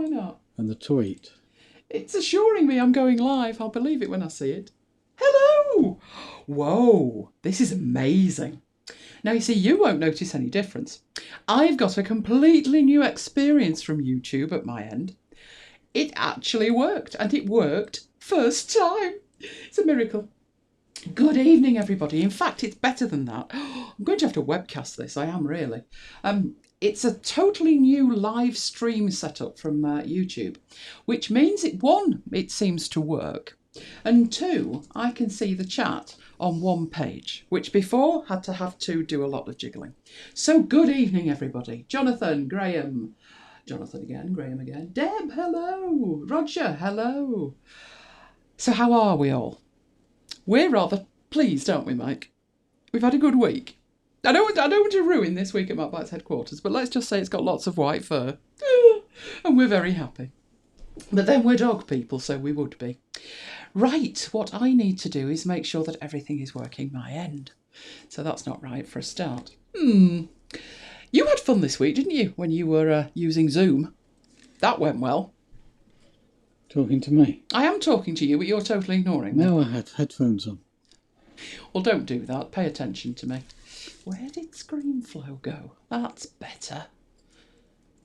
Why not? And the tweet. It's assuring me I'm going live. I'll believe it when I see it. Hello! Whoa, this is amazing. Now, you see, you won't notice any difference. I've got a completely new experience from YouTube at my end. It actually worked, and it worked first time. It's a miracle. Good evening, everybody. In fact, it's better than that. I'm going to have to webcast this. I am really. It's a totally new live stream setup from YouTube, which means it seems to work, and two, I can see the chat on one page, which before had to have to do a lot of jiggling. So good evening, everybody. Jonathan, Graham, Jonathan again, Graham again, Deb, hello, Roger, hello. So how are we all? We're rather pleased, aren't we, Mike? We've had a good week. I don't want to ruin this week at MacBites headquarters, but let's just say it's got lots of white fur. And we're very happy. But then we're dog people, so we would be. Right, what I need to do is make sure that everything is working my end. So that's not right for a start. You had fun this week, didn't you, when you were using Zoom? That went well. Talking to me? I am talking to you, but you're totally ignoring me. No, I had headphones on. Well, don't do that. Pay attention to me. Where did ScreenFlow go? That's better.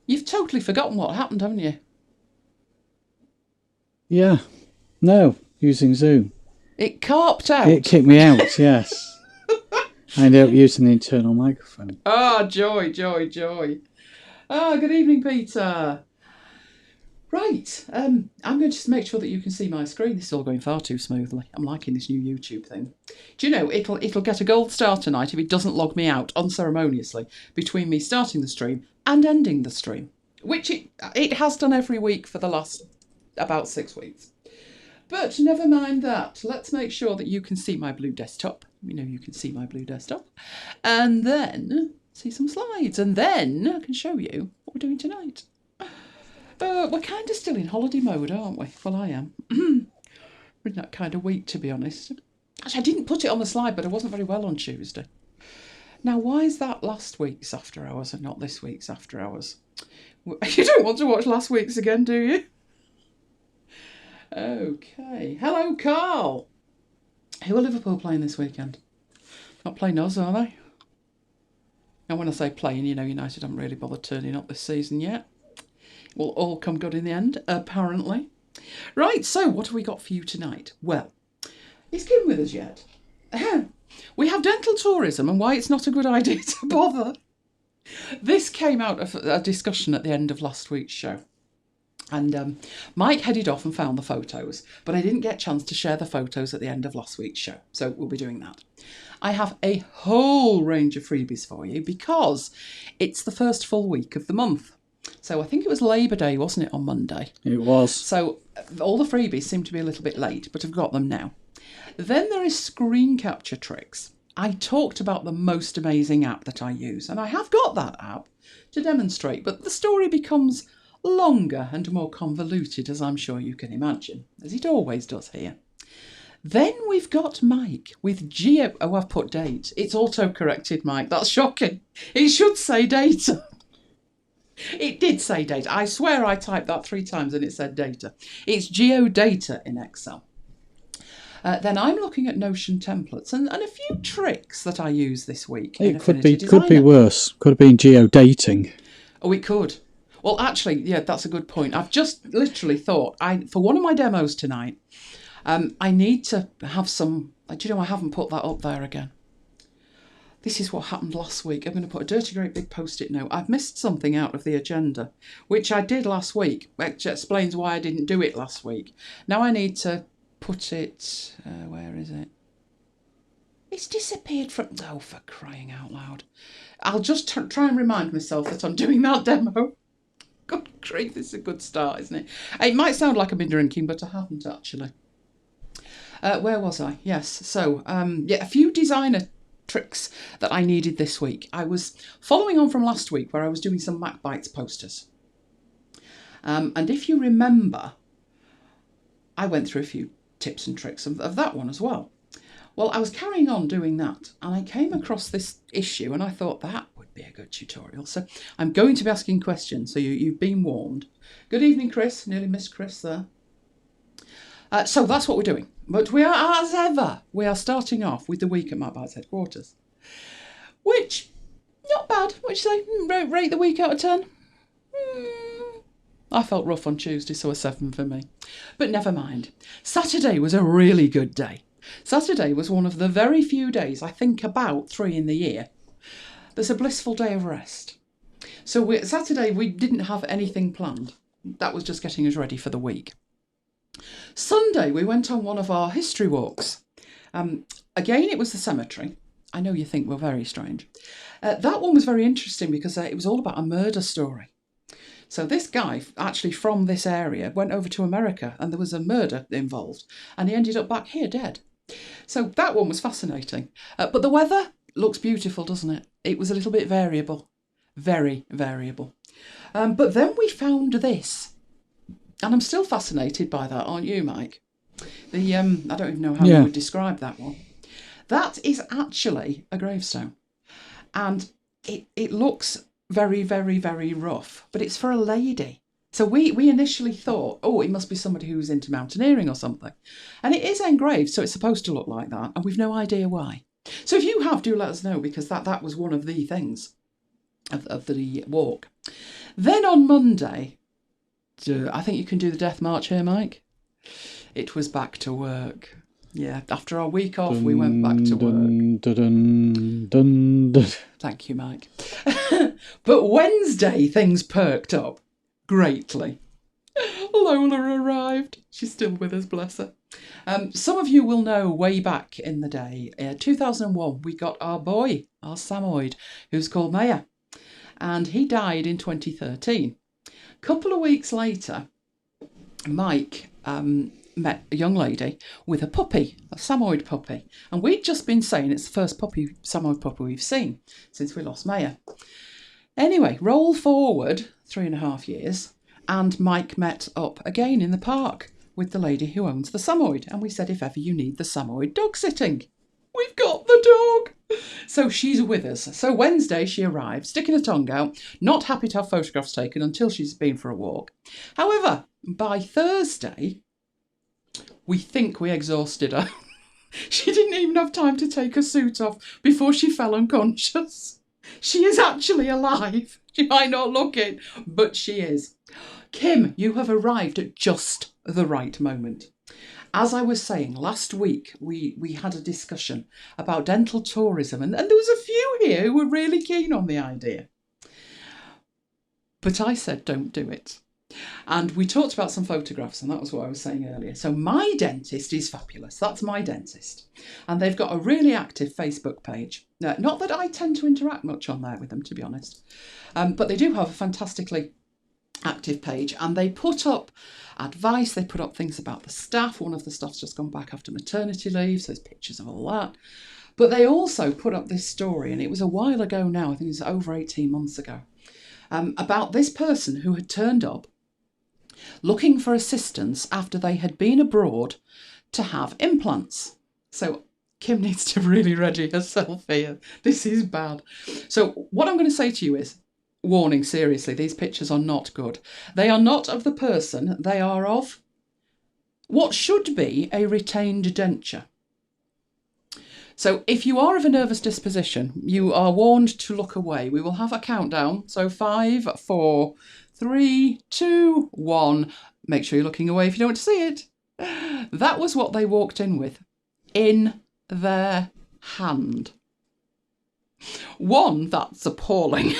You've totally forgotten what happened, haven't you? Yeah. No, using Zoom. It carped out. It kicked me out, yes. I ended up using the internal microphone. Ah, joy, joy, joy. Ah, good evening, Peter. Right, I'm going to just make sure that you can see my screen. This is all going far too smoothly. I'm liking this new YouTube thing. Do you know, it'll get a gold star tonight if it doesn't log me out unceremoniously between me starting the stream and ending the stream, which it has done every week for the last about 6 weeks. But never mind that. Let's make sure that you can see my blue desktop. We know you can see my blue desktop. And then see some slides. And then I can show you what we're doing tonight. We're kind of still in holiday mode, aren't we? Well, I am. We're in that kind of week, to be honest. Actually, I didn't put it on the slide, but I wasn't very well on Tuesday. Now, why is that last week's after hours and not this week's after hours? You don't want to watch last week's again, do you? Okay. Hello, Carl. Who are Liverpool playing this weekend? Not playing us, are they? And when I say playing, you know, United haven't really bothered turning up this season yet. Will all come good in the end, apparently. Right, so what have we got for you tonight? Well, is Kim with us yet? We have dental tourism and why it's not a good idea to bother. This came out of a discussion at the end of last week's show. And Mike headed off and found the photos, but I didn't get a chance to share the photos at the end of last week's show, so we'll be doing that. I have a whole range of freebies for you because it's the first full week of the month. So I think it was Labour Day, wasn't it, on Monday? It was. So all the freebies seem to be a little bit late, but I've got them now. Then there is screen capture tricks. I talked about the most amazing app that I use, and I have got that app to demonstrate, but the story becomes longer and more convoluted, as I'm sure you can imagine, as it always does here. Then we've got Mike with Geo... Oh, I've put date. It's auto-corrected, Mike. That's shocking. It should say data. It did say data. I swear I typed that 3 times and it said data. It's Geo-Data in Excel. Then I'm looking at Notion templates and a few tricks that I use this week. It could be worse. Could have been geo-dating. Oh, it could. Well, actually, yeah, that's a good point. I've just literally thought, for one of my demos tonight, I need to have some... Do you know, I haven't put that up there again. This is what happened last week. I'm going to put a dirty great big post-it note. I've missed something out of the agenda, which I did last week, which explains why I didn't do it last week. Now I need to put it... where is it? It's disappeared from... Oh, for crying out loud. I'll just try and remind myself that I'm doing that demo. Good grief, this is a good start, isn't it? It might sound like I've been drinking, but I haven't actually. Where was I? Yes, so, yeah, a few designer tricks that I needed this week. I was following on from last week where I was doing some MacBites posters. And if you remember, I went through a few tips and tricks of that one as well. Well, I was carrying on doing that, and I came across this issue, and I thought that would be a good tutorial. So I'm going to be asking questions, so you've been warned. Good evening, Chris. Nearly missed Chris there. So that's what we're doing. But we are, as ever, we are starting off with the week at MacBites headquarters. Which, not bad. What you say? Rate the week out of 10? I felt rough on Tuesday, so a 7 for me. But never mind. Saturday was a really good day. Saturday was one of the very few days, I think about 3 in the year, that's a blissful day of rest. So Saturday we didn't have anything planned. That was just getting us ready for the week. Sunday we went on one of our history walks. Again, it was the cemetery. I know you think we're very strange. That one was very interesting because it was all about a murder story. So this guy, actually from this area, went over to America and there was a murder involved and he ended up back here dead. So that one was fascinating. But the weather looks beautiful, doesn't it? It was a little bit variable. Very variable. But then we found this. And I'm still fascinated by that, aren't you, Mike? I don't even know how you would describe that one. That is actually a gravestone. And it looks very, very, very rough, but it's for a lady. So we initially thought, oh, it must be somebody who's into mountaineering or something. And it is engraved, so it's supposed to look like that, and we've no idea why. So if you have, do let us know, because that was one of the things of the walk. Then on Monday, I think you can do the death march here, Mike. It was back to work. Yeah, after our week off, we went back to work. Thank you, Mike. But Wednesday, things perked up greatly. Lola arrived. She's still with us, bless her. Some of you will know way back in the day, 2001, we got our boy, our Samoyed, who's called Maya. And he died in 2013. A couple of weeks later, Mike met a young lady with a puppy, a Samoyed puppy. And we'd just been saying it's the first Samoyed puppy we've seen since we lost Maya. Anyway, roll forward 3.5 years, and Mike met up again in the park with the lady who owns the Samoyed. And we said, if ever you need the Samoyed dog sitting, we've got the dog. So she's with us. So Wednesday she arrived, sticking her tongue out, not happy to have photographs taken until she's been for a walk. However, by Thursday, we think we exhausted her. She didn't even have time to take her suit off before she fell unconscious. She is actually alive. She might not look it, but she is. Kim, you have arrived at just the right moment. As I was saying, last week we had a discussion about dental tourism, and there was a few here who were really keen on the idea. But I said, don't do it. And we talked about some photographs, and that was what I was saying earlier. So my dentist is fabulous. That's my dentist. And they've got a really active Facebook page. Not that I tend to interact much on there with them, to be honest. But they do have a fantastically active page, and they put up advice. They put up things about the staff. One of the staff's just gone back after maternity leave, so there's pictures of all that. But they also put up this story, and it was a while ago now. I think it was over 18 months ago. About this person who had turned up looking for assistance after they had been abroad to have implants. So Kim needs to really ready herself here. This is bad. So what I'm going to say to you is, warning, seriously, these pictures are not good. They are not of the person. They are of what should be a retained denture. So if you are of a nervous disposition, you are warned to look away. We will have a countdown. So 5, 4, 3, 2, 1. Make sure you're looking away if you don't want to see it. That was what they walked in with, in their hand. 1, that's appalling.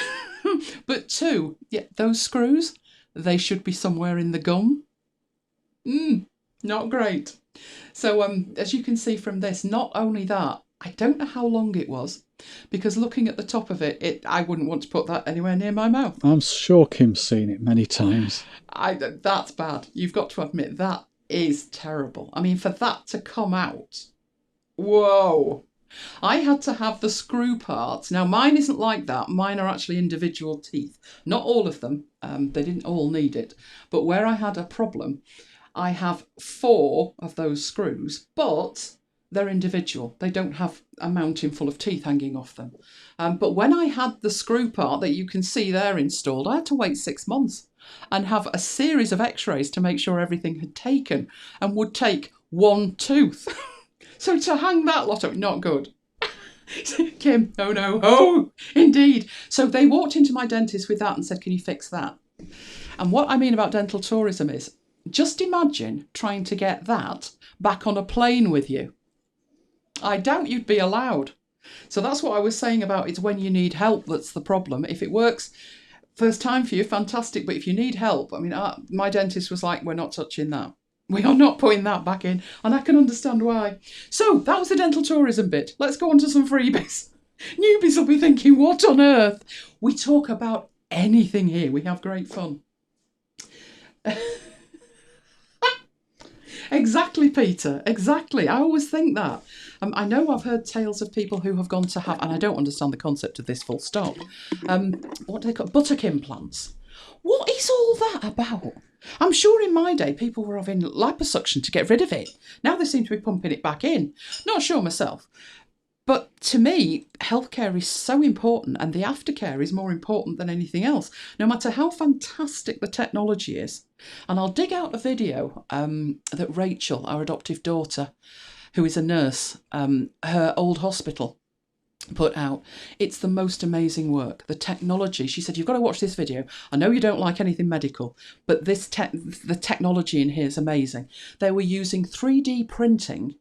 But 2, yeah, those screws, they should be somewhere in the gum. Not great. So as you can see from this, not only that, I don't know how long it was, because looking at the top of it, I wouldn't want to put that anywhere near my mouth. I'm sure Kim's seen it many times. That's bad. You've got to admit, that is terrible. I mean, for that to come out, whoa. I had to have the screw parts. Now, mine isn't like that. Mine are actually individual teeth. Not all of them. They didn't all need it. But where I had a problem, I have 4 of those screws, but They're individual. They don't have a mountain full of teeth hanging off them. But when I had the screw part that you can see there installed, I had to wait 6 months and have a series of x-rays to make sure everything had taken, and would take one tooth. So to hang that lot up, not good. Kim, oh no, oh, indeed. So they walked into my dentist with that and said, can you fix that? And what I mean about dental tourism is, just imagine trying to get that back on a plane with you. I doubt you'd be allowed. So that's what I was saying about it's when you need help that's the problem. If it works first time for you, fantastic. But if you need help, I mean, my dentist was like, we're not touching that. We are not putting that back in. And I can understand why. So that was the dental tourism bit. Let's go on to some freebies. Newbies will be thinking, what on earth? We talk about anything here. We have great fun. Exactly, Peter. Exactly. I always think that. I know I've heard tales of people who have gone to have, and I don't understand the concept of this full stop, what do they call buttock implants? What is all that about? I'm sure in my day people were having liposuction to get rid of it. Now they seem to be pumping it back in. Not sure myself. But to me, healthcare is so important, and the aftercare is more important than anything else, no matter how fantastic the technology is. And I'll dig out a video that Rachel, our adoptive daughter, who is a nurse, her old hospital, put out. It's the most amazing work. The technology, she said, you've got to watch this video. I know you don't like anything medical, but the technology in here is amazing. They were using 3D printing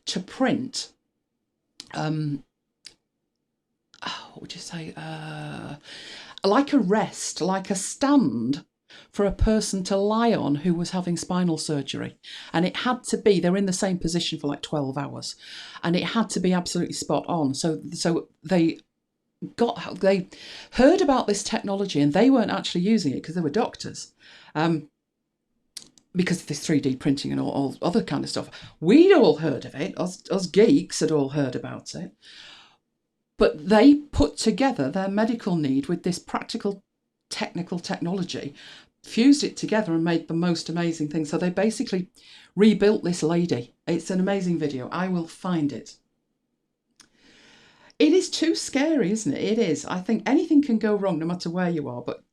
to print what would you say? Like a rest, like a stand for a person to lie on who was having spinal surgery. And it had to be, they're in the same position for like 12 hours. And it had to be absolutely spot on. So they heard about this technology, and they weren't actually using it because they were doctors. Because of this 3D printing and all other kind of stuff. We'd all heard of it. Us geeks had all heard about it. But they put together their medical need with this practical, technical technology, fused it together and made the most amazing thing. So they basically rebuilt this lady. It's an amazing video. I will find it. It is too scary, isn't it? It is. I think anything can go wrong no matter where you are, but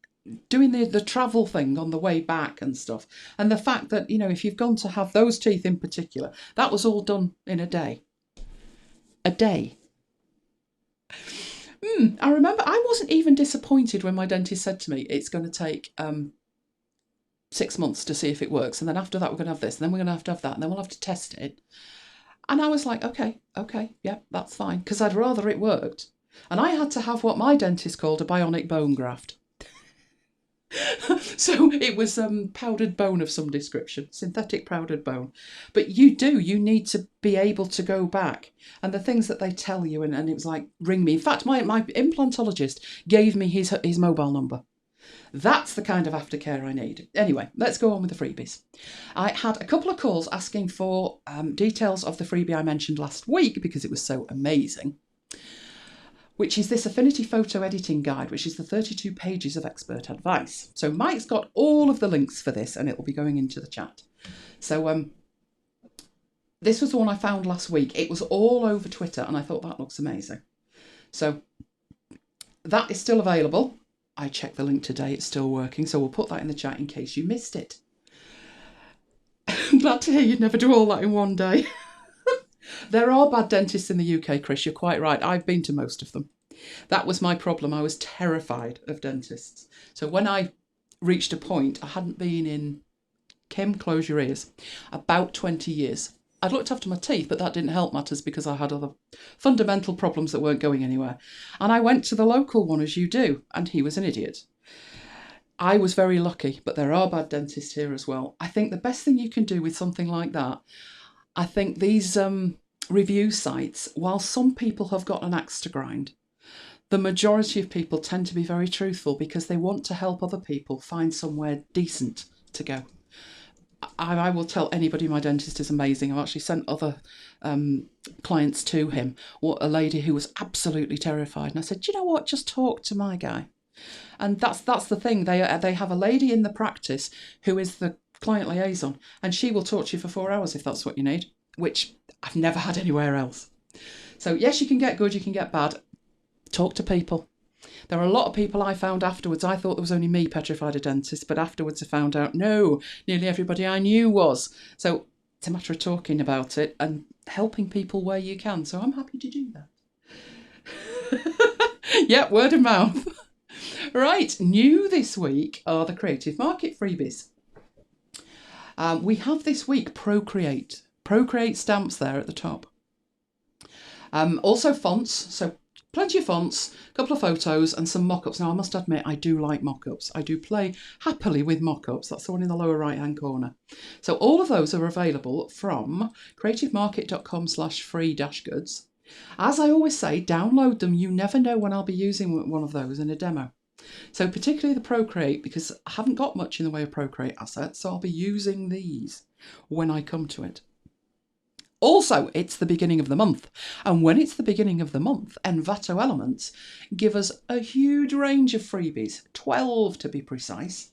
doing the travel thing on the way back and stuff, and the fact that, you know, if you've gone to have those teeth in particular, that was all done in a day. A day. I remember I wasn't even disappointed when my dentist said to me, it's going to take 6 months to see if it works, and then after that we're going to have this, and then we're going to have that, and then we'll have to test it. And I was like, okay, yeah, that's fine, because I'd rather it worked. And I had to have what my dentist called a bionic bone graft. So it was powdered bone of some description, synthetic powdered bone. But you need to be able to go back. And the things that they tell you, and it was like, ring me. In fact, my implantologist gave me his mobile number. That's the kind of aftercare I need. Anyway, let's go on with the freebies. I had a couple of calls asking for details of the freebie I mentioned last week because it was so amazing, which is this Affinity photo editing guide, which is the 32 pages of expert advice. So Mike's got all of the links for this, and it will be going into the chat. So this was the one I found last week. It was all over Twitter, and I thought that looks amazing. So that is still available. I checked the link today, it's still working, so we'll put that in the chat in case you missed it. I'm glad to hear you'd never do all that in one day. There are bad dentists in the UK, Chris, you're quite right. I've been to most of them. That was my problem. I was terrified of dentists. So when I reached a point, I hadn't been in, Kim, close your ears, about 20 years. I'd looked after my teeth, but that didn't help matters because I had other fundamental problems that weren't going anywhere. And I went to the local one, as you do, and he was an idiot. I was very lucky, but there are bad dentists here as well. I think the best thing you can do with something like that, I think these review sites, while some people have got an axe to grind, the majority of people tend to be very truthful because they want to help other people find somewhere decent to go. I will tell anybody my dentist is amazing. I've actually sent other clients to him. A lady who was absolutely terrified. And I said, you know what, just talk to my guy. And that's the thing. They have a lady in the practice who is the client liaison, and she will talk to you for 4 hours if that's what you need. which I've never had anywhere else. So yes, you can get good, you can get bad. Talk to people. There are a lot of people I found afterwards. I thought there was only me petrified of dentists, but afterwards I found out, no, nearly everybody I knew was. So it's a matter of talking about it and helping people where you can. So I'm happy to do that. Yeah, word of mouth. Right, new this week are the Creative Market freebies. We have this week Procreate stamps there at the top. Also fonts, so plenty of fonts, a couple of photos and some mock-ups. Now I must admit I do like mock-ups. I do play happily with mock-ups. That's the one in the lower right hand corner. So all of those are available from creativemarket.com/free-goods. As I always say, download them. You never know when I'll be using one of those in a demo. So particularly the Procreate, because I haven't got much in the way of Procreate assets, so I'll be using these when I come to it. Also, it's the beginning of the month, and when it's the beginning of the month, Envato Elements give us a huge range of freebies, 12 to be precise,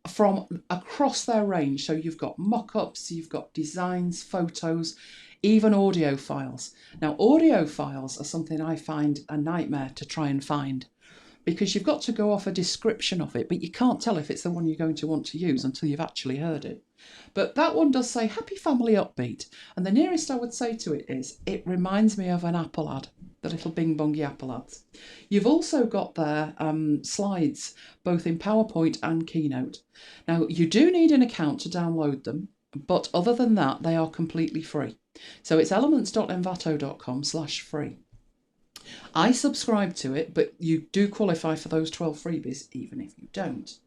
from across their range. So you've got mock-ups, you've got designs, photos, even audio files. Now, audio files are something I find a nightmare to try and find, because you've got to go off a description of it, but you can't tell if it's the one you're going to want to use until you've actually heard it. But that one does say Happy Family Upbeat, and the nearest I would say to it is, it reminds me of an Apple ad, the little Bing Bongy Apple ads. You've also got their slides, both in PowerPoint and Keynote. Now, you do need an account to download them, but other than that, they are completely free. So it's elements.envato.com/free. I subscribe to it, but you do qualify for those 12 freebies, even if you don't.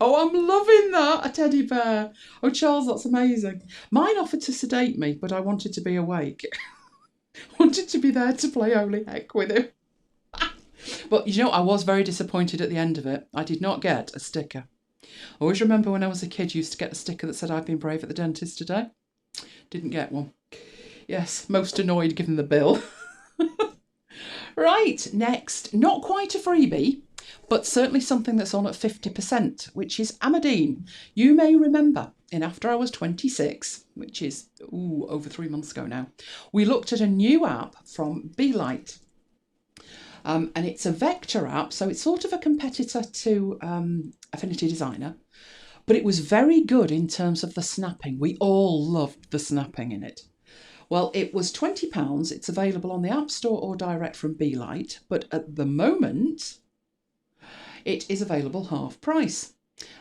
Oh, I'm loving that, a teddy bear. Oh, Charles, that's amazing. Mine offered to sedate me, but I wanted to be awake. Wanted to be there to play holy heck with him. But, you know, I was very disappointed at the end of it. I did not get a sticker. I always remember when I was a kid, you used to get a sticker that said, I've been brave at the dentist today. Didn't get one. Yes, most annoyed given the bill. Right, next, not quite a freebie, but certainly something that's on at 50%, which is Amadine. You may remember in After Hours 26, which is over 3 months ago now, we looked at a new app from Beelight. And it's a vector app, so it's sort of a competitor to Affinity Designer, but it was very good in terms of the snapping. We all loved the snapping in it. Well, it was £20. It's available on the App Store or direct from Beelight, but at the moment, it is available half price.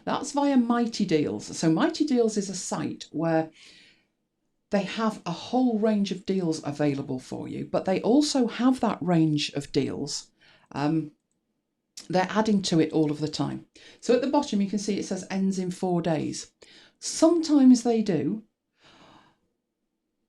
That's via Mighty Deals. So Mighty Deals is a site where they have a whole range of deals available for you, but they also have that range of deals. They're adding to it all of the time. So at the bottom, you can see it says ends in 4 days. Sometimes they do.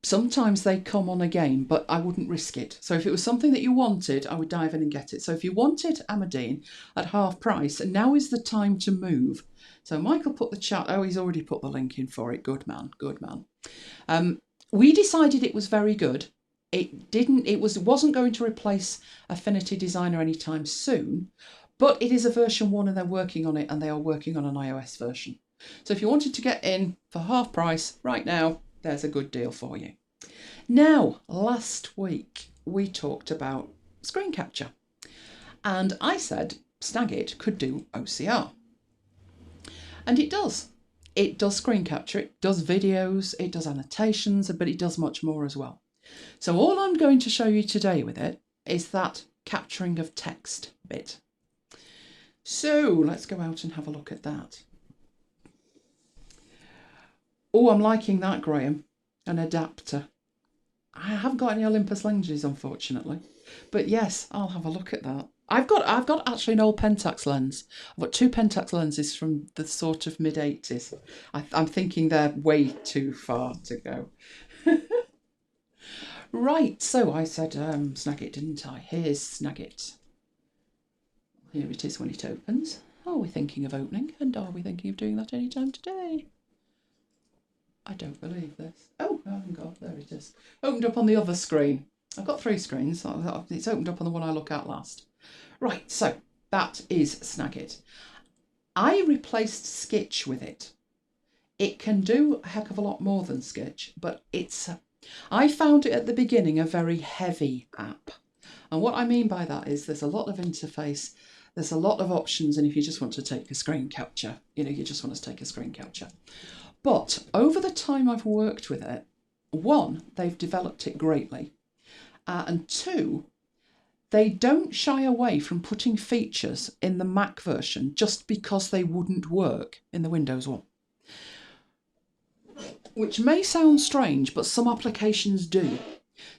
Sometimes they come on again, but I wouldn't risk it. So if it was something that you wanted, I would dive in and get it. So if you wanted Amadine at half price, now is the time to move. So Michael put the chat, oh, he's already put the link in for it. Good man, good man. We decided it was very good. It wasn't going to replace Affinity Designer anytime soon, but it is a version 1 and they're working on it, and they are working on an iOS version. So if you wanted to get in for half price right now, there's a good deal for you. Now, last week we talked about screen capture, and I said Snagit could do OCR. And it does. It does screen capture, it does videos, it does annotations, but it does much more as well. So all I'm going to show you today with it is that capturing of text bit. So let's go out and have a look at that. Oh, I'm liking that, Graham. An adapter. I haven't got any Olympus lenses, unfortunately. But yes, I'll have a look at that. I've got actually an old Pentax lens. I've got 2 Pentax lenses from the sort of mid-80s. I'm thinking they're way too far to go. Right, so I said Snagit, didn't I? Here's Snagit. Here it is when it opens. Are we thinking of opening? And are we thinking of doing that anytime today? I don't believe this. Oh, I haven't got, there it is. Opened up on the other screen. I've got 3 screens. It's opened up on the one I look at last. Right, so that is Snagit. I replaced Skitch with it. it can do a heck of a lot more than Sketch, but I found it at the beginning a very heavy app. And what I mean by that is there's a lot of interface, there's a lot of options, and if you just want to take a screen capture, you just want to take a screen capture. But over the time I've worked with it, one, they've developed it greatly, and two, they don't shy away from putting features in the Mac version just because they wouldn't work in the Windows one. Which may sound strange, but some applications do.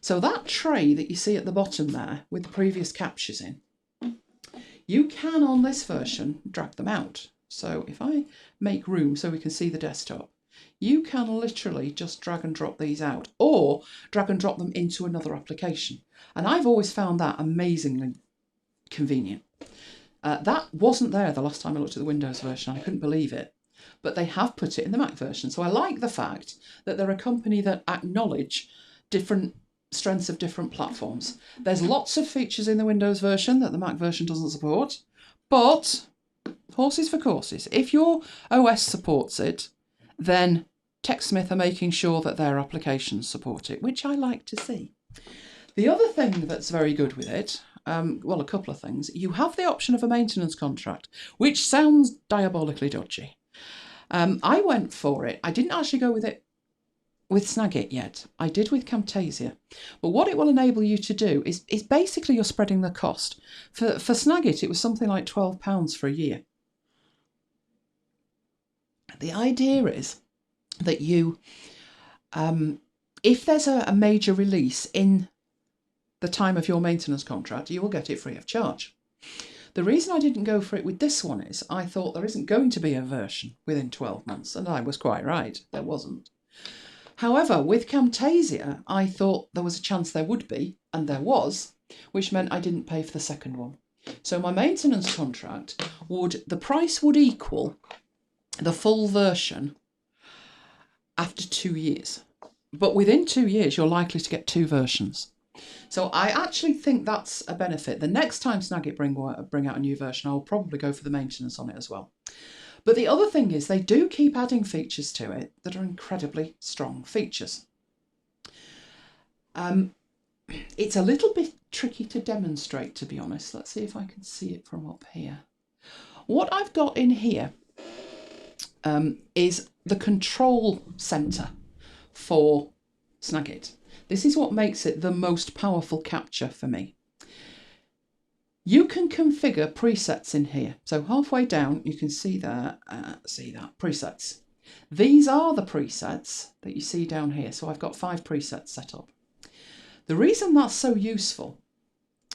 So that tray that you see at the bottom there with the previous captures in, you can on this version drag them out. So if I make room so we can see the desktop, you can literally just drag and drop these out or drag and drop them into another application. And I've always found that amazingly convenient. That wasn't there the last time I looked at the Windows version. I couldn't believe it. But they have put it in the Mac version. So I like the fact that they're a company that acknowledge different strengths of different platforms. There's lots of features in the Windows version that the Mac version doesn't support, but horses for courses. If your OS supports it, then TechSmith are making sure that their applications support it, which I like to see. The other thing that's very good with it, well, a couple of things. You have the option of a maintenance contract, which sounds diabolically dodgy. I went for it. I didn't actually go with it with Snagit yet. I did with Camtasia. But what it will enable you to do is basically you're spreading the cost. For Snagit, it was something like £12 for a year. The idea is that you, if there's a major release in the time of your maintenance contract, you will get it free of charge. The reason I didn't go for it with this one is I thought there isn't going to be a version within 12 months, and I was quite right, there wasn't. However, with Camtasia, I thought there was a chance there would be, and there was, which meant I didn't pay for the second one. So my maintenance contract the price would equal the full version after 2 years. But within 2 years, you're likely to get 2 versions. So I actually think that's a benefit. The next time Snagit bring out a new version, I'll probably go for the maintenance on it as well. But the other thing is they do keep adding features to it that are incredibly strong features. It's a little bit tricky to demonstrate, to be honest. Let's see if I can see it from up here. What I've got in here is the control center for Snagit. This is what makes it the most powerful capture for me. You can configure presets in here. So halfway down, you can see there, presets. These are the presets that you see down here. So I've got 5 presets set up. The reason that's so useful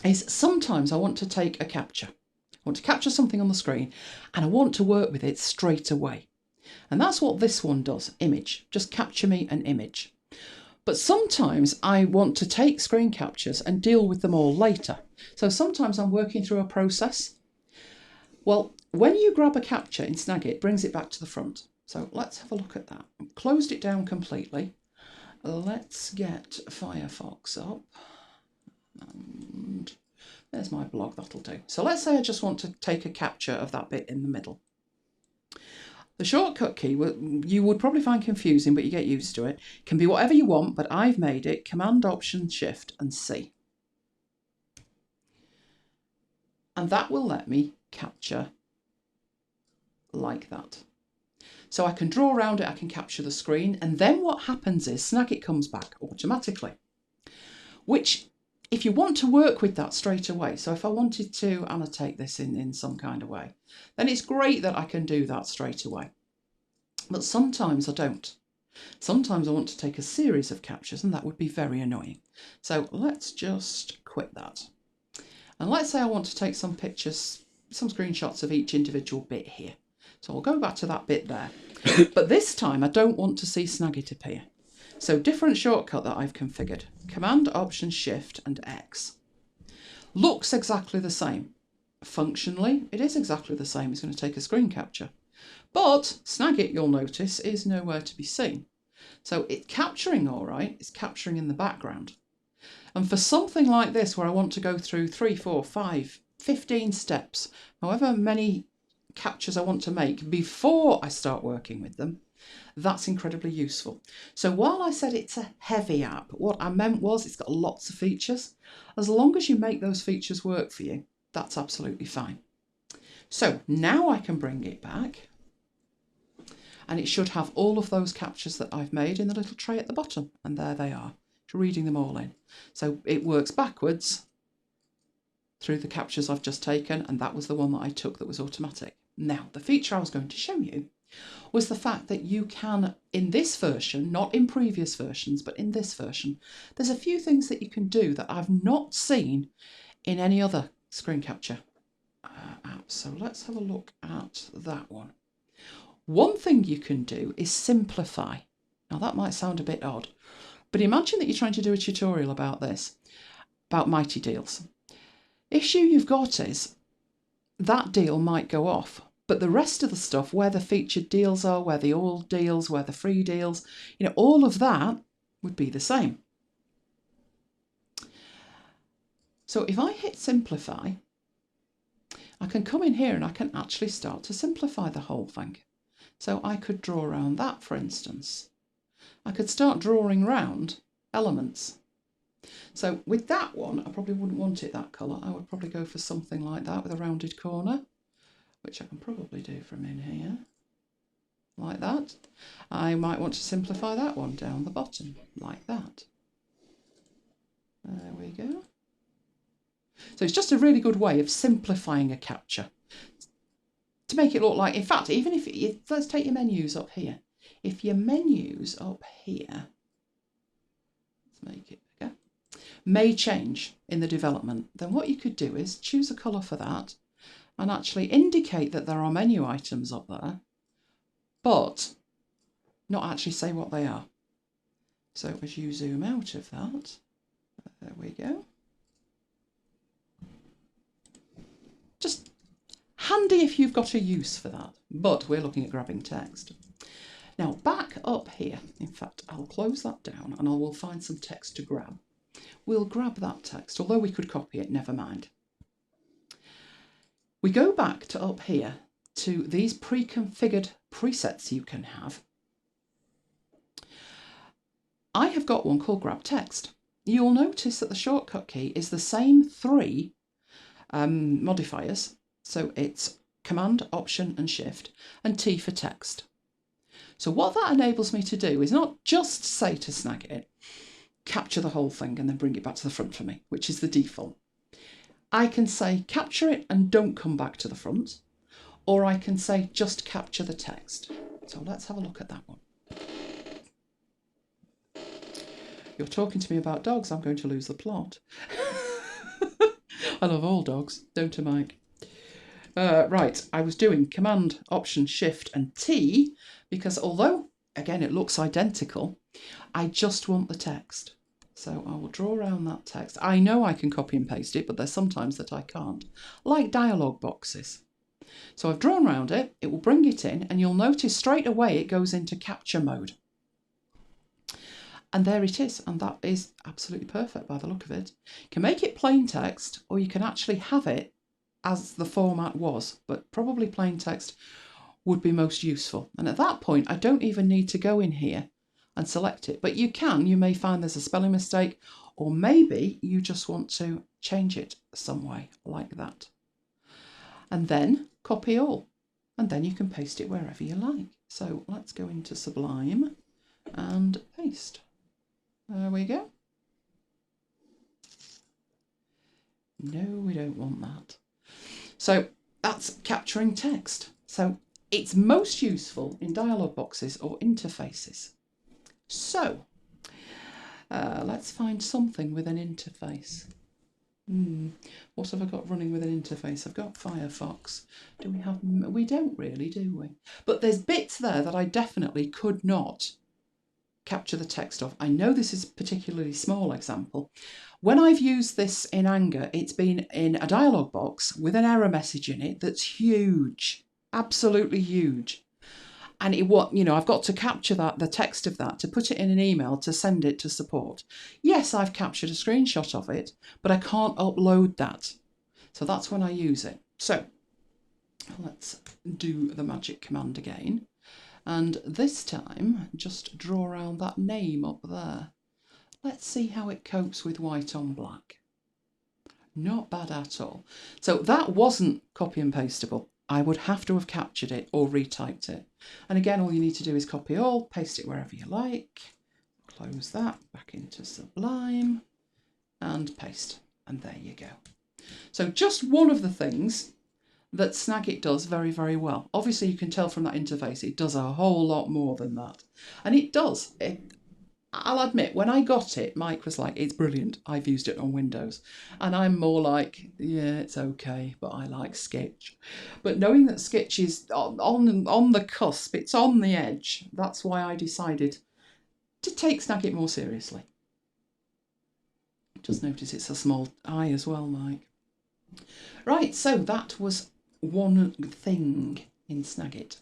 is sometimes I want to take a capture. I want to capture something on the screen and I want to work with it straight away. And that's what this one does, image. Just capture me an image. But sometimes I want to take screen captures and deal with them all later. So sometimes I'm working through a process. Well, when you grab a capture in Snagit, it brings it back to the front. So let's have a look at that. I've closed it down completely. Let's get Firefox up. And there's my blog, that'll do. So let's say I just want to take a capture of that bit in the middle. The shortcut key, you would probably find confusing, but you get used to it. It can be whatever you want, but I've made it Command, Option, Shift and C. And that will let me capture like that. So I can draw around it, I can capture the screen, and then what happens is Snagit comes back automatically. Which, if you want to work with that straight away, so if I wanted to annotate this in some kind of way, then it's great that I can do that straight away. But sometimes I don't. Sometimes I want to take a series of captures, and that would be very annoying. So let's just quit that. And let's say I want to take some pictures, some screenshots of each individual bit here. So I'll go back to that bit there. But this time I don't want to see Snagit appear. So different shortcut that I've configured. Command, Option, Shift and X. Looks exactly the same. Functionally, it is exactly the same. It's going to take a screen capture. But Snagit, you'll notice, is nowhere to be seen. So it's capturing all right, it's capturing in the background. And for something like this, where I want to go through 3, 4, 5, 15 steps, however many captures I want to make before I start working with them, that's incredibly useful. So while I said it's a heavy app, what I meant was it's got lots of features. As long as you make those features work for you, that's absolutely fine. So now I can bring it back, and it should have all of those captures that I've made in the little tray at the bottom, and there they are, reading them all in. So it works backwards through the captures I've just taken, and that was the one that I took that was automatic. Now, the feature I was going to show you was the fact that you can, in this version, not in previous versions, but in this version, there's a few things that you can do that I've not seen in any other screen capture app. So let's have a look at that one. One thing you can do is simplify. Now that might sound a bit odd, but imagine that you're trying to do a tutorial about this, about mighty deals. Issue you've got is that deal might go off, but the rest of the stuff, where the featured deals are, where the all deals, where the free deals, you know, all of that would be the same. So if I hit simplify, I can come in here and I can actually start to simplify the whole thing. So I could draw around that, for instance. I could start drawing round elements. So with that one, I probably wouldn't want it that colour. I would probably go for something like that with a rounded corner, which I can probably do from in here, like that. I might want to simplify that one down the bottom, like that. There we go. So it's just a really good way of simplifying a capture to make it look like, in fact, even if, let's take your menus up here. If your menus up here, let's make it bigger, may change in the development, then what you could do is choose a colour for that and actually indicate that there are menu items up there, but not actually say what they are. So as you zoom out of that, there we go. Just handy if you've got a use for that, but we're looking at grabbing text. Now back up here, in fact, I'll close that down and I will find some text to grab. We'll grab that text, although we could copy it, never mind. We go back to up here to these pre-configured presets you can have. I have got one called grab text. You'll notice that the shortcut key is the same three modifiers. So it's Command, Option and Shift, and T for text. So what that enables me to do is not just say to Snagit, capture the whole thing and then bring it back to the front for me, which is the default. I can say capture it and don't come back to the front, or I can say just capture the text. So let's have a look at that one. You're talking to me about dogs, I'm going to lose the plot. I love all dogs, don't I, Mike? Right, I was doing Command, Option, Shift and T because although, again, it looks identical, I just want the text. So I will draw around that text. I know I can copy and paste it, but there's sometimes that I can't, like dialog boxes. So I've drawn around it, it will bring it in, and you'll notice straight away it goes into capture mode. And there it is, and that is absolutely perfect by the look of it. You can make it plain text, or you can actually have it as the format was, but probably plain text would be most useful. And at that point, I don't even need to go in here and select it, but you may find there's a spelling mistake, or maybe you just want to change it some way like that. And then copy all, and then you can paste it wherever you like. So let's go into Sublime and paste. There we go. No, we don't want that. So that's capturing text. So it's most useful in dialog boxes or interfaces. So let's find something with an interface. What have I got running with an interface? I've got Firefox. Do we have? We don't really, do we? But there's bits there that I definitely could not capture the text of. I know this is a particularly small example. When I've used this in anger, it's been in a dialog box with an error message in it that's huge, absolutely huge. And I've got to capture that, the text of that, to put it in an email to send it to support. Yes, I've captured a screenshot of it, but I can't upload that. So that's when I use it. So Let's do the magic command again. And this time, just draw around that name up there. Let's see how it copes with white on black. Not bad at all. So that wasn't copy and pasteable. I would have to have captured it or retyped it. And again, all you need to do is copy all, paste it wherever you like, close that, back into Sublime, and paste. And there you go. So just one of the things that Snagit does very, very well. Obviously, you can tell from that interface, it does a whole lot more than that. And it does. I'll admit, when I got it, Mike was like, it's brilliant. I've used it on Windows. And I'm more like, yeah, it's okay, but I like Sketch. But knowing that Sketch is on the cusp, it's on the edge, that's why I decided to take Snagit more seriously. Just notice it's a small I as well, Mike. Right, so that was one thing in Snagit.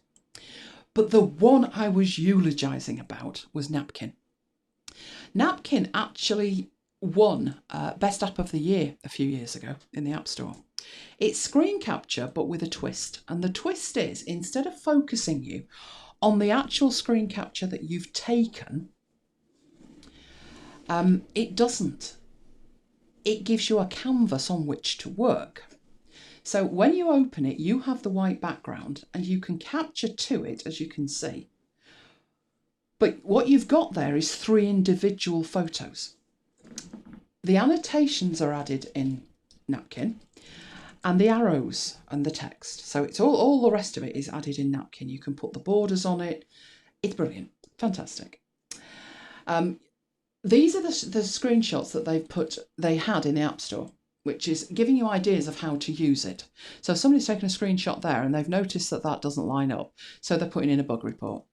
But the one I was eulogising about was Napkin. Napkin actually won Best App of the Year a few years ago in the App Store. It's screen capture, but with a twist. And the twist is, instead of focusing you on the actual screen capture that you've taken, it doesn't. It gives you a canvas on which to work. So when you open it, you have the white background and you can capture to it, as you can see. But what you've got there is 3 individual photos. The annotations are added in Napkin, and the arrows and the text. So it's all the rest of it is added in Napkin. You can put the borders on it. It's brilliant. Fantastic. These are the screenshots that they had in the App Store, which is giving you ideas of how to use it. So somebody's taken a screenshot there and they've noticed that that doesn't line up. So they're putting in a bug report.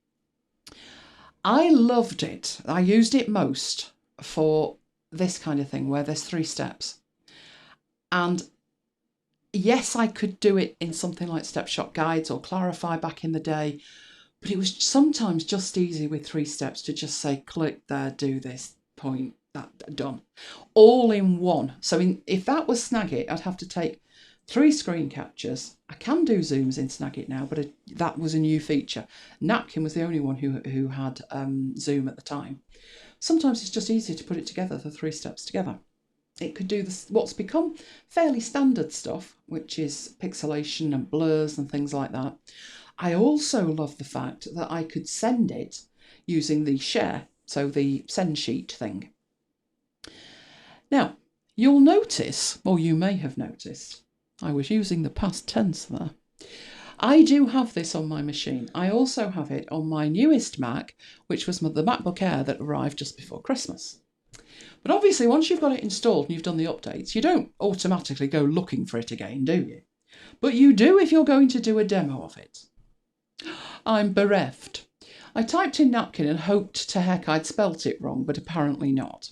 I loved it. I used it most for this kind of thing where there's 3 steps. And yes, I could do it in something like Step Shot Guides or Clarify back in the day, but it was sometimes just easy with 3 steps to just say, click there, do this, point, that, done. All in one. So if that was Snagit, I'd have to take 3 screen captures. I can do zooms in Snagit now, but that was a new feature. Napkin was the only one who had zoom at the time. Sometimes it's just easier to put it together, the 3 steps together. It could do what's become fairly standard stuff, which is pixelation and blurs and things like that. I also love the fact that I could send it using the share, so the send sheet thing. Now, you'll notice, or you may have noticed, I was using the past tense there. I do have this on my machine. I also have it on my newest Mac, which was the MacBook Air that arrived just before Christmas. But obviously, once you've got it installed and you've done the updates, you don't automatically go looking for it again, do you? But you do if you're going to do a demo of it. I'm bereft. I typed in napkin and hoped to heck I'd spelt it wrong, but apparently not.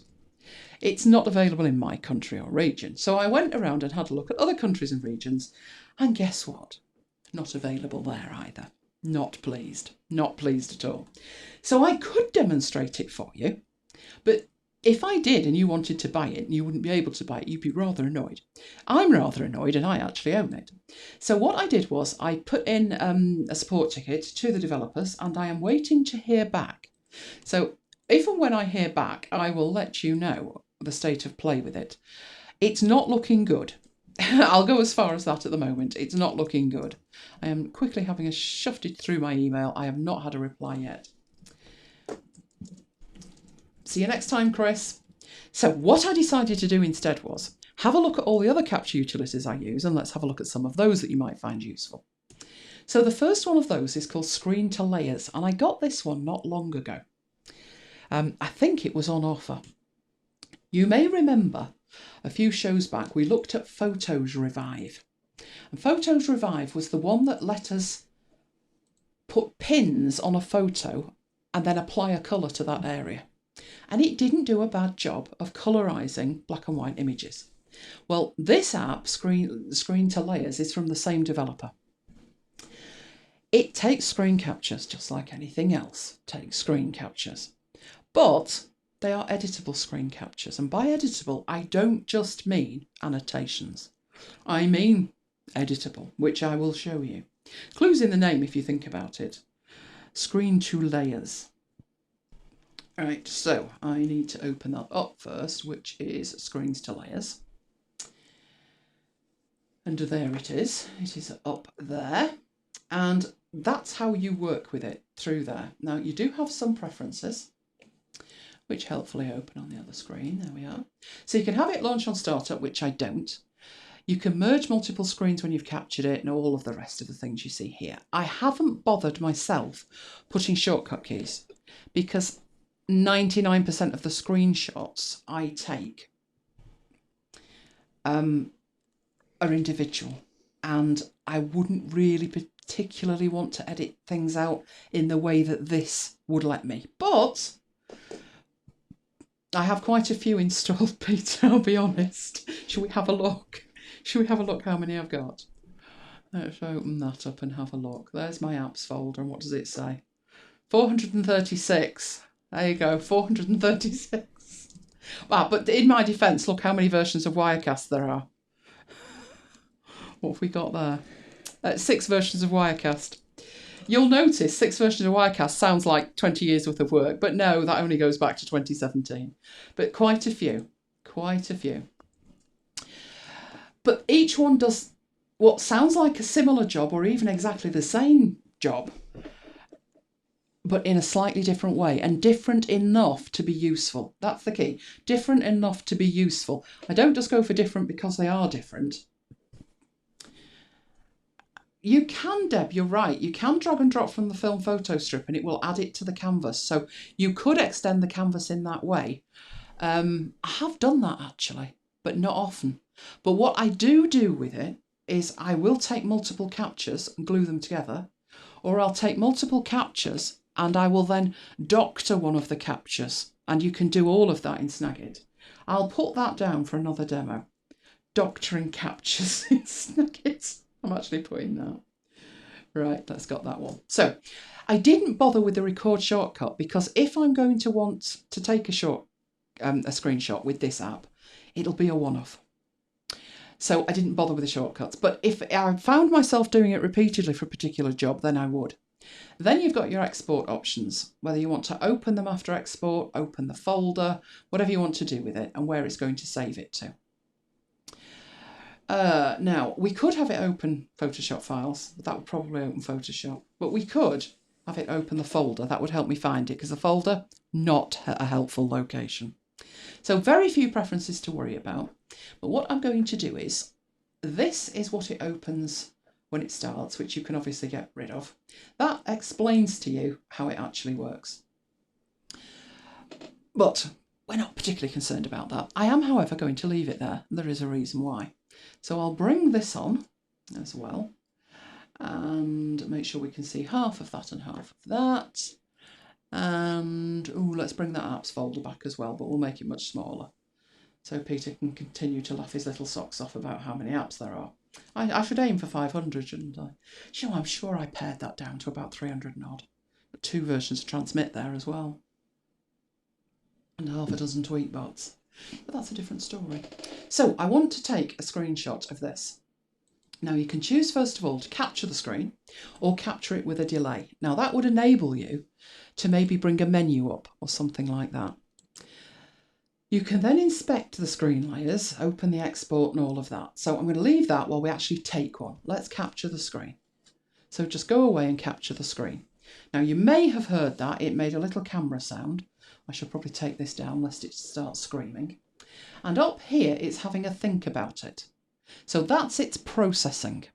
It's not available in my country or region, so I went around and had a look at other countries and regions, and guess what? Not available there either. Not pleased. Not pleased at all. So I could demonstrate it for you, but if I did and you wanted to buy it and you wouldn't be able to buy it, you'd be rather annoyed. I'm rather annoyed and I actually own it. So what I did was I put in a support ticket to the developers and I am waiting to hear back. So if and when I hear back, I will let you know the state of play with it. It's not looking good. I'll go as far as that at the moment. It's not looking good. I am quickly having shifted through my email. I have not had a reply yet. See you next time, Chris. So what I decided to do instead was have a look at all the other capture utilities I use and let's have a look at some of those that you might find useful. So the first one of those is called ScreenToLayers, and I got this one not long ago. I think it was on offer. You may remember a few shows back we looked at Photos Revive. And Photos Revive was the one that let us put pins on a photo and then apply a colour to that area. And it didn't do a bad job of colorizing black and white images. Well, this app, ScreenToLayers, is from the same developer. It takes screen captures just like anything else takes screen captures, but they are editable screen captures. And by editable, I don't just mean annotations. I mean editable, which I will show you. Clues in the name if you think about it. ScreenToLayers. Right, so I need to open that up first, which is ScreenToLayers. And there it is. It is up there. And that's how you work with it through there. Now, you do have some preferences, which helpfully open on the other screen. There we are. So you can have it launch on startup, which I don't. You can merge multiple screens when you've captured it and all of the rest of the things you see here. I haven't bothered myself putting shortcut keys because 99% of the screenshots I take are individual, and I wouldn't really particularly want to edit things out in the way that this would let me. But I have quite a few installed, Peter, I'll be honest. Shall we have a look? Shall we have a look how many I've got? Let's open that up and have a look. There's my apps folder, and what does it say? 436. There you go, 436. Wow, but in my defence, look how many versions of Wirecast there are. What have we got there? 6 versions of Wirecast. You'll notice 6 versions of Wirecast sounds like 20 years worth of work, but no, that only goes back to 2017. But quite a few, quite a few. But each one does what sounds like a similar job or even exactly the same job, but in a slightly different way, and different enough to be useful. That's the key. Different enough to be useful. I don't just go for different because they are different. You can, Deb, you're right. You can drag and drop from the film photo strip and it will add it to the canvas. So you could extend the canvas in that way. I have done that actually, but not often. But what I do with it is I will take multiple captures and glue them together, or I'll take multiple captures and I will then doctor one of the captures, and you can do all of that in Snagit. I'll put that down for another demo. Doctoring captures in Snagit. I'm actually putting that. Right, let's got that one. So I didn't bother with the record shortcut because if I'm going to want to take a screenshot with this app, it'll be a one-off. So I didn't bother with the shortcuts. But if I found myself doing it repeatedly for a particular job, then I would. Then you've got your export options, whether you want to open them after export, open the folder, whatever you want to do with it, and where it's going to save it to. Now, we could have it open Photoshop files. That would probably open Photoshop. But we could have it open the folder. That would help me find it, because the folder, not a helpful location. So very few preferences to worry about. But what I'm going to do is, this is what it opens when it starts, which you can obviously get rid of. That explains to you how it actually works. But we're not particularly concerned about that. I am, however, going to leave it there. There is a reason why. So I'll bring this on as well and make sure we can see half of that and half of that. And let's bring that apps folder back as well, but we'll make it much smaller. So Peter can continue to laugh his little socks off about how many apps there are. I should aim for 500, shouldn't I? You know, I'm sure I pared that down to about 300 and odd. But 2 versions to transmit there as well. And half a dozen tweetbots. But that's a different story. So I want to take a screenshot of this. Now you can choose first of all to capture the screen or capture it with a delay. Now that would enable you to maybe bring a menu up or something like that. You can then inspect the screen layers, open the export and all of that. So I'm going to leave that while we actually take one. Let's capture the screen. So just go away and capture the screen. Now you may have heard that, it made a little camera sound. I should probably take this down lest it starts screaming. And up here it's having a think about it. So that's its processing.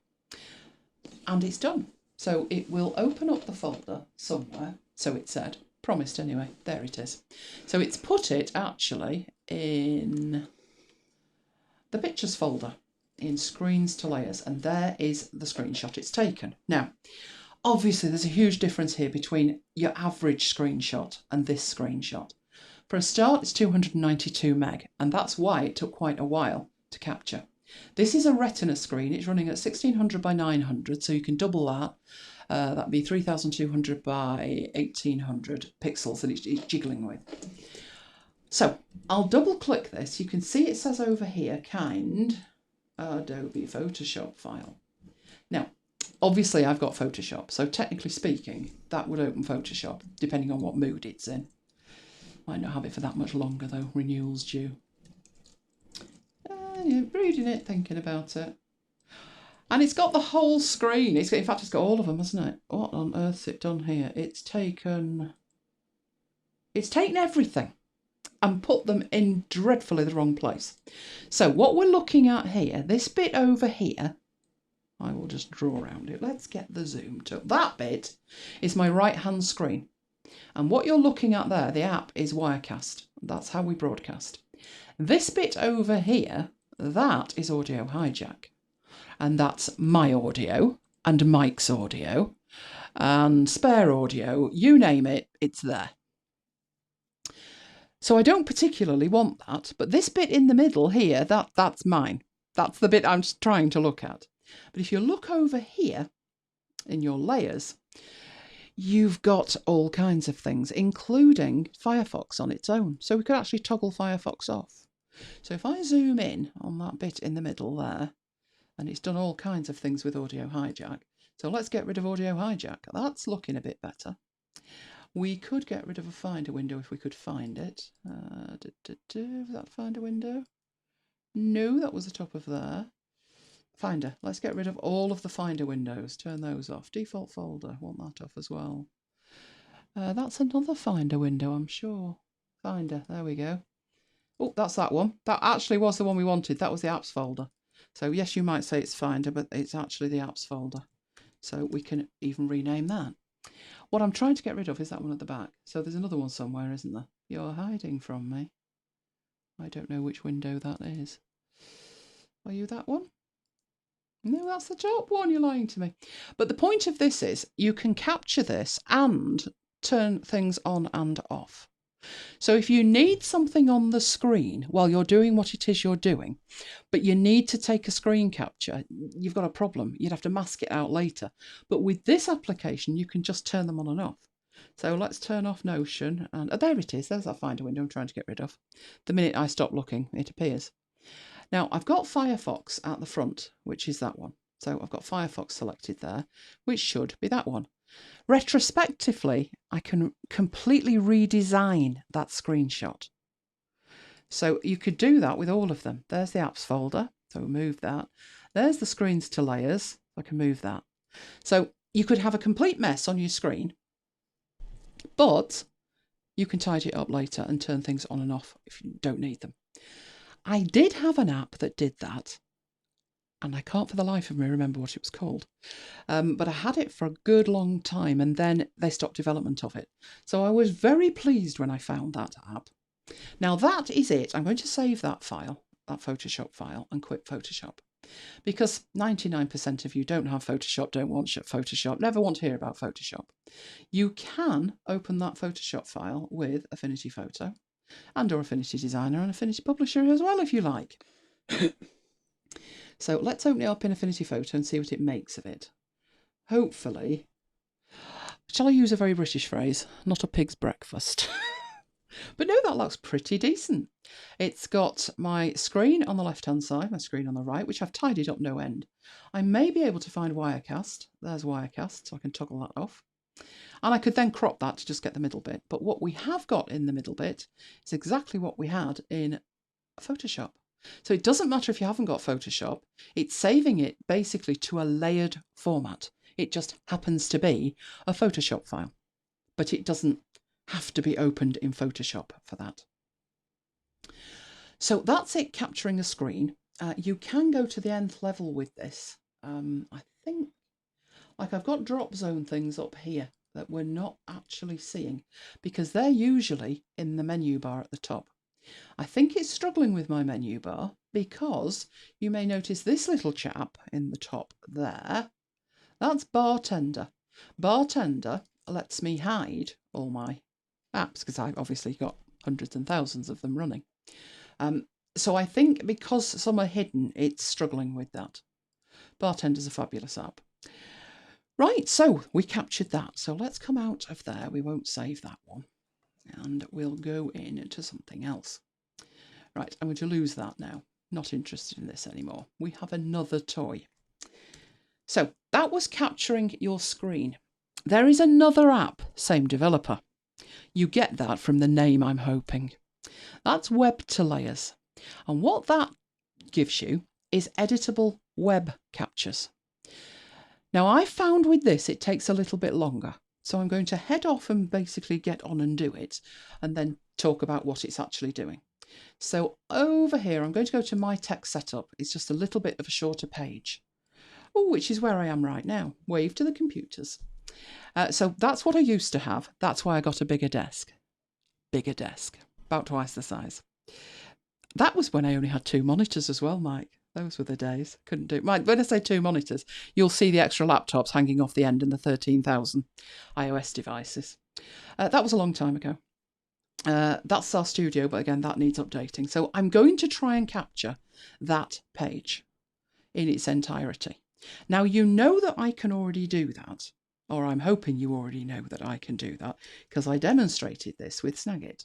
And it's done. So it will open up the folder somewhere, so it said. Promised anyway, there it is. So it's put it actually in the pictures folder in Screens to Layers, and there is the screenshot it's taken. Now, obviously there's a huge difference here between your average screenshot and this screenshot. For a start, it's 292 meg, and that's why it took quite a while to capture. This is a retina screen, it's running at 1600 by 900, so you can double that. That'd be 3200 by 1800 pixels, and it's jiggling with. So I'll double click this. You can see it says over here, kind Adobe Photoshop file. Now, obviously I've got Photoshop, so technically speaking, that would open Photoshop, depending on what mood it's in. Might not have it for that much longer though, renewal's due. Yeah, reading it, thinking about it. And it's got the whole screen. In fact, it's got all of them, hasn't it? What on earth's it done here? It's taken everything and put them in dreadfully the wrong place. So what we're looking at here, this bit over here, I will just draw around it. Let's get the zoom to that bit is my right-hand screen. And what you're looking at there, the app, is Wirecast. That's how we broadcast. This bit over here, that is Audio Hijack. And that's my audio and Mike's audio and spare audio, you name it, it's there. So I don't particularly want that, but this bit in the middle here, that's mine. That's the bit I'm trying to look at. But if you look over here in your layers, you've got all kinds of things, including Firefox on its own. So we could actually toggle Firefox off. So if I zoom in on that bit in the middle there, and it's done all kinds of things with Audio Hijack. So let's get rid of Audio Hijack. That's looking a bit better. We could get rid of a Finder window if we could find it. Was that Finder window? No, that was the top of there. Finder. Let's get rid of all of the Finder windows. Turn those off. Default folder. Want that off as well. That's another Finder window, I'm sure. Finder. There we go. Oh, that's that one. That actually was the one we wanted. That was the apps folder. So yes, you might say it's Finder, but it's actually the apps folder. So we can even rename that. What I'm trying to get rid of is that one at the back. So there's another one somewhere, isn't there? You're hiding from me. I don't know which window that is. Are you that one? No, that's the top one. You're lying to me. But the point of this is you can capture this and turn things on and off. So if you need something on the screen while you're doing what it is you're doing, but you need to take a screen capture, you've got a problem. You'd have to mask it out later. But with this application, you can just turn them on and off. So let's turn off Notion. And there it is. There's that Finder window I'm trying to get rid of. The minute I stop looking, it appears. Now, I've got Firefox at the front, which is that one. So I've got Firefox selected there, which should be that one. Retrospectively, I can completely redesign that screenshot. So you could do that with all of them. There's the apps folder, so we'll move that. There's the screens to layers, I can move that. So you could have a complete mess on your screen, but you can tidy it up later and turn things on and off if you don't need them. I did have an app that did that, and I can't for the life of me remember what it was called. But I had it for a good long time, and then they stopped development of it. So I was very pleased when I found that app. Now that is it. I'm going to save that file, that Photoshop file, and quit Photoshop. Because 99% of you don't have Photoshop, don't want Photoshop, never want to hear about Photoshop. You can open that Photoshop file with Affinity Photo and or Affinity Designer and Affinity Publisher as well if you like. So let's open it up in Affinity Photo and see what it makes of it. Hopefully, shall I use a very British phrase? Not a pig's breakfast. But no, that looks pretty decent. It's got my screen on the left-hand side, my screen on the right, which I've tidied up no end. I may be able to find Wirecast. There's Wirecast, so I can toggle that off. And I could then crop that to just get the middle bit. But what we have got in the middle bit is exactly what we had in Photoshop. So it doesn't matter if you haven't got Photoshop, it's saving it basically to a layered format. It just happens to be a Photoshop file, but it doesn't have to be opened in Photoshop for that. So that's it, capturing a screen. You can go to the nth level with this. I think, like I've got drop zone things up here that we're not actually seeing because they're usually in the menu bar at the top. I think it's struggling with my menu bar because you may notice this little chap in the top there. That's Bartender. Bartender lets me hide all my apps because I've obviously got hundreds and thousands of them running. So I think because some are hidden, it's struggling with that. Bartender's a fabulous app. Right, so we captured that. So let's come out of there. We won't save that one. And we'll go into something else. Right, I'm going to lose that now. Not interested in this anymore. We have another toy. So that was capturing your screen. There is another app, same developer. You get that from the name, I'm hoping. That's WebToLayers. And what that gives you is editable web captures. Now, I found with this, it takes a little bit longer. So I'm going to head off and basically get on and do it, and then talk about what it's actually doing. So over here, I'm going to go to My Text Setup. It's just a little bit of a shorter page. Oh, which is where I am right now. Wave to the computers. So that's what I used to have. That's why I got a bigger desk. Bigger desk. About twice the size. That was when I only had 2 monitors as well, Mike. Those were the days. Couldn't do. Mike, when I say 2 monitors, you'll see the extra laptops hanging off the end and the 13,000 iOS devices. That was a long time ago. That's our studio, but again, that needs updating. So I'm going to try and capture that page in its entirety. Now, you know that I can already do that, or I'm hoping you already know that I can do that, because I demonstrated this with Snagit.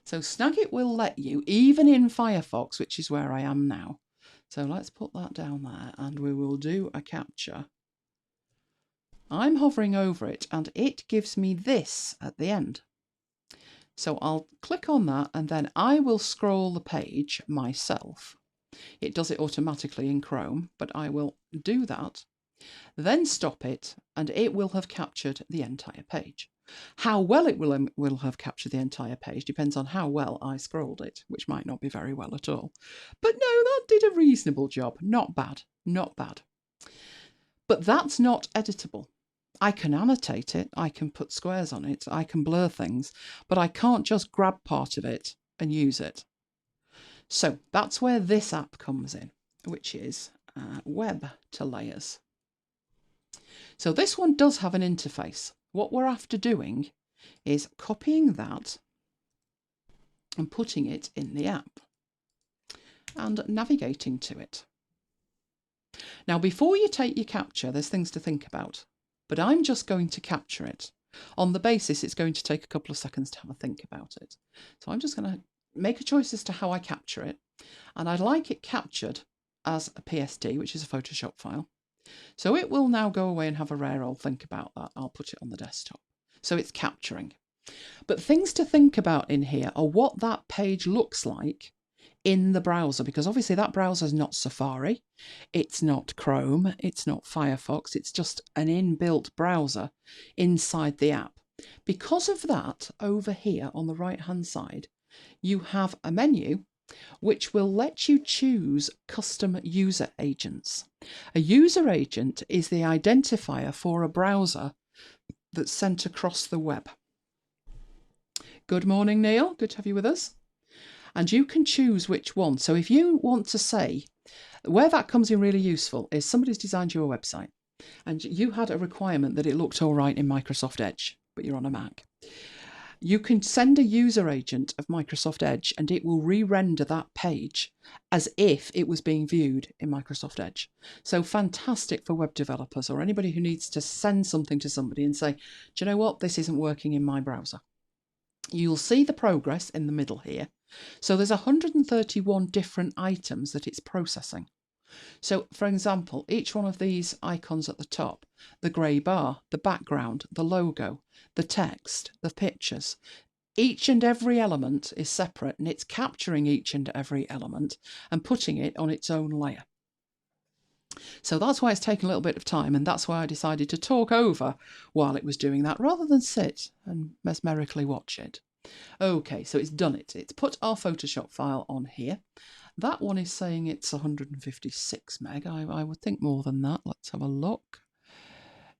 So Snagit will let you, even in Firefox, which is where I am now. So let's put that down there, and we will do a capture. I'm hovering over it, and it gives me this at the end. So I'll click on that, and then I will scroll the page myself. It does it automatically in Chrome, but I will do that, then stop it, and it will have captured the entire page. How well it will have captured the entire page depends on how well I scrolled it, which might not be very well at all. But no, that did a reasonable job. Not bad, not bad. But that's not editable. I can annotate it, I can put squares on it, I can blur things, but I can't just grab part of it and use it. So that's where this app comes in, which is WebToLayers. So this one does have an interface. What we're after doing is copying that and putting it in the app and navigating to it. Now, before you take your capture, there's things to think about, but I'm just going to capture it. On the basis, it's going to take a couple of seconds to have a think about it. So I'm just going to make a choice as to how I capture it, and I'd like it captured as a PSD, which is a Photoshop file. So it will now go away and have a rare old think about that. I'll put it on the desktop. So it's capturing. But things to think about in here are what that page looks like in the browser, because obviously that browser is not Safari, it's not Chrome, it's not Firefox, it's just an inbuilt browser inside the app. Because of that, over here on the right hand side, you have a menu which will let you choose custom user agents. A user agent is the identifier for a browser that's sent across the web. Good morning, Neil. Good to have you with us. And you can choose which one. So if you want to say, where that comes in really useful is somebody's designed you a website and you had a requirement that it looked all right in Microsoft Edge, but you're on a Mac. You can send a user agent of Microsoft Edge and it will re-render that page as if it was being viewed in Microsoft Edge. So fantastic for web developers or anybody who needs to send something to somebody and say, do you know what, this isn't working in my browser. You'll see the progress in the middle here. So there's 131 different items that it's processing. So, for example, each one of these icons at the top, the grey bar, the background, the logo, the text, the pictures, each and every element is separate and it's capturing each and every element and putting it on its own layer. So that's why it's taken a little bit of time, and that's why I decided to talk over while it was doing that rather than sit and mesmerically watch it. Okay, so it's done it. It's put our Photoshop file on here. That one is saying it's 156 meg. I would think more than that. Let's have a look.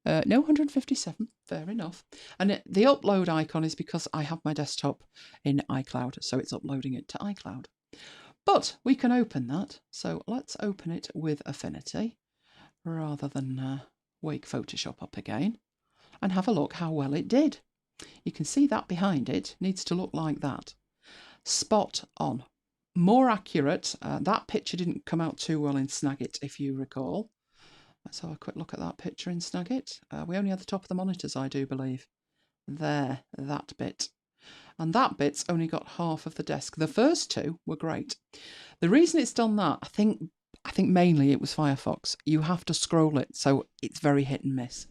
No, 157. Fair enough. And the upload icon is because I have my desktop in iCloud, so it's uploading it to iCloud. But we can open that. So let's open it with Affinity rather than wake Photoshop up again and have a look how well it did. You can see that behind it needs to look like that. Spot on. More accurate. That picture didn't come out too well in Snagit, if you recall. Let's have a quick look at that picture in Snagit. We only had the top of the monitors, I do believe. There, that bit. And that bit's only got half of the desk. The first two were great. The reason it's done that, I think I think mainly it was Firefox. You have to scroll it, so it's very hit and miss.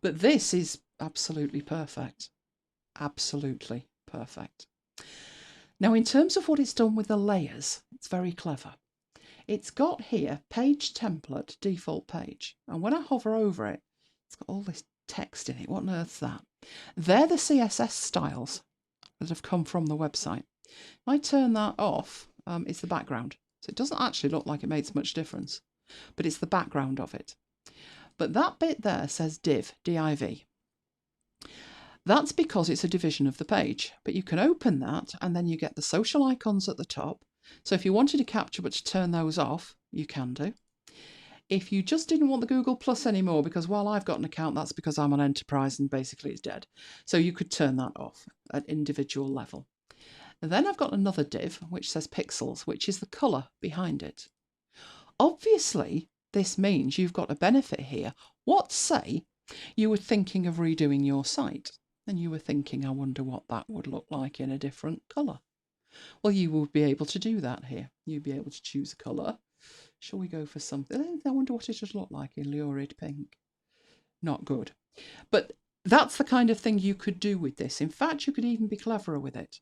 But this is absolutely perfect. Absolutely perfect. Now, in terms of what it's done with the layers, it's very clever. It's got here page template default page, and when I hover over it, it's got all this text in it. What on earth's that? They're the CSS styles that have come from the website. If I turn that off, it's the background. So it doesn't actually look like it makes much difference, but it's the background of it. But that bit there says div, D-I-V. That's because it's a division of the page, but you can open that and then you get the social icons at the top. So if you wanted to capture but to turn those off, you can do. If you just didn't want the Google Plus anymore, because while I've got an account, that's because I'm on Enterprise and basically it's dead. So you could turn that off at individual level. And then I've got another div which says pixels, which is the colour behind it. Obviously, this means you've got a benefit here. What say you were thinking of redoing your site and you were thinking, I wonder what that would look like in a different colour. Well, you will be able to do that here. You'll be able to choose a colour. Shall we go for something? I wonder what it would look like in lurid pink. Not good. But that's the kind of thing you could do with this. In fact, you could even be cleverer with it.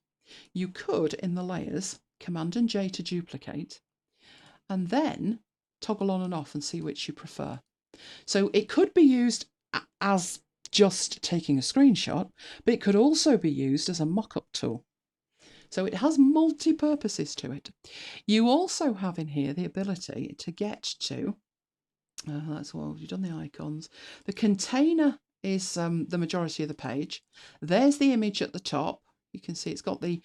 You could, in the layers, Command and J to duplicate, and then toggle on and off and see which you prefer. So it could be used as just taking a screenshot, but it could also be used as a mock-up tool. So it has multi-purposes to it. You also have in here the ability to get to, that's well, you've done the icons. The container is the majority of the page. There's the image at the top. You can see it's got the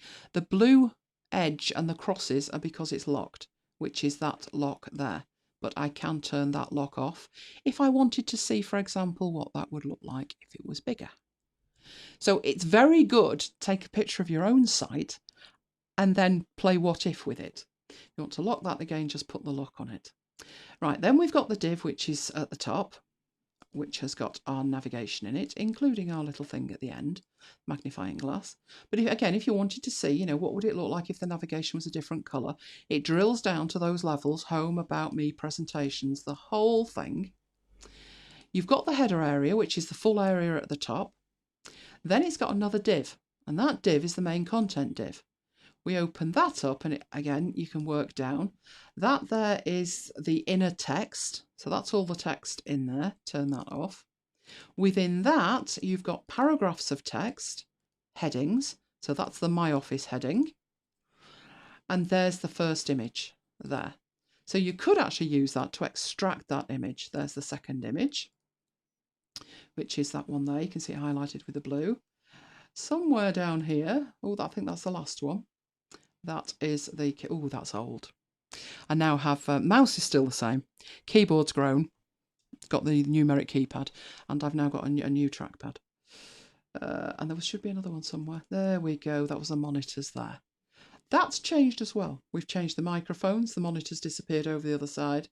blue edge and the crosses are because it's locked, which is that lock there. But I can turn that lock off if I wanted to see, for example, what that would look like if it was bigger. So it's very good to take a picture of your own site and then play what if with it. If you want to lock that again, just put the lock on it. Right, then we've got the div, which is at the top, which has got our navigation in it, including our little thing at the end, magnifying glass. But if you wanted to see, what would it look like if the navigation was a different colour, it drills down to those levels, home, about me, presentations, the whole thing. You've got the header area, which is the full area at the top. Then it's got another div, and that div is the main content div. We open that up and again you can work down. That there is the inner text, so that's all the text in there. Turn that off. Within that you've got paragraphs of text, headings, so that's the My Office heading, and there's the first image there. So you could actually use that to extract that image. There's the second image, which is that one there. You can see it highlighted with the blue. Somewhere down here, I think that's the last one. That is the, that's old. I now have, mouse is still the same. Keyboard's grown. Got the numeric keypad. And I've now got a new trackpad. And there should be another one somewhere. There we go. That was the monitors there. That's changed as well. We've changed the microphones. The monitors disappeared over the other side.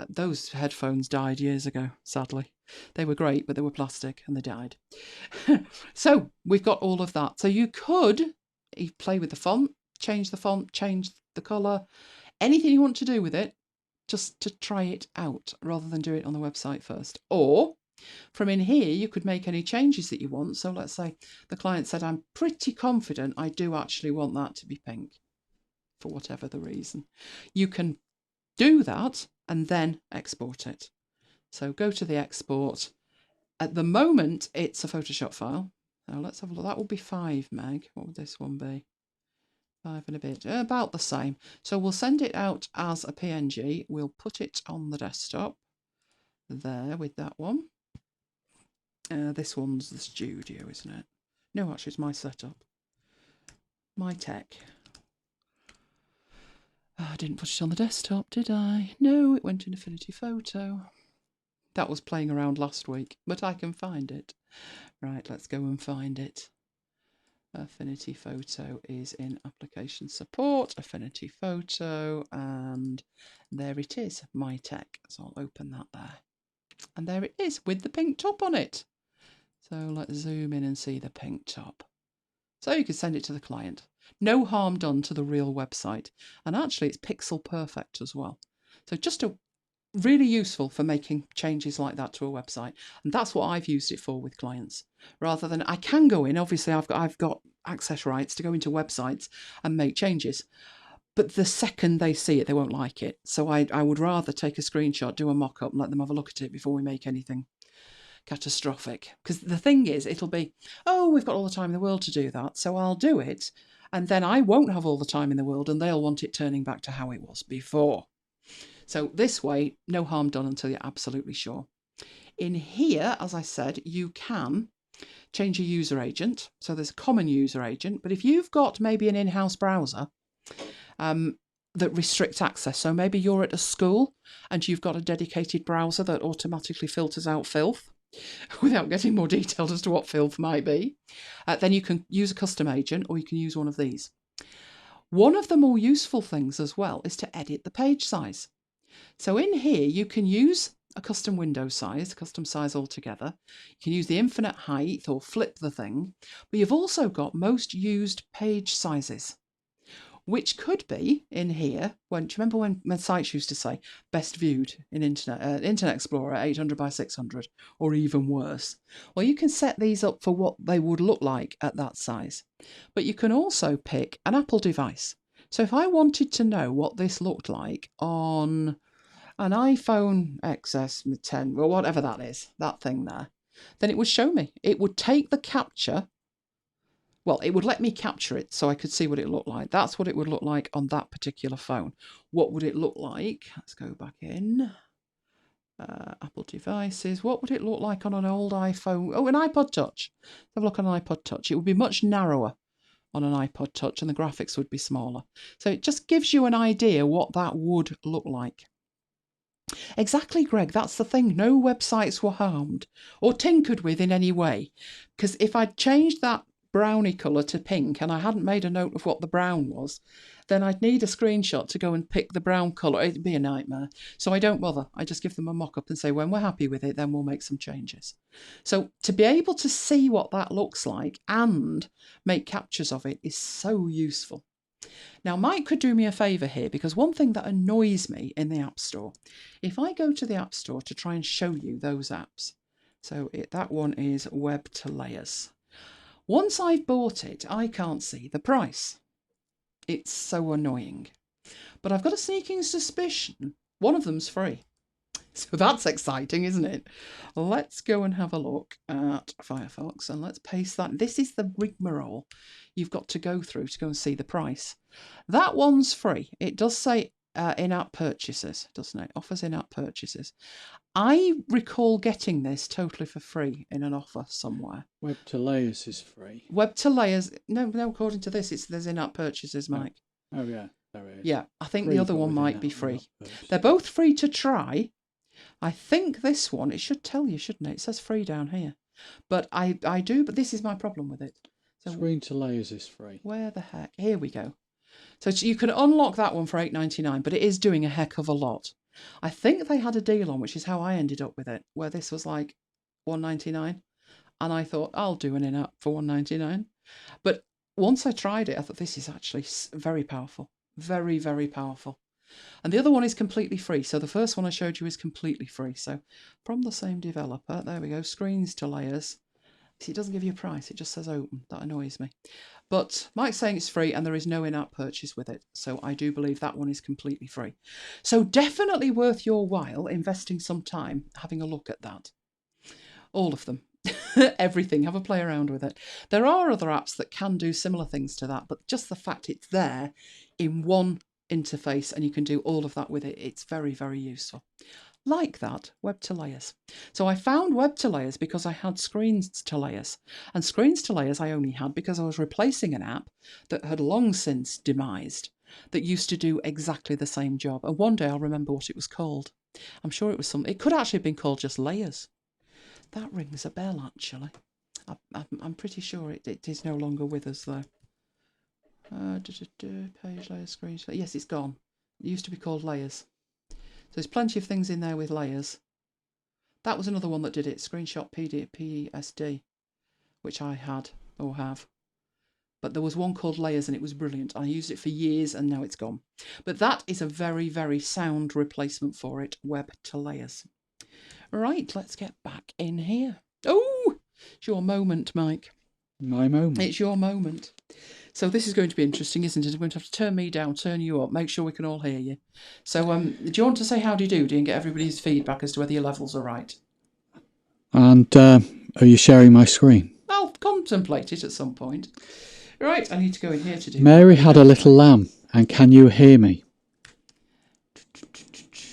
Those headphones died years ago, sadly. They were great, but they were plastic and they died. So we've got all of that. So you could play with the font, change the colour, anything you want to do with it, just to try it out rather than do it on the website first. Or from in here, you could make any changes that you want. So let's say the client said, I'm pretty confident I do actually want that to be pink for whatever the reason. You can do that and then export it. So go to the export. At the moment, it's a Photoshop file. Now let's have a look. That would be 5 meg. What would this one be? 5 and a bit, about the same. So we'll send it out as a PNG. We'll put it on the desktop there with that one. This one's the studio, isn't it? No, actually, it's my setup. My tech. I didn't put it on the desktop, did I? No, it went in Affinity Photo. That was playing around last week, but I can find it. Right, let's go and find it. Affinity Photo is in Application Support, Affinity Photo, and there it is, My Tech. So I'll open that there. And there it is with the pink top on it. So let's zoom in and see the pink top. So you can send it to the client. No harm done to the real website. And actually it's pixel perfect as well. So just really useful for making changes like that to a website, and that's what I've used it for with clients. Rather than I can go in, obviously I've got access rights to go into websites and make changes, but the second they see it, they won't like it. So I would rather take a screenshot, do a mock-up, and let them have a look at it before we make anything catastrophic. Because the thing is, it'll be, oh, we've got all the time in the world to do that, so I'll do it, and then I won't have all the time in the world, and they'll want it turning back to how it was before. So this way, no harm done until you're absolutely sure. In here, as I said, you can change a user agent. So there's a common user agent, but if you've got maybe an in-house browser that restricts access, so maybe you're at a school and you've got a dedicated browser that automatically filters out filth, without getting more detailed as to what filth might be, then you can use a custom agent, or you can use one of these. One of the more useful things as well is to edit the page size. So in here, you can use a custom window size, custom size altogether. You can use the infinite height or flip the thing, but you've also got most used page sizes, which could be in here. Do you remember when sites used to say best viewed in Internet Explorer 800 by 600 or even worse? Well, you can set these up for what they would look like at that size, but you can also pick an Apple device. So if I wanted to know what this looked like on an iPhone XS 10, or whatever that is, that thing there, then it would show me. It would take the capture. Well, it would let me capture it so I could see what it looked like. That's what it would look like on that particular phone. What would it look like? Let's go back in. Apple devices. What would it look like on an old iPhone? Oh, an iPod Touch. Let's have a look on an iPod Touch. It would be much narrower on an iPod Touch and the graphics would be smaller. So it just gives you an idea what that would look like. Exactly, Greg, that's the thing. No websites were harmed or tinkered with in any way. Because if I'd changed that brownie colour to pink and I hadn't made a note of what the brown was, then I'd need a screenshot to go and pick the brown colour. It'd be a nightmare. So I don't bother. I just give them a mock-up and say, when we're happy with it, then we'll make some changes. So to be able to see what that looks like and make captures of it is so useful. Now, Mike could do me a favour here, because one thing that annoys me in the App Store, if I go to the App Store to try and show you those apps, so that one is WebToLayers. Once I've bought it, I can't see the price. It's so annoying. But I've got a sneaking suspicion one of them's free. So that's exciting, isn't it? Let's go and have a look at Firefox and let's paste that. This is the rigmarole you've got to go through to go and see the price. That one's free. It does say in-app purchases, doesn't it? Offers in-app purchases. I recall getting this totally for free in an offer somewhere. WebToLayers is free. WebToLayers, no, according to this, there's in-app purchases, Mike. Oh yeah, there is. Yeah, I think Free, the other but one with might in-app be free. purchases. They're both free to try. I think this one, it should tell you, shouldn't it? It says free down here. But I do, but this is my problem with it. So ScreenToLayers is free. where the heck? Here we go. So you can unlock that one for $8.99, but it is doing a heck of a lot. I think they had a deal on, which is how I ended up with it, where this was like $1.99. And I thought, I'll do an in-app for $1.99. But once I tried it, I thought this is actually very powerful. Very, very powerful. And the other one is completely free. So the first one I showed you is completely free. So from the same developer, there we go, ScreenToLayers. See, it doesn't give you a price. It just says open. That annoys me. But Mike's saying it's free and there is no in-app purchase with it. So I do believe that one is completely free. So definitely worth your while investing some time having a look at that. All of them. Everything. Have a play around with it. There are other apps that can do similar things to that, but just the fact it's there in one interface and you can do all of that with it, it's very, very useful. Like that, WebToLayers. So I found WebToLayers because I had ScreenToLayers. And ScreenToLayers I only had because I was replacing an app that had long since demised that used to do exactly the same job. And one day I'll remember what it was called. I'm sure it was something. It could actually have been called just Layers. That rings a bell, actually. I'm pretty sure it is no longer with us, though. Page layer, screen. Yes, it's gone. It used to be called Layers. So there's plenty of things in there with layers. That was another one that did it. Screenshot PSD, which I had or have. but there was one called Layers and it was brilliant. I used it for years and now it's gone. But that is a very, very sound replacement for it, WebToLayers. Right, let's get back in here. Oh, it's your moment, Mike. My moment. It's your moment. So this is going to be interesting, isn't it? I'm going to have to turn me down, turn you up, make sure we can all hear you. So do you want to say how do you do and get everybody's feedback as to whether your levels are right? And are you sharing my screen? I'll contemplate it at some point. Right, I need to go in here to do Mary had a little lamb, and can you hear me?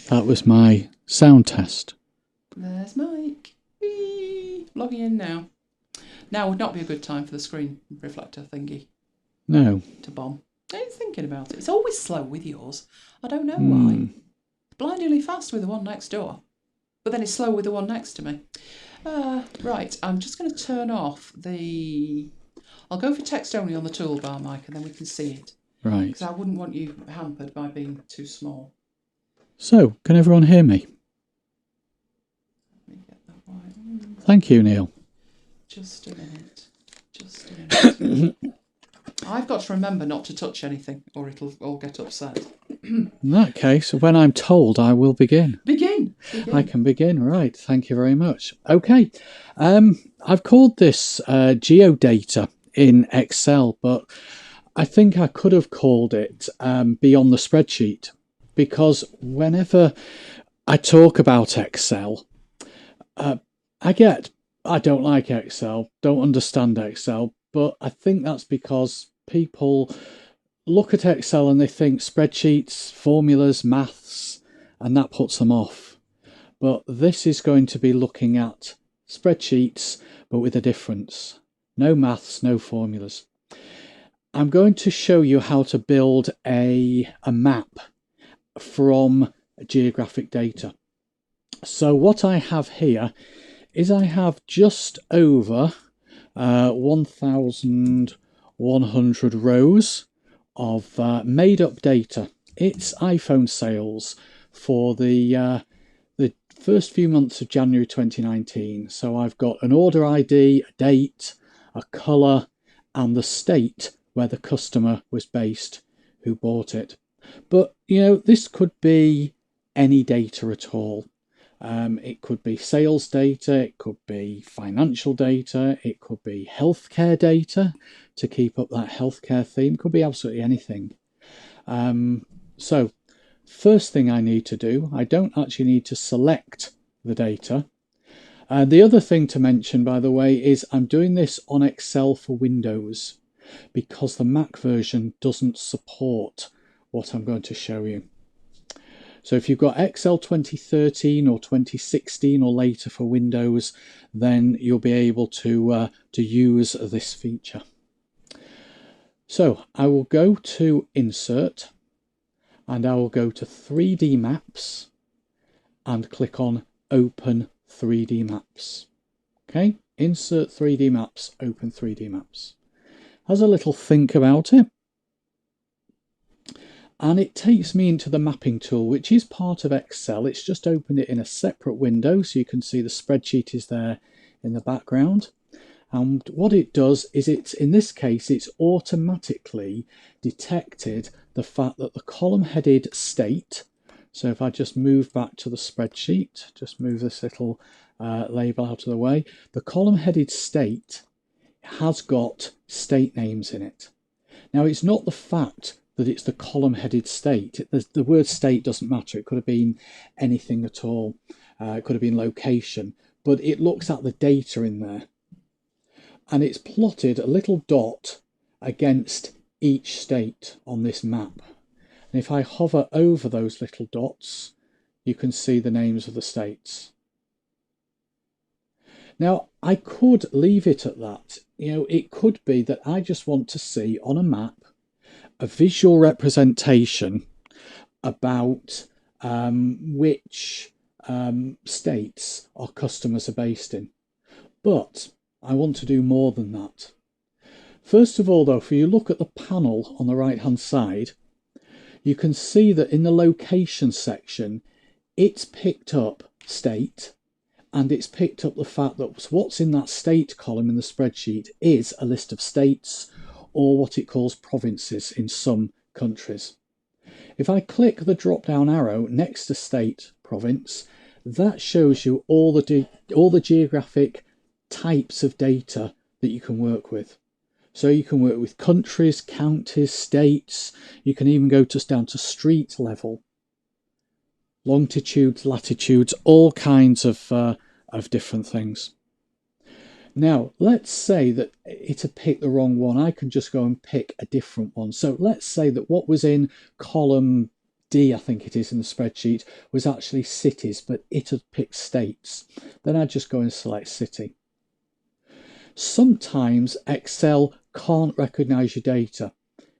That was my sound test. There's Mike. Whee! Logging in now. Now would not be a good time for the screen reflector thingy. No. To bomb. I was thinking about it. It's always slow with yours. I don't know why. It's blindingly fast with the one next door. But then it's slow with the one next to me. Right, I'm just going to turn off the... I'll go for text only on the toolbar, Mike, and then we can see it. Right. Because I wouldn't want you hampered by being too small. So, can everyone hear me? Let me get that right. Thank you, Neil. Just a minute. Just a minute. I've got to remember not to touch anything or it'll all get upset. In that case, when I'm told, I will begin. Begin. I can begin, right. Thank you very much. Okay. I've called this Geo-Data in Excel, but I think I could have called it Beyond the Spreadsheet, because whenever I talk about Excel, I don't like Excel, don't understand Excel, but I think that's because people look at Excel and they think spreadsheets, formulas, maths, and that puts them off. But this is going to be looking at spreadsheets, but with a difference. No maths, no formulas. I'm going to show you how to build a map from geographic data. So what I have here is I have just over 1,100 rows of made up data. It's iPhone sales for the first few months of January 2019. So I've got an order ID, a date, a colour, and the state where the customer was based who bought it. But you know, this could be any data at all. It could be sales data, it could be financial data, it could be healthcare data to keep up that healthcare theme, it could be absolutely anything. So first thing I need to do, I don't actually need to select the data. The other thing to mention, by the way, is I'm doing this on Excel for Windows because the Mac version doesn't support what I'm going to show you. So if you've got Excel 2013 or 2016 or later for Windows, then you'll be able to use this feature. So I will go to Insert and I will go to 3D Maps and click on Open 3D Maps. Okay, Insert 3D Maps, Open 3D Maps. Has a little think about it. And it takes me into the mapping tool, which is part of Excel. It's just opened it in a separate window, so you can see the spreadsheet is there in the background. And what it does is in this case, it's automatically detected the fact that the column headed state. So if I just move back to the spreadsheet, just move this little label out of the way, the column headed state has got state names in it. Now, it's not the fact that it's the column headed state. The word state doesn't matter. It could have been anything at all. It could have been location, but it looks at the data in there. And it's plotted a little dot against each state on this map. And if I hover over those little dots, you can see the names of the states. Now, I could leave it at that. You know, it could be that I just want to see on a map a visual representation about which states our customers are based in. But I want to do more than that. First of all, though, if you look at the panel on the right hand side, you can see that in the location section, it's picked up state, and it's picked up the fact that what's in that state column in the spreadsheet is a list of states or what it calls provinces in some countries. If I click the drop down arrow next to state province, that shows you all the geographic types of data that you can work with. So you can work with countries, counties, states. You can even go down to street level, longitudes, latitudes, all kinds of different things. Now, let's say that it had picked the wrong one. I can just go and pick a different one. So let's say that what was in column D, I think it is in the spreadsheet, was actually cities, but it had picked states. Then I'd just go and select city. Sometimes Excel can't recognize your data,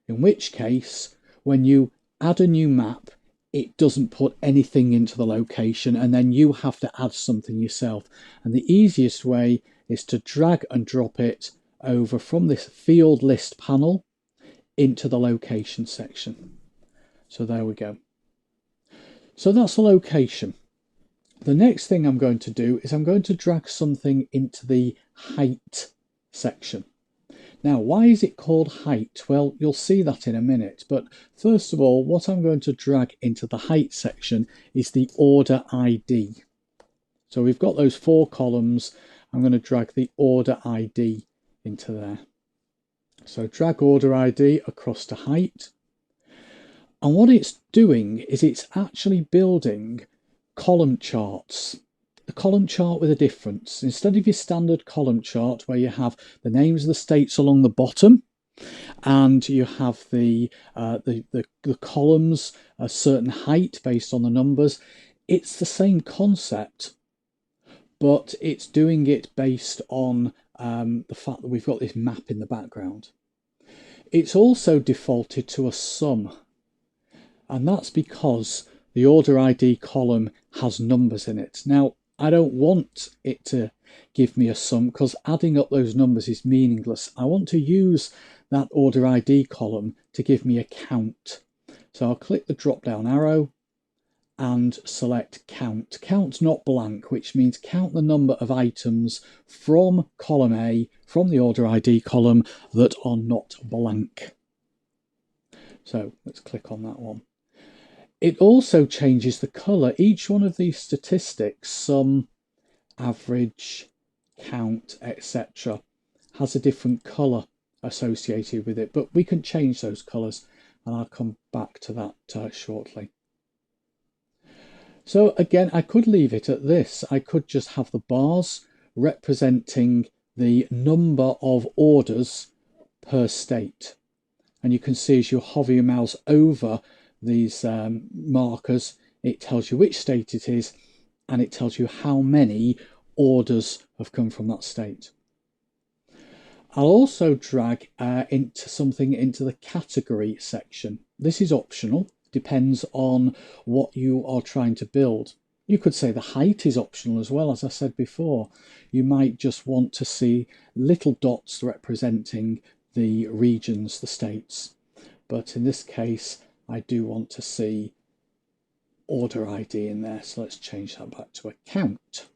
in which case, when you add a new map, it doesn't put anything into the location, and then you have to add something yourself. And the easiest way is to drag and drop it over from this field list panel into the location section. So there we go. So that's the location. The next thing I'm going to do is I'm going to drag something into the height section. Now, why is it called height? Well, you'll see that in a minute. But first of all, what I'm going to drag into the height section is the order ID. So we've got those 4 columns. I'm going to drag the order ID into there. So drag order ID across to height. And what it's doing is it's actually building column charts. A column chart with a difference. Instead of your standard column chart where you have the names of the states along the bottom and you have the columns a certain height based on the numbers, it's the same concept, but it's doing it based on the fact that we've got this map in the background. It's also defaulted to a sum, and that's because the order ID column has numbers in it. Now, I don't want it to give me a sum because adding up those numbers is meaningless. I want to use that order ID column to give me a count. So I'll click the drop down arrow and select count. Count not blank, which means count the number of items from column A, from the order ID column, that are not blank. So let's click on that one. It also changes the colour. Each one of these statistics, sum, average, count, etc., has a different colour associated with it, but we can change those colours, and I'll come back to that shortly. So again, I could leave it at this. I could just have the bars representing the number of orders per state. And you can see as you hover your mouse over these markers, it tells you which state it is, and it tells you how many orders have come from that state. I'll also drag something into the category section. This is optional, depends on what you are trying to build. You could say the height is optional as well, as I said before. You might just want to see little dots representing the regions, the states. But in this case, I do want to see order ID in there, so let's change that back to a count.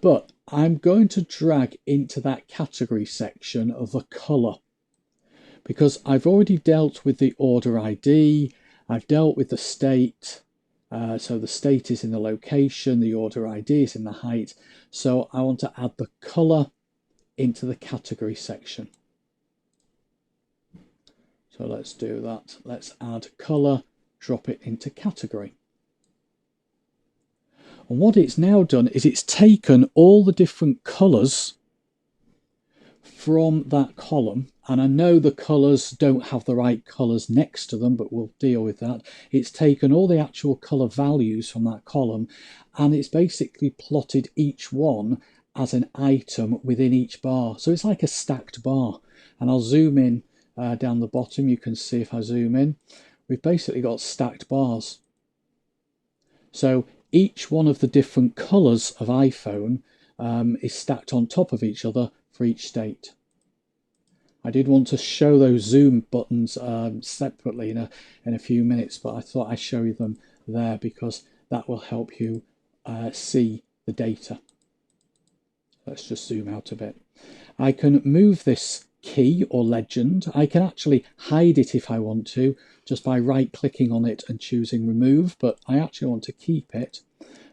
But I'm going to drag into that category section of the colour, because I've already dealt with the order ID, I've dealt with the state, so the state is in the location, the order ID is in the height, so I want to add the colour into the category section. So let's do that. Let's add colour, drop it into category. And what it's now done is it's taken all the different colours from that column, and I know the colours don't have the right colours next to them, but we'll deal with that. It's taken all the actual colour values from that column, and it's basically plotted each one as an item within each bar. So it's like a stacked bar. And I'll zoom in down the bottom. You can see if I zoom in, we've basically got stacked bars. So each one of the different colours of iPhone is stacked on top of each other for each state. I did want to show those zoom buttons separately in a few minutes, but I thought I'd show you them there because that will help you see the data. Let's just zoom out a bit. I can move this key or legend. I can actually hide it if I want to, just by right-clicking on it and choosing remove, but I actually want to keep it,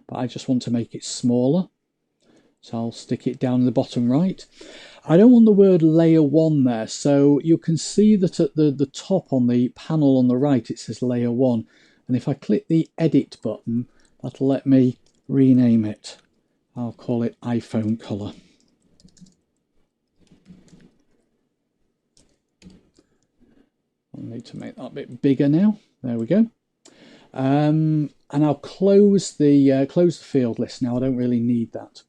but I just want to make it smaller. So I'll stick it down in the bottom right. I don't want the word layer 1 there, so you can see that at the top on the panel on the right it says layer 1, and if I click the edit button, that'll let me rename it. I'll call it iPhone color. I need to make that a bit bigger now. There we go. And I'll close the field list now. I don't really need that.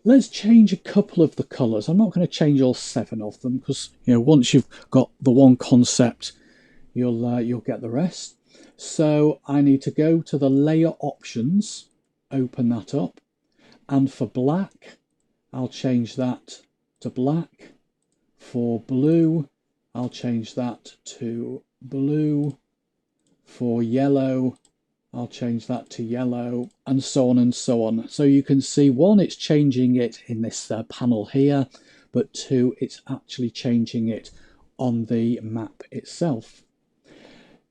Let's change a couple of the colours. I'm not going to change all 7 of them because, you know, once you've got the one concept, you'll get the rest. So I need to go to the layer options, open that up, and for black, I'll change that to black. For blue, I'll change that to blue. For yellow, I'll change that to yellow, and so on and so on. So you can see, 1, it's changing it in this panel here, but 2, it's actually changing it on the map itself.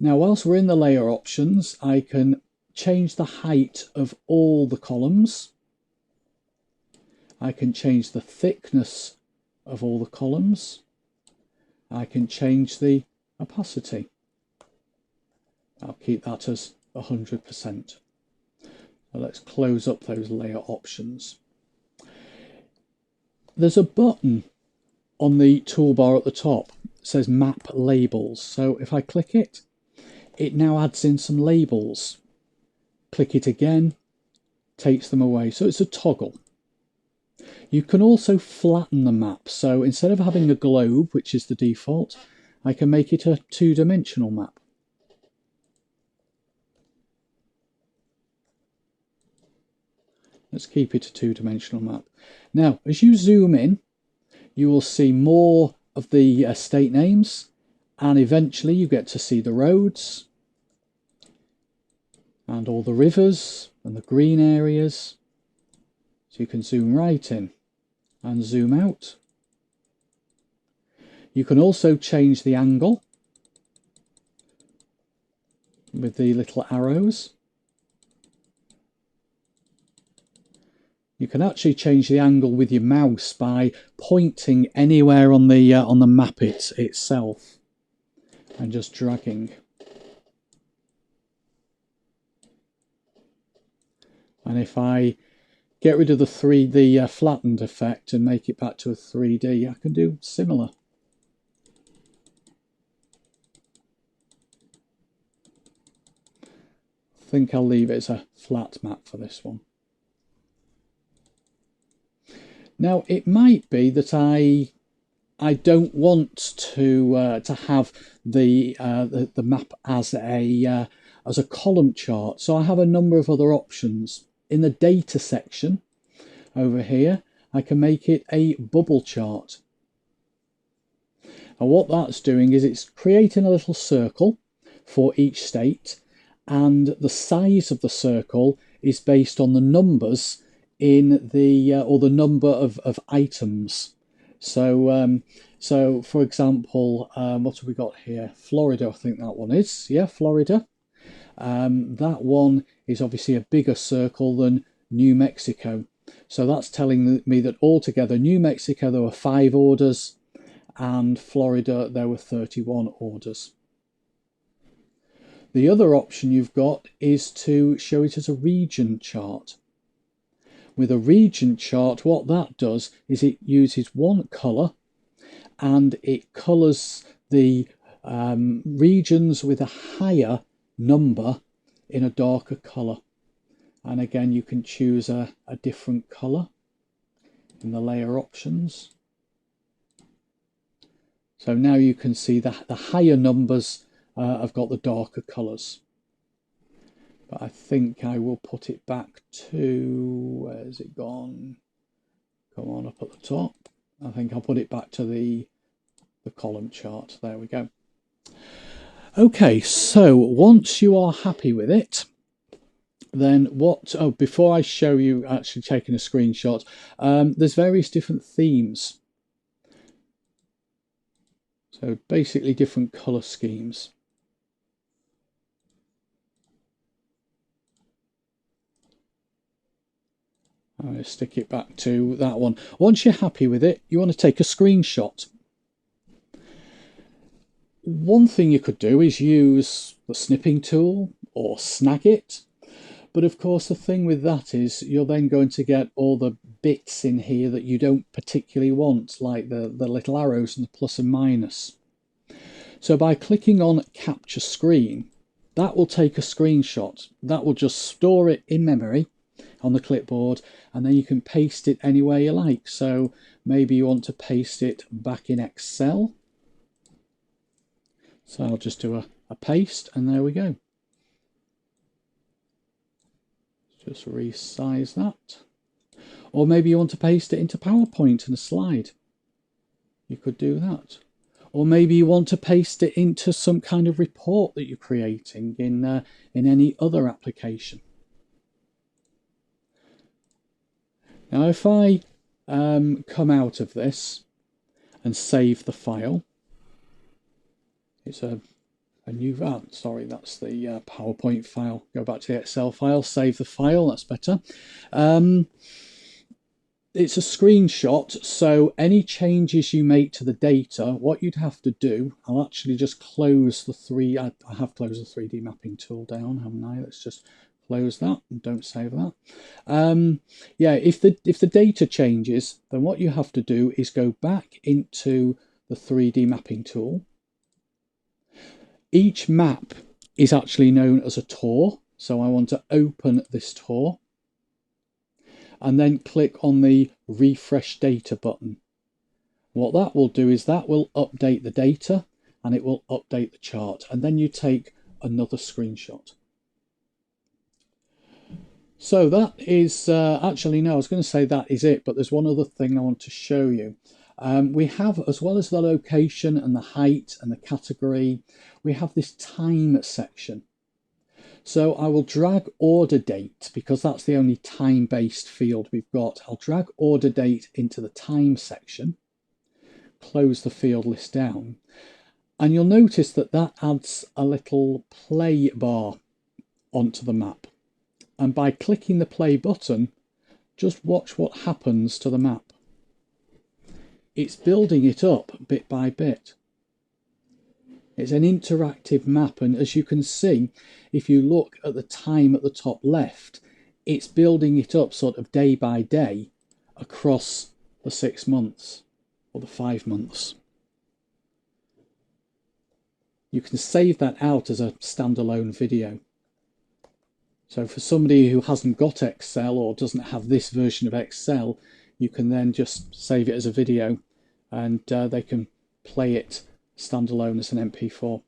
Now, whilst we're in the layer options, I can change the height of all the columns. I can change the thickness of all the columns. I can change the opacity. I'll keep that as 100%. So let's close up those layer options. There's a button on the toolbar at the top that says Map Labels. So if I click it, it now adds in some labels. Click it again, takes them away. So it's a toggle. You can also flatten the map. So instead of having a globe, which is the default, I can make it a 2-dimensional map. Let's keep it a 2-dimensional map. Now, as you zoom in, you will see more of the state names, and eventually you get to see the roads and all the rivers and the green areas. So you can zoom right in and zoom out. You can also change the angle with the little arrows. You can actually change the angle with your mouse by pointing anywhere on the map itself and just dragging. And if I get rid of the flattened effect and make it back to a 3D, I can do similar. I think I'll leave it as a flat map for this one. Now, it might be that I don't want to have the map as a column chart, so I have a number of other options. In the data section over here, I can make it a bubble chart. And what that's doing is it's creating a little circle for each state, and the size of the circle is based on the numbers in the or the number of items. So so for example, what have we got here? Florida, I think that one is. Yeah, Florida. That one is obviously a bigger circle than New Mexico. So that's telling me that altogether New Mexico there were 5 orders, and Florida there were 31 orders. The other option you've got is to show it as a region chart. With a region chart, what that does is it uses one colour and it colours the regions with a higher number in a darker colour. And again, you can choose a different colour in the layer options. So now you can see that the higher numbers have got the darker colours. But I think I will put it back to, where's it gone? Come on up at the top. I think I'll put it back to the column chart. There we go. Okay, so once you are happy with it, then before I show you actually taking a screenshot, there's various different themes. So basically different colour schemes. I'm going to stick it back to that one. Once you're happy with it, you want to take a screenshot. One thing you could do is use the snipping tool or Snagit. But of course, the thing with that is you're then going to get all the bits in here that you don't particularly want, like the little arrows and the plus and minus. So by clicking on Capture Screen, that will take a screenshot. That will just store it in memory on the clipboard, and then you can paste it anywhere you like. So maybe you want to paste it back in Excel. So I'll just do a paste, and there we go. Just resize that. Or maybe you want to paste it into PowerPoint in a slide. You could do that. Or maybe you want to paste it into some kind of report that you're creating in any other application. Now if I come out of this and save the file, it's a new sorry, that's the PowerPoint file. Go back to the Excel file, save the file, that's better. It's a screenshot, so any changes you make to the data, what you'd have to do, I'll actually just close the I have closed the 3D mapping tool down, haven't I? Let's just close that and don't save that. Yeah, if the data changes, then what you have to do is go back into the 3D mapping tool. Each map is actually known as a tour, so I want to open this tour and then click on the refresh data button. What that will do is that will update the data and it will update the chart, and then you take another screenshot. So that is actually, no, I was going to say that is it, but there's one other thing I want to show you. We have, as well as the location and the height and the category, we have this time section. So I will drag order date, because that's the only time-based field we've got. I'll drag order date into the time section, close the field list down, and you'll notice that that adds a little play bar onto the map. And by clicking the play button, just watch what happens to the map. It's building it up bit by bit. It's an interactive map, and as you can see, if you look at the time at the top left, it's building it up sort of day by day across the 6 months or the 5 months. You can save that out as a standalone video. So for somebody who hasn't got Excel or doesn't have this version of Excel, you can then just save it as a video, and they can play it standalone as an MP4.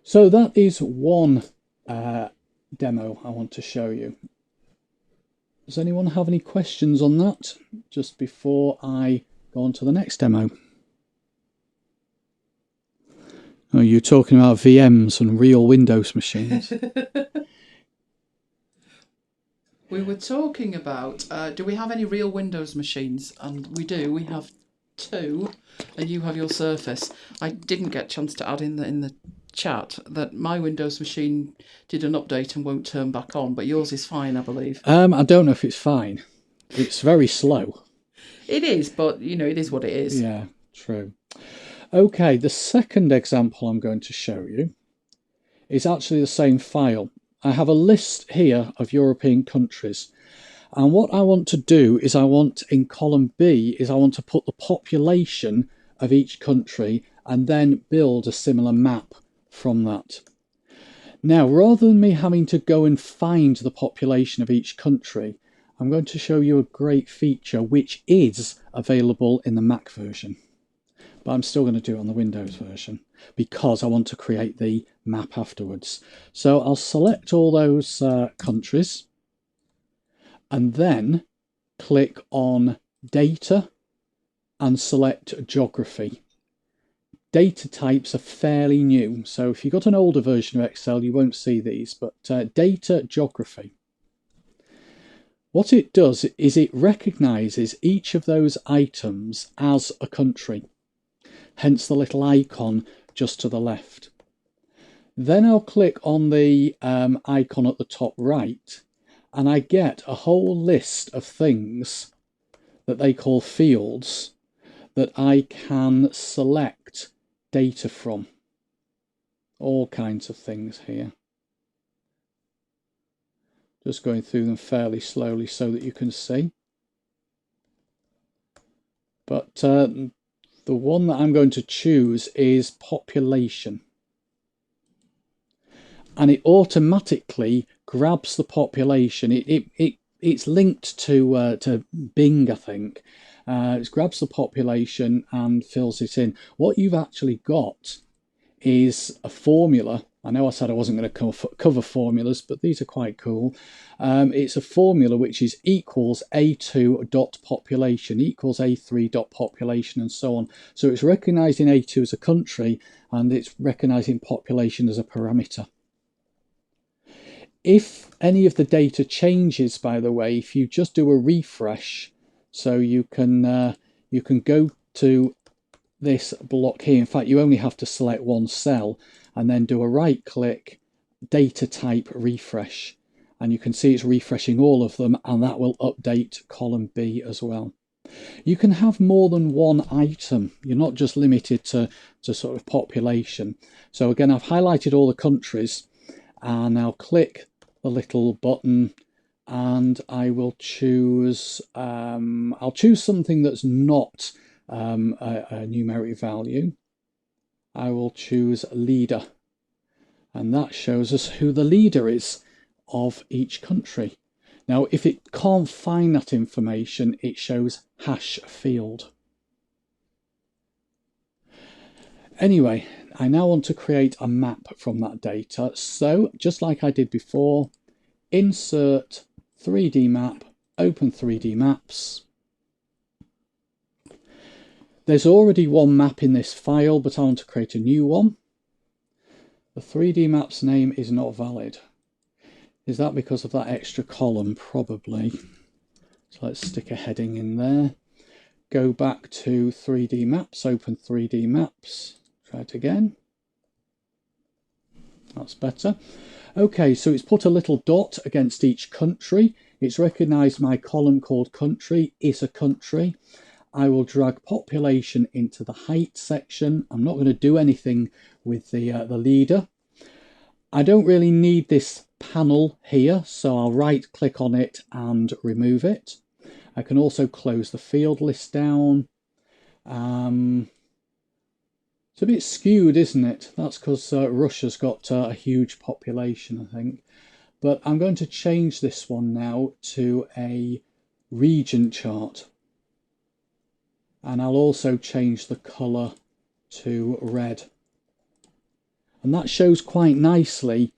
So that is one demo I want to show you. Does anyone have any questions on that just before I go on to the next demo? Oh, you're talking about VMs and real Windows machines. We were talking about, do we have any real Windows machines? And we do, we have 2, and you have your Surface. I didn't get a chance to add in the chat that my Windows machine did an update and won't turn back on, but yours is fine, I believe. I don't know if it's fine. It's very slow. It is, but you know, it is what it is. Yeah, true. Okay, the second example I'm going to show you is actually the same file. I have a list here of European countries, and what I want to do is I want, in column B, is I want to put the population of each country and then build a similar map from that. Now, rather than me having to go and find the population of each country, I'm going to show you a great feature which is available in the Mac version. But I'm still going to do it on the Windows version because I want to create the map afterwards. So I'll select all those countries and then click on Data and select Geography. Data types are fairly new, so if you've got an older version of Excel you won't see these, but Data Geography. What it does is it recognises each of those items as a country. hence the little icon just to the left. Then I'll click on the icon at the top right, and I get a whole list of things that they call fields that I can select data from. All kinds of things here. Just going through them fairly slowly so that you can see. But the one that I'm going to choose is population. And it automatically grabs the population. It's linked to Bing, I think. It grabs the population and fills it in. What you've actually got is a formula. I know I said I wasn't going to cover formulas, but these are quite cool. It's a formula which is equals A2.population equals A3.population and so on. So it's recognising A2 as a country and it's recognising population as a parameter. If any of the data changes, by the way, if you just do a refresh, so you can go to this block here. In fact, you only have to select one cell and then do a right click, data type refresh, and you can see it's refreshing all of them, and that will update column B as well. You can have more than one item. You're not just limited to sort of population. So again, I've highlighted all the countries, and I'll click the little button and I will choose I'll choose something that's not a numeric value. I will choose leader, and that shows us who the leader is of each country. Now if it can't find that information, it shows hash field. Anyway, I now want to create a map from that data. So just like I did before, insert 3D map, open 3D maps. There's already one map in this file, but I want to create a new one. The 3D map's name is not valid. Is that because of that extra column? Probably. So let's stick a heading in there. Go back to 3D maps, open 3D maps. Try it again. That's better. Okay, so it's put a little dot against each country. It's recognised my column called country is a country. I will drag population into the height section. I'm not going to do anything with the leader. I don't really need this panel here, so I'll right click on it and remove it. I can also close the field list down. It's a bit skewed, isn't it? That's because Russia's got a huge population, I think. But I'm going to change this one now to a region chart. And I'll also change the colour to red. And that shows quite nicely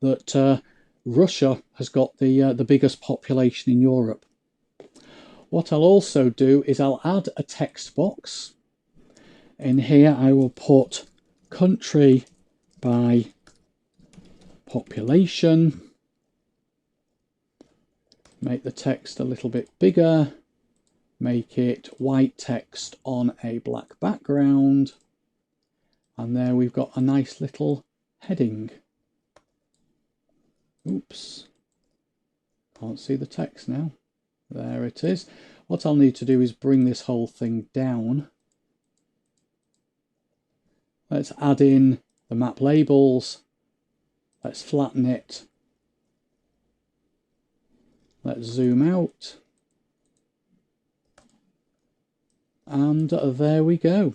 that Russia has got the biggest population in Europe. What I'll also do is I'll add a text box. In here I will put country by population. Make the text a little bit bigger. Make it white text on a black background. And there we've got a nice little heading. Oops. Can't see the text now. There it is. What I'll need to do is bring this whole thing down. Let's add in the map labels. Let's flatten it. Let's zoom out. And there we go.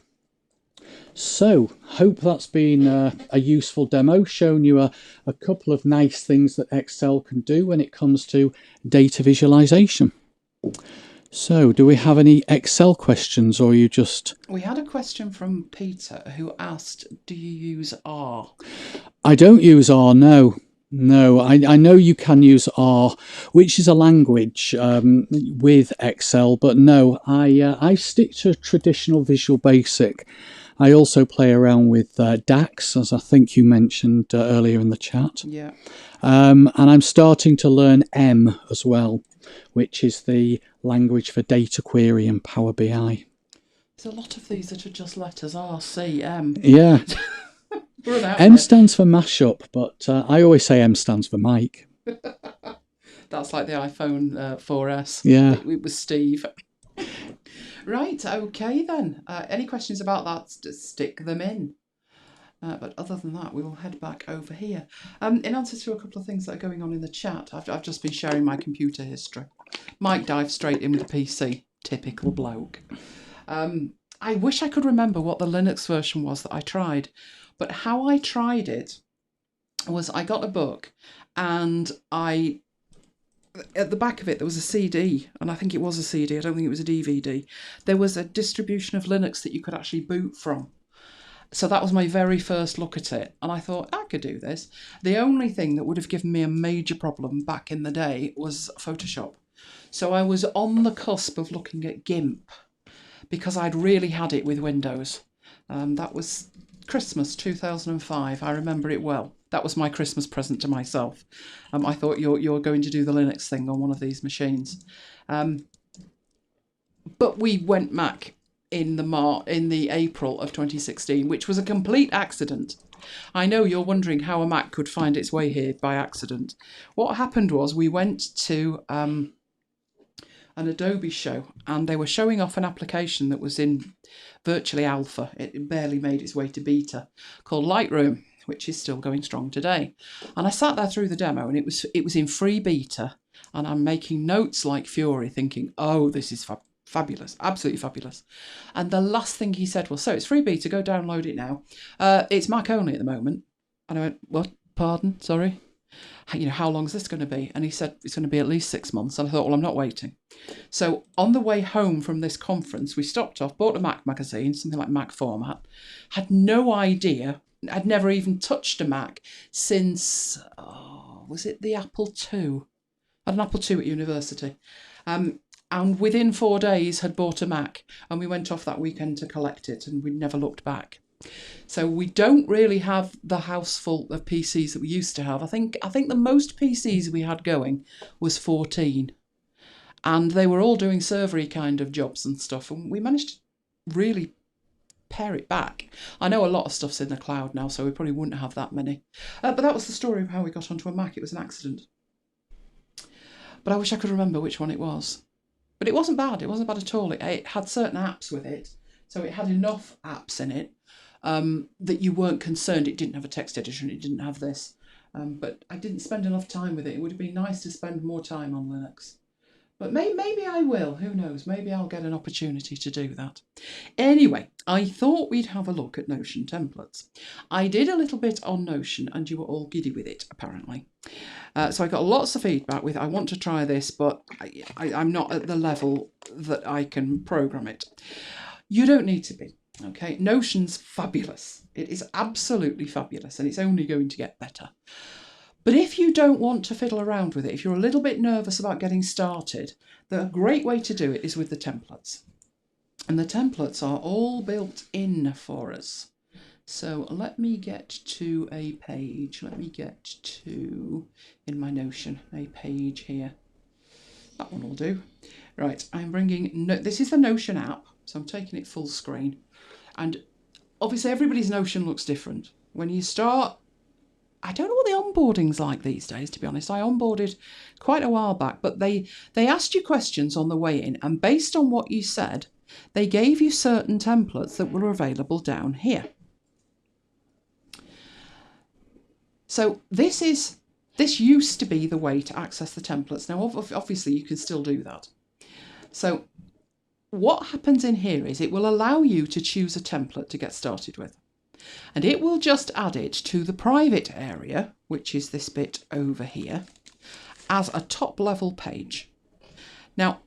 So, hope that's been a useful demo, showing you a couple of nice things that Excel can do when it comes to data visualization. So, do we have any Excel questions, or you just... We had a question from Peter who asked, do you use R? I don't use R, no. No, I know you can use R, which is a language with Excel, but no, I stick to traditional Visual Basic. I also play around with DAX, as I think you mentioned earlier in the chat. Yeah. And I'm starting to learn M as well, which is the language for data query and Power BI. There's a lot of these that are just letters R, C, M. Yeah. Run out M there. stands for mashup, but I always say M stands for Mike. That's like the iPhone 4S. Yeah. It was Steve. Right, okay then. Any questions about that, stick them in. But other than that, we will head back over here. In answer to a couple of things that are going on in the chat, I've just been sharing my computer history. Mike dived straight in with the PC. Typical bloke. I wish I could remember what the Linux version was that I tried. But how I tried it was I got a book and at the back of it there was a CD, and I think it was a CD, I don't think it was a DVD. There was a distribution of Linux that you could actually boot from. So that was my very first look at it, and I thought, I could do this. The only thing that would have given me a major problem back in the day was Photoshop. So I was on the cusp of looking at GIMP, because I'd really had it with Windows. That was Christmas 2005, I remember it well. That was my Christmas present to myself. I thought you're going to do the Linux thing on one of these machines. But we went Mac in the April of 2016, which was a complete accident. I know you're wondering how a Mac could find its way here by accident. What happened was we went to an Adobe show, and they were showing off an application that was in virtually alpha. It barely made its way to beta, called Lightroom, which is still going strong today. And I sat there through the demo, and it was in free beta, and I'm making notes like fury, thinking, oh, this is fabulous, absolutely fabulous. And the last thing he said was, so it's free beta, go download it now. It's Mac only at the moment. And I went, what? Pardon? Sorry? How long is this going to be? And he said, it's going to be at least 6 months. And I thought, well, I'm not waiting. So on the way home from this conference, we stopped off, bought a Mac magazine, something like Mac Format, had no idea. I'd never even touched a Mac since, was it the Apple II? I had an Apple II at university. And within 4 days had bought a Mac, and we went off that weekend to collect it, and we never looked back. So we don't really have the house full of PCs that we used to have. I think the most PCs we had going was 14. And they were all doing servery kind of jobs and stuff, and we managed to really pare it back. I know a lot of stuff's in the cloud now, so we probably wouldn't have that many. But that was the story of how we got onto a Mac. It was an accident. But I wish I could remember which one it was. But it wasn't bad. It wasn't bad at all. It had certain apps with it. So it had enough apps in it that you weren't concerned. It didn't have a text editor and it didn't have this. But I didn't spend enough time with it. It would have been nice to spend more time on Linux. But maybe I will. Who knows? Maybe I'll get an opportunity to do that. Anyway, I thought we'd have a look at Notion templates. I did a little bit on Notion and you were all giddy with it, apparently. So I got lots of feedback with, I want to try this, but I'm not at the level that I can program it. You don't need to be, okay? Notion's fabulous. It is absolutely fabulous, and it's only going to get better. But if you don't want to fiddle around with it, if you're a little bit nervous about getting started, the great way to do it is with the templates. And the templates are all built in for us. So let me get to a page. Let me get to, in my Notion, a page here. That one will do. Right, I'm bringing, this is the Notion app, so I'm taking it full screen. And obviously everybody's Notion looks different. When you start, I don't know what the onboarding's like these days, to be honest. I onboarded quite a while back, but they asked you questions on the way in, and based on what you said, they gave you certain templates that were available down here. So this used to be the way to access the templates. Now, obviously, you can still do that. So what happens in here is it will allow you to choose a template to get started with. And it will just add it to the private area, which is this bit over here, as a top level page. Now,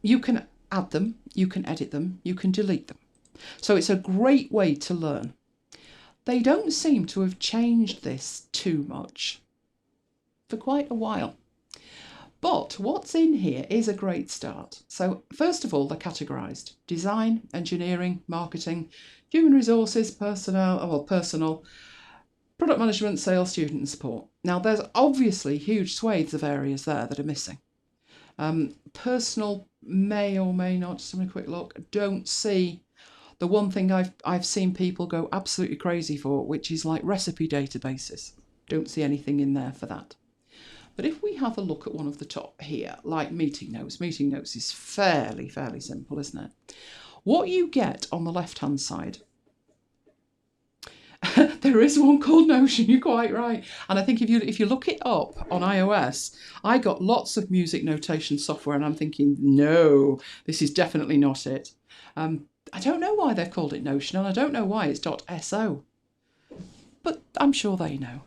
you can add them, you can edit them, you can delete them. So it's a great way to learn. They don't seem to have changed this too much for quite a while. But what's in here is a great start. So first of all, they're categorised: design, engineering, marketing, human resources, personal, product management, sales, student and support. Now there's obviously huge swathes of areas there that are missing. Personal may or may not, just having a quick look, don't see the one thing I've seen people go absolutely crazy for, which is like recipe databases. Don't see anything in there for that. But if we have a look at one of the top here, like meeting notes is fairly simple, isn't it? What you get on the left-hand side, there is one called Notion, you're quite right. And I think if you look it up on iOS, I got lots of music notation software and I'm thinking, no, this is definitely not it. I don't know why they've called it Notion and I don't know why it's .so, but I'm sure they know.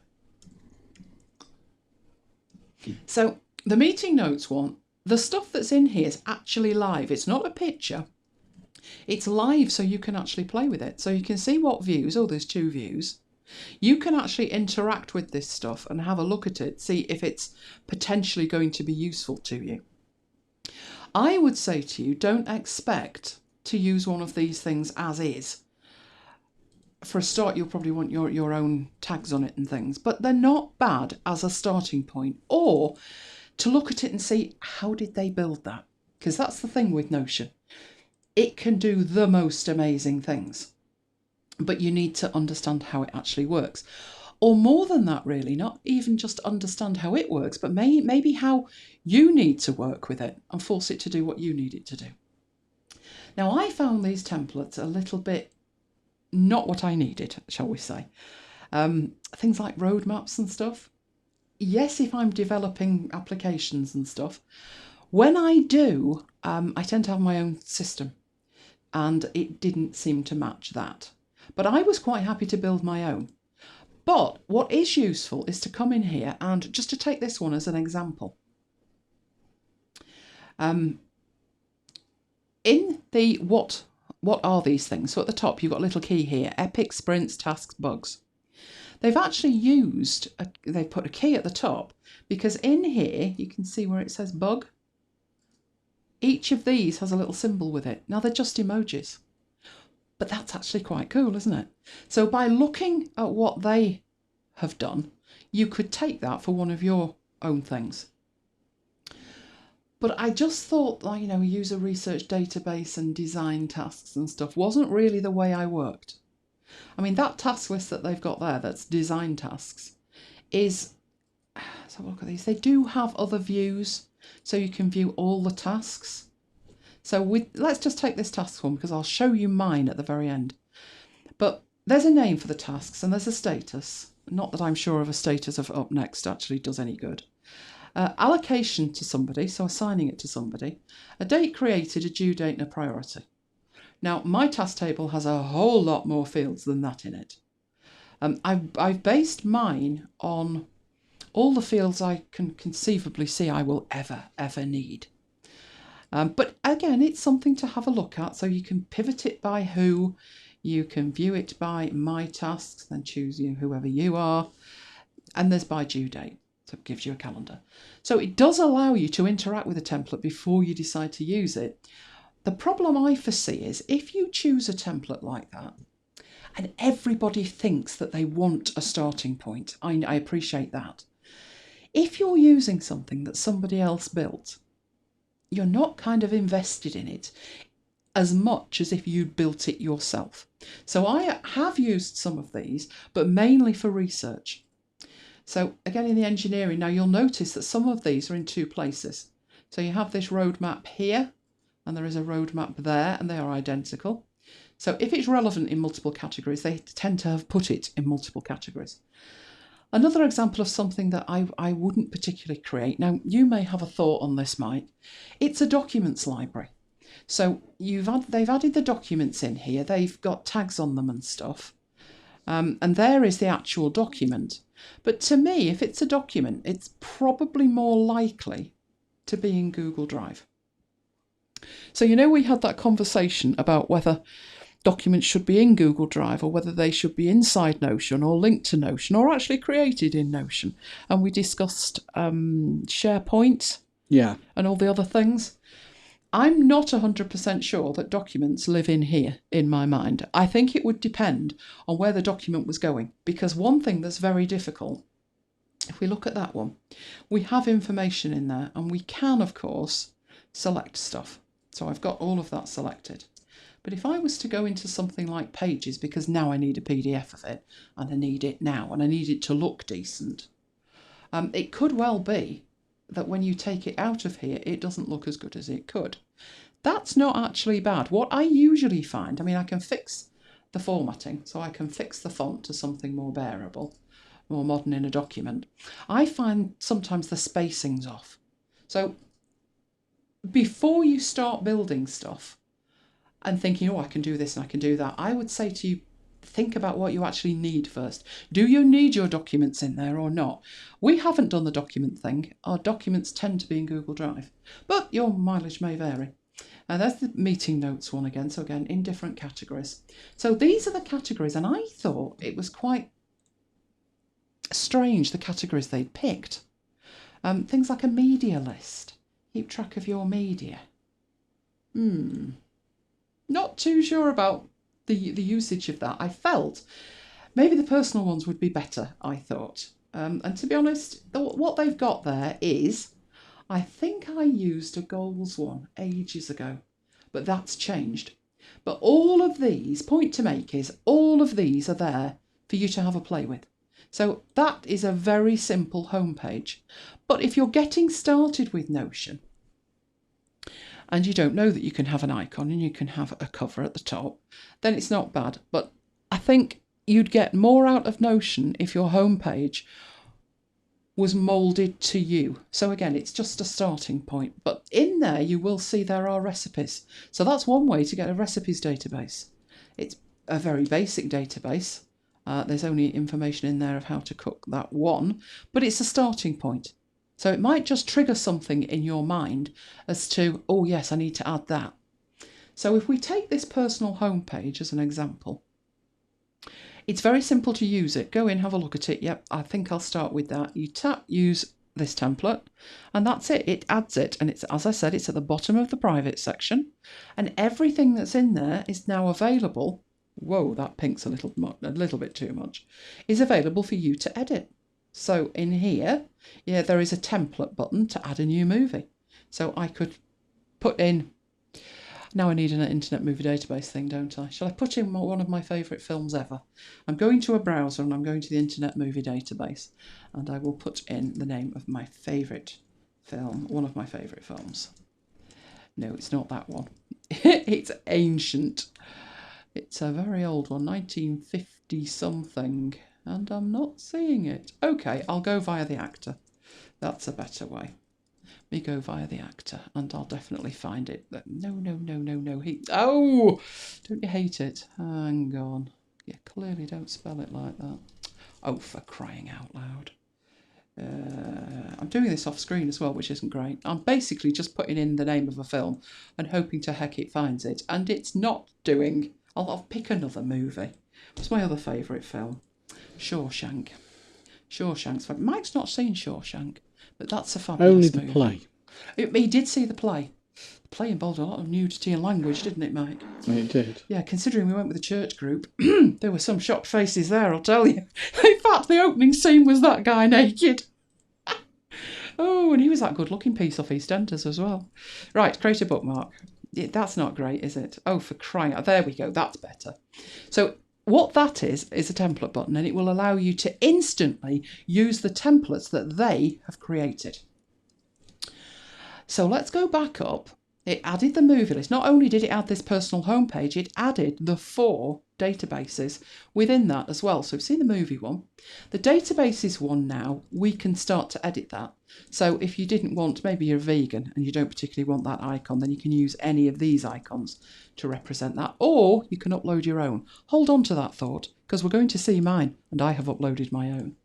So the meeting notes one, the stuff that's in here is actually live. It's not a picture. It's live, so you can actually play with it. So you can see what views. Oh, there's 2 views. You can actually interact with this stuff and have a look at it, see if it's potentially going to be useful to you. I would say to you, don't expect to use one of these things as is. For a start, you'll probably want your own tags on it and things, but they're not bad as a starting point, or to look at it and see, how did they build that? Because that's the thing with Notion. It can do the most amazing things, but you need to understand how it actually works. Or more than that, really, not even just understand how it works, but maybe how you need to work with it and force it to do what you need it to do. Now, I found these templates a little bit not what I needed, shall we say. Things like roadmaps and stuff. Yes, if I'm developing applications and stuff. When I do, I tend to have my own system, and it didn't seem to match that. But I was quite happy to build my own. But what is useful is to come in here and just to take this one as an example. In the what are these things? So at the top, you've got a little key here, epic, sprints, tasks, bugs. They've actually they've put a key at the top because in here, you can see where it says bug. Each of these has a little symbol with it. Now they're just emojis, but that's actually quite cool, isn't it? So by looking at what they have done, you could take that for one of your own things. But I just thought, like, a user research database and design tasks and stuff wasn't really the way I worked. I mean, that task list that they've got there, that's design tasks, is, let's have a look at these. They do have other views, so you can view all the tasks. So let's just take this task one because I'll show you mine at the very end. But there's a name for the tasks and there's a status. Not that I'm sure of a status of up next actually does any good. Allocation to somebody, so assigning it to somebody. A date created, a due date and a priority. Now, my task table has a whole lot more fields than that in it. I've based mine on all the fields I can conceivably see I will ever need. But again, it's something to have a look at, so you can pivot it by who, you can view it by my tasks, then choose whoever you are, and there's by due date, so it gives you a calendar. So it does allow you to interact with a template before you decide to use it. The problem I foresee is if you choose a template like that, and everybody thinks that they want a starting point, I appreciate that. If you're using something that somebody else built, you're not kind of invested in it as much as if you'd built it yourself. So I have used some of these, but mainly for research. So again, in the engineering, now you'll notice that some of these are in 2 places. So you have this roadmap here, and there is a roadmap there, and they are identical. So if it's relevant in multiple categories, they tend to have put it in multiple categories. Another example of something that I wouldn't particularly create. Now, you may have a thought on this, Mike. It's a documents library. So they've added the documents in here. They've got tags on them and stuff. And there is the actual document. But to me, if it's a document, it's probably more likely to be in Google Drive. So, we had that conversation about whether documents should be in Google Drive or whether they should be inside Notion or linked to Notion or actually created in Notion. And we discussed SharePoint and all the other things. I'm not 100% sure that documents live in here in my mind. I think it would depend on where the document was going, because one thing that's very difficult, if we look at that one, we have information in there and we can, of course, select stuff. So I've got all of that selected. But But if I was to go into something like Pages, because now I need a PDF of it, and I need it now, and I need it to look decent, it could well be that when you take it out of here, it doesn't look as good as it could. That's not actually bad. What I usually find, I mean, I can fix the formatting, so I can fix the font to something more bearable, more modern in a document. I find sometimes the spacing's off. So before you start building stuff and thinking, oh, I can do this and I can do that, I would say to you, think about what you actually need first. Do you need your documents in there or not? We haven't done the document thing. Our documents tend to be in Google Drive, but your mileage may vary. And there's the meeting notes one again. So again, in different categories. So these are the categories, and I thought it was quite strange, the categories they'd picked. Things like a media list. Keep track of your media. Not too sure about the usage of that. I felt maybe the personal ones would be better, I thought. And to be honest, what they've got there is, I think I used a goals one ages ago, but that's changed. But all of these, point to make is, all of these are there for you to have a play with. So that is a very simple homepage. But if you're getting started with Notion, and you don't know that you can have an icon and you can have a cover at the top, then it's not bad. But I think you'd get more out of Notion if your homepage was moulded to you. So again, it's just a starting point. But in there, you will see there are recipes. So that's one way to get a recipes database. It's a very basic database. There's only information in there of how to cook that one, but it's a starting point. So it might just trigger something in your mind as to, oh yes, I need to add that. So if we take this personal homepage as an example, it's very simple to use it. Go in, have a look at it. Yep, I think I'll start with that. You tap use this template and that's it. It adds it. And it's, as I said, it's at the bottom of the private section and everything that's in there is now available. Whoa, that pink's a little bit too much. Is available for you to edit. So in here, yeah, there is a template button to add a new movie. So I could put in, now I need an Internet Movie Database thing, don't I? Shall I put in one of my favourite films ever? I'm going to a browser and I'm going to the Internet Movie Database and I will put in the name of my favourite film, one of my favourite films. No, it's not that one. It's ancient. It's a very old one, 1950 something. And I'm not seeing it. Okay, I'll go via the actor. That's a better way. Me go via the actor, and I'll definitely find it. No. Oh, don't you hate it? Hang on. Yeah, clearly don't spell it like that. Oh, for crying out loud. I'm doing this off screen as well, which isn't great. I'm basically just putting in the name of a film and hoping to heck it finds it. And it's not doing. I'll pick another movie. What's my other favourite film? Shawshank. Shawshank's fun. Mike's not seen Shawshank, but that's a fabulous Only the movie. play. He did see the play. The play involved a lot of nudity and language, didn't it, Mike? It did. Yeah, considering we went with a church group, there were some shocked faces there, I'll tell you. In fact, the opening scene was that guy naked. Oh, and he was that good-looking piece off EastEnders as well. Right, create a bookmark. That's not great, is it? Oh, for crying out. There we go, that's better. So what that is a template button, and it will allow you to instantly use the templates that they have created. So let's go back up. It added the movie list. Not only did it add this personal homepage, it added the 4 databases within that as well. So we've seen the movie one. The databases one now, we can start to edit that. So if you didn't want, maybe you're a vegan and you don't particularly want that icon, then you can use any of these icons to represent that. Or you can upload your own. Hold on to that thought, because we're going to see mine, and I have uploaded my own.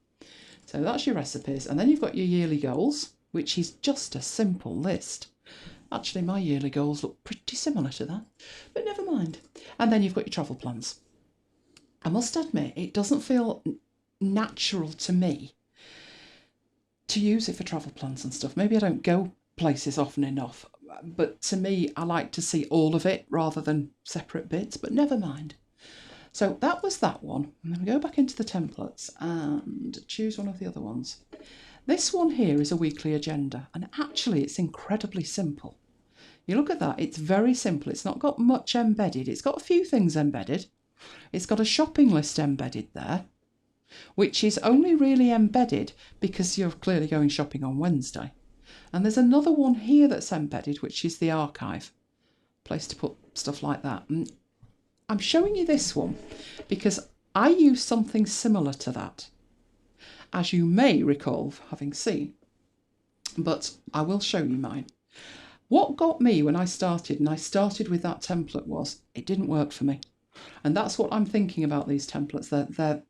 So that's your recipes. And then you've got your yearly goals, which is just a simple list. Actually, my yearly goals look pretty similar to that, but never mind. And then you've got your travel plans. I must admit, it doesn't feel natural to me to use it for travel plans and stuff. Maybe I don't go places often enough, but to me, I like to see all of it rather than separate bits, but never mind. So that was that one. I'm going to go back into the templates and choose one of the other ones. This one here is a weekly agenda, and actually it's incredibly simple. You look at that, it's very simple. It's not got much embedded. It's got a few things embedded. It's got a shopping list embedded there, which is only really embedded because you're clearly going shopping on Wednesday. And there's another one here that's embedded, which is the archive, place to put stuff like that. And I'm showing you this one because I use something similar to that, as you may recall having seen, but I will show you mine. What got me when I started, and I started with that template, was it didn't work for me. And that's what I'm thinking about these templates. They're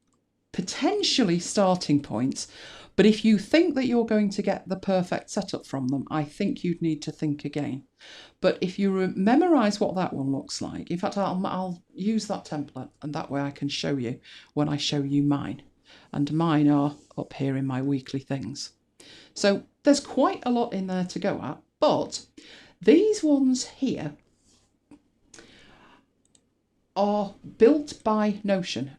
potentially starting points, but if you think that you're going to get the perfect setup from them, I think you'd need to think again. But if you memorise what that one looks like, in fact, I'll use that template, and that way I can show you when I show you mine. And mine are up here in my weekly things. So there's quite a lot in there to go at, but these ones here are built by Notion,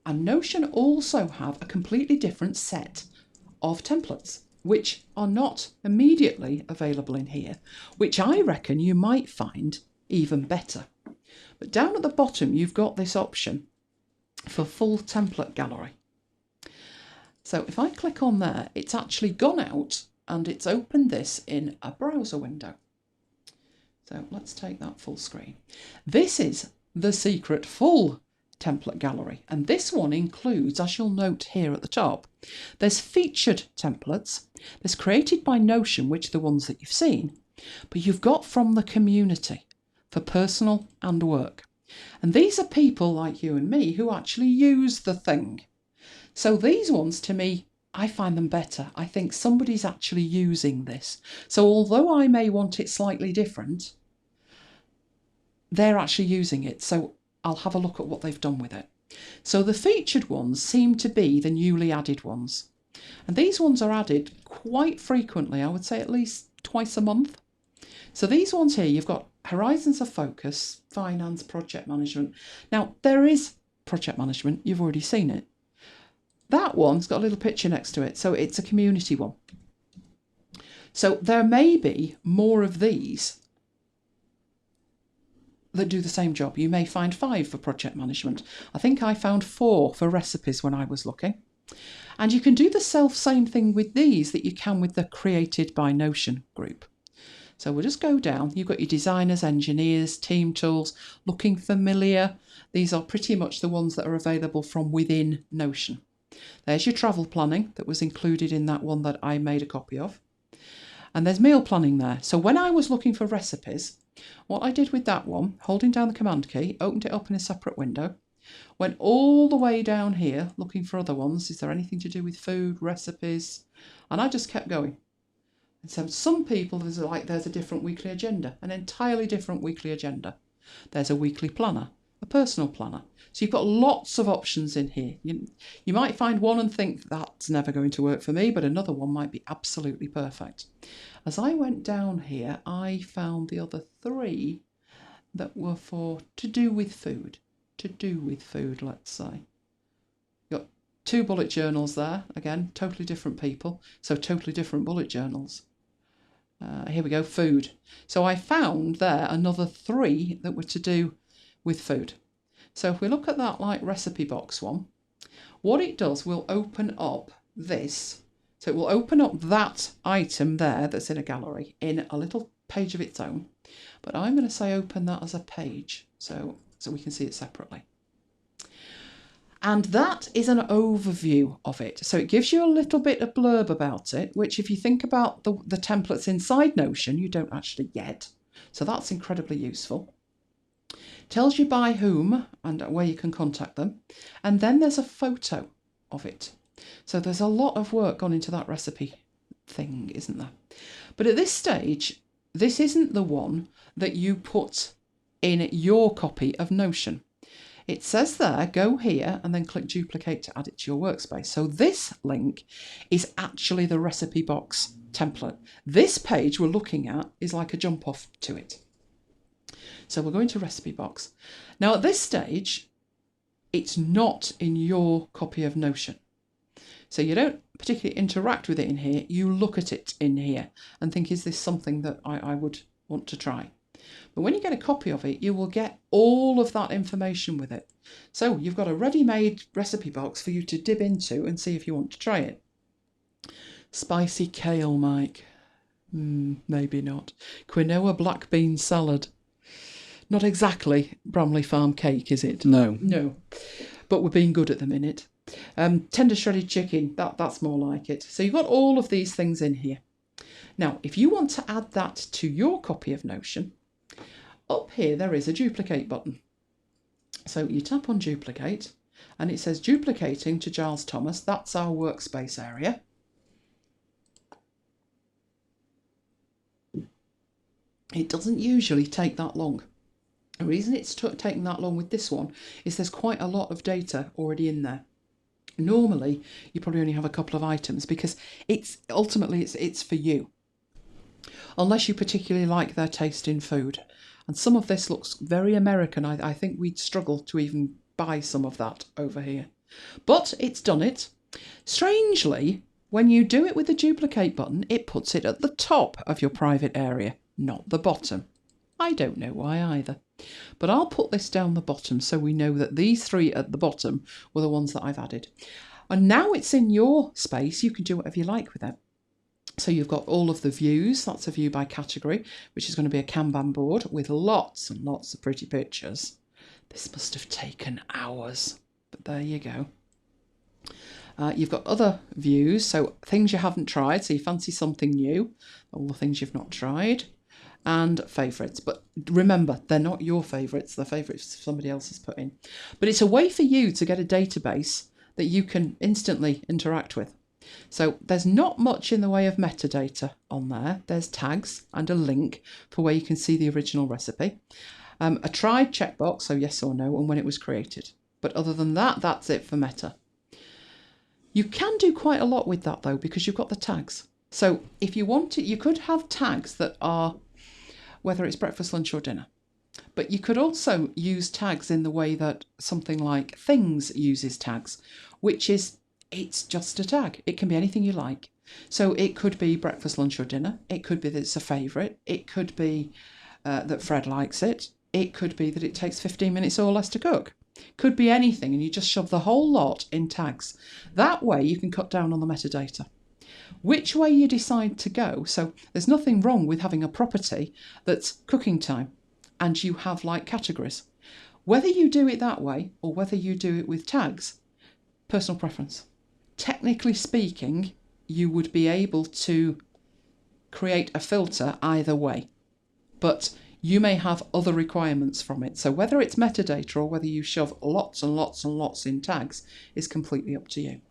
and Notion also have a completely different set of templates which are not immediately available in here, which I reckon you might find even better. But down at the bottom you've got this option for full template gallery. So if I click on there, it's actually gone out and it's opened this in a browser window. So let's take that full screen. This is the secret full template gallery, and this one includes, as you'll note here at the top, there's featured templates, there's created by Notion, which are the ones that you've seen, but you've got from the community for personal and work. And these are people like you and me who actually use the thing. So these ones, to me, I find them better. I think somebody's actually using this. So although I may want it slightly different, they're actually using it. So I'll have a look at what they've done with it. So the featured ones seem to be the newly added ones. And these ones are added quite frequently, I would say at least twice a month. So these ones here, you've got horizons of focus, finance, project management. Now, there is project management, you've already seen it. That one's got a little picture next to it, so it's a community one. So there may be more of these that do the same job. You may find 5 for project management. I think I found 4 for recipes when I was looking. And you can do the same thing with these that you can with the Created by Notion group. So we'll just go down. You've got your designers, engineers, team tools, looking familiar. These are pretty much the ones that are available from within Notion. There's your travel planning that was included in that one that I made a copy of. And there's meal planning there. So when I was looking for recipes, what I did with that one, holding down the command key, opened it up in a separate window, went all the way down here looking for other ones. Is there anything to do with food, recipes? And I just kept going. And so some people, there's a different weekly agenda, an entirely different weekly agenda. There's a weekly planner, a personal planner. So you've got lots of options in here. You might find one and think that's never going to work for me, but another one might be absolutely perfect. As I went down here, I found the other 3 that were to do with food, let's say. You've got 2 bullet journals there, again, totally different people, so totally different bullet journals. Here we go, food. So I found there another 3 that were to do with food. So if we look at that like recipe box one, what it does will open up this. So it will open up that item there that's in a gallery in a little page of its own. But I'm going to say open that as a page so we can see it separately. And that is an overview of it. So it gives you a little bit of blurb about it, which if you think about the templates inside Notion, you don't actually get. So that's incredibly useful. Tells you by whom and where you can contact them. And then there's a photo of it. So there's a lot of work gone into that recipe thing, isn't there? But at this stage, this isn't the one that you put in your copy of Notion. It says there, go here and then click duplicate to add it to your workspace. So this link is actually the recipe box template. This page we're looking at is like a jump off to it. So we'll go into recipe box. Now at this stage, it's not in your copy of Notion. So you don't particularly interact with it in here. You look at it in here and think, is this something that I would want to try? But when you get a copy of it, you will get all of that information with it. So you've got a ready-made recipe box for you to dip into and see if you want to try it. Spicy kale, Mike. Maybe not. Quinoa black bean salad. Not exactly Bramley Farm cake, is it? No. No. But we're being good at the minute. Tender shredded chicken, that's more like it. So you've got all of these things in here. Now, if you want to add that to your copy of Notion, up here there is a duplicate button. So you tap on duplicate and it says duplicating to Giles Thomas. That's our workspace area. It doesn't usually take that long. The reason it's taken that long with this one is there's quite a lot of data already in there. Normally, you probably only have a couple of items because it's for you. Unless you particularly like their taste in food. And some of this looks very American. I think we'd struggle to even buy some of that over here. But it's done it. Strangely, when you do it with the duplicate button, it puts it at the top of your private area, not the bottom. I don't know why either. But I'll put this down the bottom so we know that these three at the bottom were the ones that I've added. And now it's in your space, you can do whatever you like with it. So you've got all of the views, that's a view by category, which is going to be a Kanban board with lots and lots of pretty pictures. This must have taken hours, but there you go. You've got other views, so things you haven't tried, so you fancy something new, all the things you've not tried, and favourites. But remember, they're not your favourites, they're favourites somebody else has put in. But it's a way for you to get a database that you can instantly interact with. So there's not much in the way of metadata on there. There's tags and a link for where you can see the original recipe. A tried checkbox, so yes or no, and when it was created. But other than that, that's it for meta. You can do quite a lot with that though, because you've got the tags. So if you want it, you could have tags that are, whether it's breakfast, lunch or dinner. But you could also use tags in the way that something like Things uses tags, which is, it's just a tag. It can be anything you like. So it could be breakfast, lunch or dinner. It could be that it's a favourite. It could be that Fred likes it. It could be that it takes 15 minutes or less to cook. Could be anything, and you just shove the whole lot in tags. That way you can cut down on the metadata. Which way you decide to go, so there's nothing wrong with having a property that's cooking time and you have like categories. Whether you do it that way or whether you do it with tags, personal preference. Technically speaking, you would be able to create a filter either way, but you may have other requirements from it. So whether it's metadata or whether you shove lots and lots and lots in tags is completely up to you.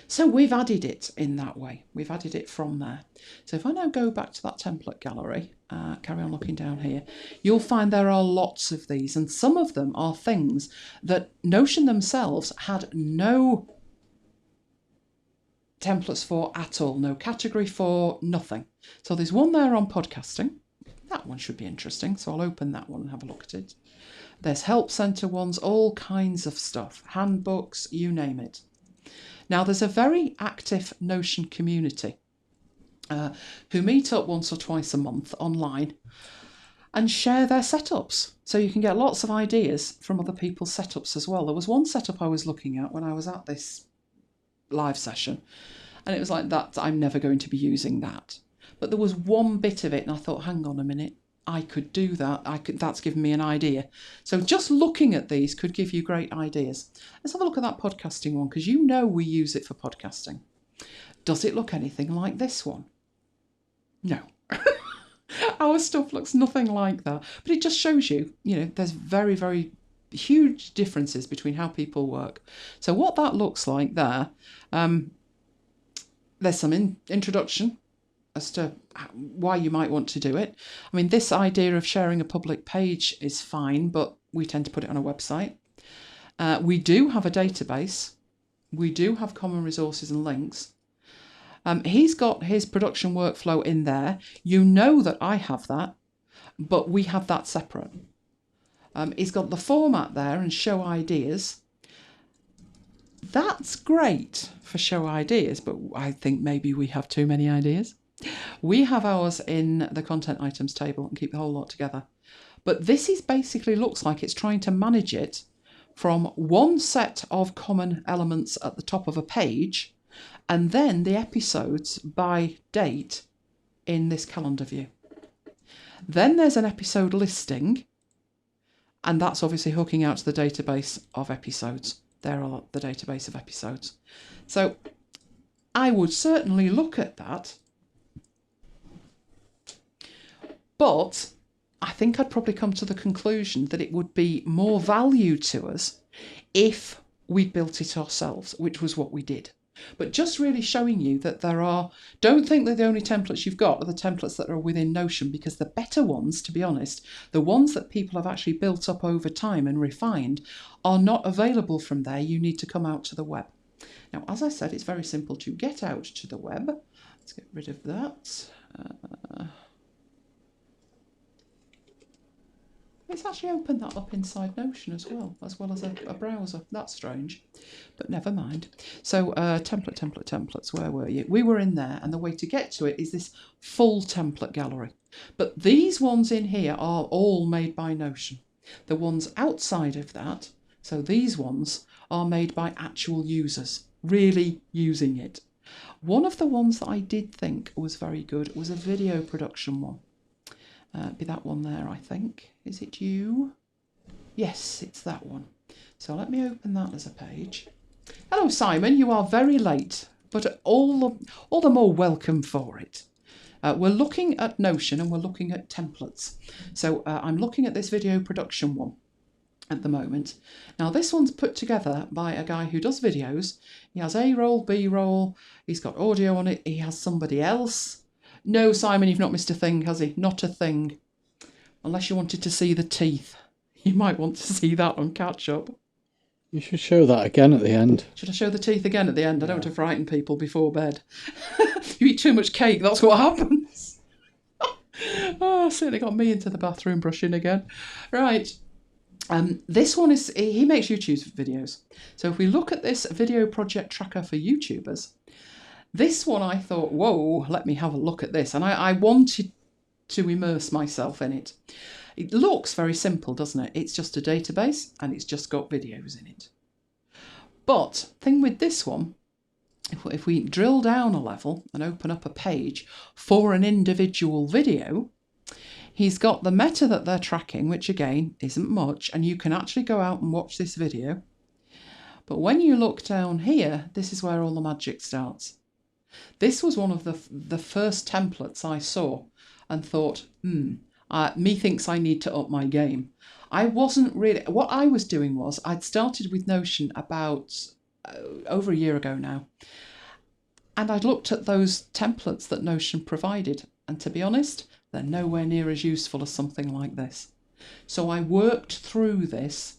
So we've added it in that way. We've added it from there. So if I now go back to that template gallery, carry on looking down here, you'll find there are lots of these, and some of them are things that Notion themselves had no templates for at all, no category for, nothing. So there's one there on podcasting. That one should be interesting, so I'll open that one and have a look at it. There's help centre ones, all kinds of stuff, handbooks, you name it. Now there's a very active Notion community who meet up once or twice a month online and share their setups. So you can get lots of ideas from other people's setups as well. There was one setup I was looking at when I was at this live session, and it was like, that, I'm never going to be using that. But there was one bit of it and I thought, hang on a minute, I could do that. That's given me an idea. So just looking at these could give you great ideas. Let's have a look at that podcasting one, because you know we use it for podcasting. Does it look anything like this one? No. Our stuff looks nothing like that. But it just shows you, there's very, very huge differences between how people work. So what that looks like there, there's some introduction as to why you might want to do it. I mean, this idea of sharing a public page is fine, but we tend to put it on a website. We do have a database. We do have common resources and links. He's got his production workflow in there. You know that I have that, but we have that separate. He's got the format there and show ideas. That's great for show ideas, but I think maybe we have too many ideas. We have ours in the content items table and keep the whole lot together. But this is basically looks like it's trying to manage it from one set of common elements at the top of a page and then the episodes by date in this calendar view. Then there's an episode listing, and that's obviously hooking out to the database of episodes. There are the database of episodes. So I would certainly look at that, but I think I'd probably come to the conclusion that it would be more value to us if we built it ourselves, which was what we did. But just really showing you that there are, don't think that the only templates you've got are the templates that are within Notion, because the better ones, to be honest, the ones that people have actually built up over time and refined, are not available from there. You need to come out to the web. Now, as I said, it's very simple to get out to the web. Let's get rid of that. It's actually opened that up inside Notion as well as a browser. That's strange, but never mind. So templates, where were you? We were in there, and the way to get to it is this full template gallery. But these ones in here are all made by Notion. The ones outside of that, so these ones, are made by actual users, really using it. One of the ones that I did think was very good was a video production one. Be that one there, I think. Is it you? Yes, it's that one. So let me open that as a page. Hello, Simon. You are very late, but all the more welcome for it. We're looking at Notion and we're looking at templates. So I'm looking at this video production one at the moment. Now, this one's put together by a guy who does videos. He has A-roll, B-roll. He's got audio on it. He has somebody else. No, Simon, you've not missed a thing, has he? Not a thing. Unless you wanted to see the teeth. You might want to see that on catch up. You should show that again at the end. Should I show the teeth again at the end? I don't want to frighten people before bed. You eat too much cake, that's what happens. Oh, certainly got me into the bathroom brushing again. Right. This one is, he makes YouTube videos. So if we look at this video project tracker for YouTubers, this one I thought, whoa, let me have a look at this. And I wanted to immerse myself in it. It looks very simple, doesn't it? It's just a database and it's just got videos in it. But thing with this one, if we drill down a level and open up a page for an individual video, he's got the meta that they're tracking, which again isn't much, and you can actually go out and watch this video. But when you look down here, this is where all the magic starts. This was one of the first templates I saw and thought, methinks I need to up my game. I wasn't really, what I was doing was, I'd started with Notion about over a year ago now, and I'd looked at those templates that Notion provided, and to be honest, they're nowhere near as useful as something like this. So I worked through this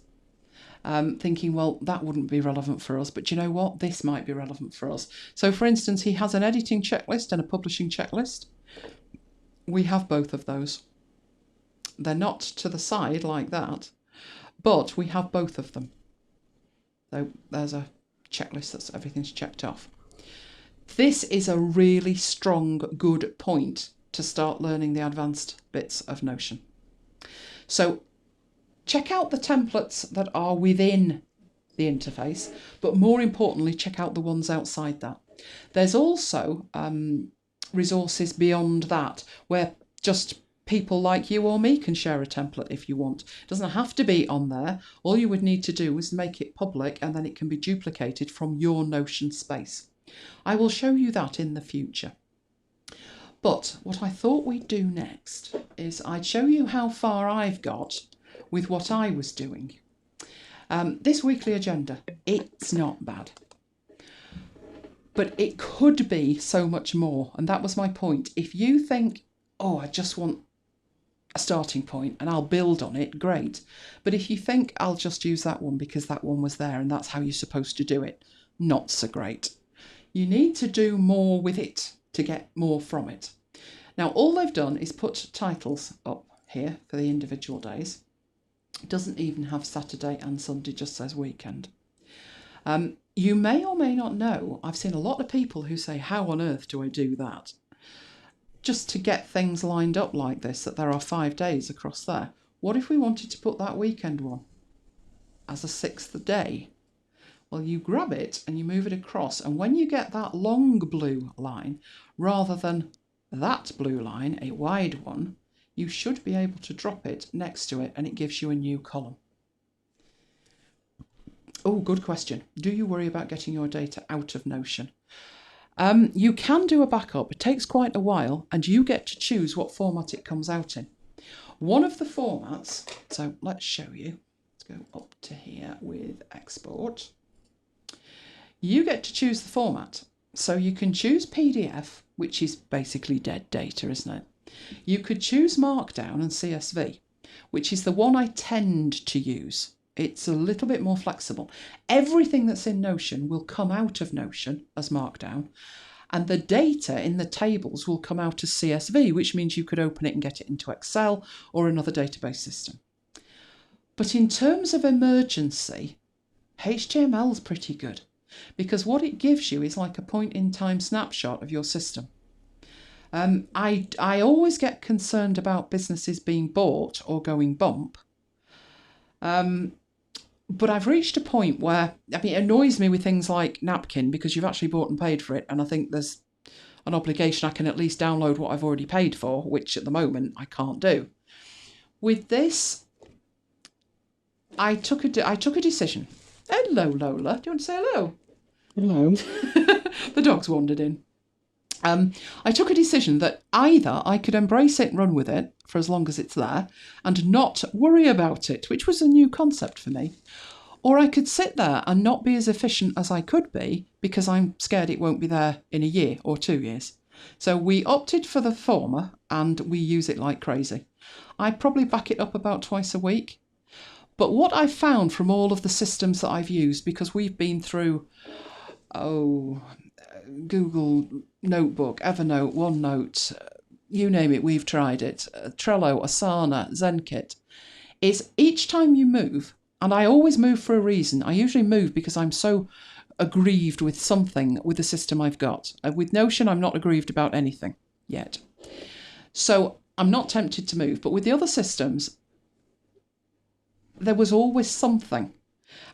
thinking, well, that wouldn't be relevant for us, but you know what? This might be relevant for us. So for instance, he has an editing checklist and a publishing checklist. We have both of those. They're not to the side like that, but we have both of them. So there's a checklist that's everything's checked off. This is a really strong, good point to start learning the advanced bits of Notion. So check out the templates that are within the interface, but more importantly, check out the ones outside that. There's also resources beyond that where just people like you or me can share a template if you want. It doesn't have to be on there. All you would need to do is make it public and then it can be duplicated from your Notion space. I will show you that in the future. But what I thought we'd do next is I'd show you how far I've got with what I was doing. This weekly agenda, it's not bad. But it could be so much more, and that was my point. If you think, oh, I just want a starting point and I'll build on it, great. But if you think I'll just use that one because that one was there and that's how you're supposed to do it, not so great. You need to do more with it to get more from it. Now, all they've done is put titles up here for the individual days. It doesn't even have Saturday and Sunday, just says weekend. You may or may not know, I've seen a lot of people who say, how on earth do I do that? just to get things lined up like this, that there are 5 days across there. What if we wanted to put that weekend one as a 6th day? Well, you grab it and you move it across, and when you get that long blue line, rather than that blue line, a wide one, you should be able to drop it next to it and it gives you a new column. Oh, good question. Do you worry about getting your data out of Notion? You can do a backup. It takes quite a while, and you get to choose what format it comes out in. One of the formats, so let's show you. Let's go up to here with export. You get to choose the format. So you can choose PDF, which is basically dead data, isn't it? You could choose Markdown and CSV, which is the one I tend to use. It's a little bit more flexible. Everything that's in Notion will come out of Notion as Markdown, and the data in the tables will come out as CSV, which means you could open it and get it into Excel or another database system. But in terms of emergency, HTML is pretty good, because what it gives you is like a point-in-time snapshot of your system. I always get concerned about businesses being bought or going bump. But I've reached a point where, I mean, it annoys me with things like Napkin, because you've actually bought and paid for it, and I think there's an obligation I can at least download what I've already paid for, which at the moment I can't do. With this, I took a decision. Hello, Lola. Do you want to say hello? Hello. The dog's wandered in. I took a decision that either I could embrace it and run with it for as long as it's there and not worry about it, which was a new concept for me, or I could sit there and not be as efficient as I could be because I'm scared it won't be there in a year or 2 years. So we opted for the former and we use it like crazy. I probably back it up about twice a week. But what I've found from all of the systems that I've used, because we've been through, Google Notebook, Evernote, OneNote, you name it, we've tried it, Trello, Asana, ZenKit, is each time you move, and I always move for a reason. I usually move because I'm so aggrieved with something with the system I've got. With Notion, I'm not aggrieved about anything yet. So I'm not tempted to move. But with the other systems, there was always something.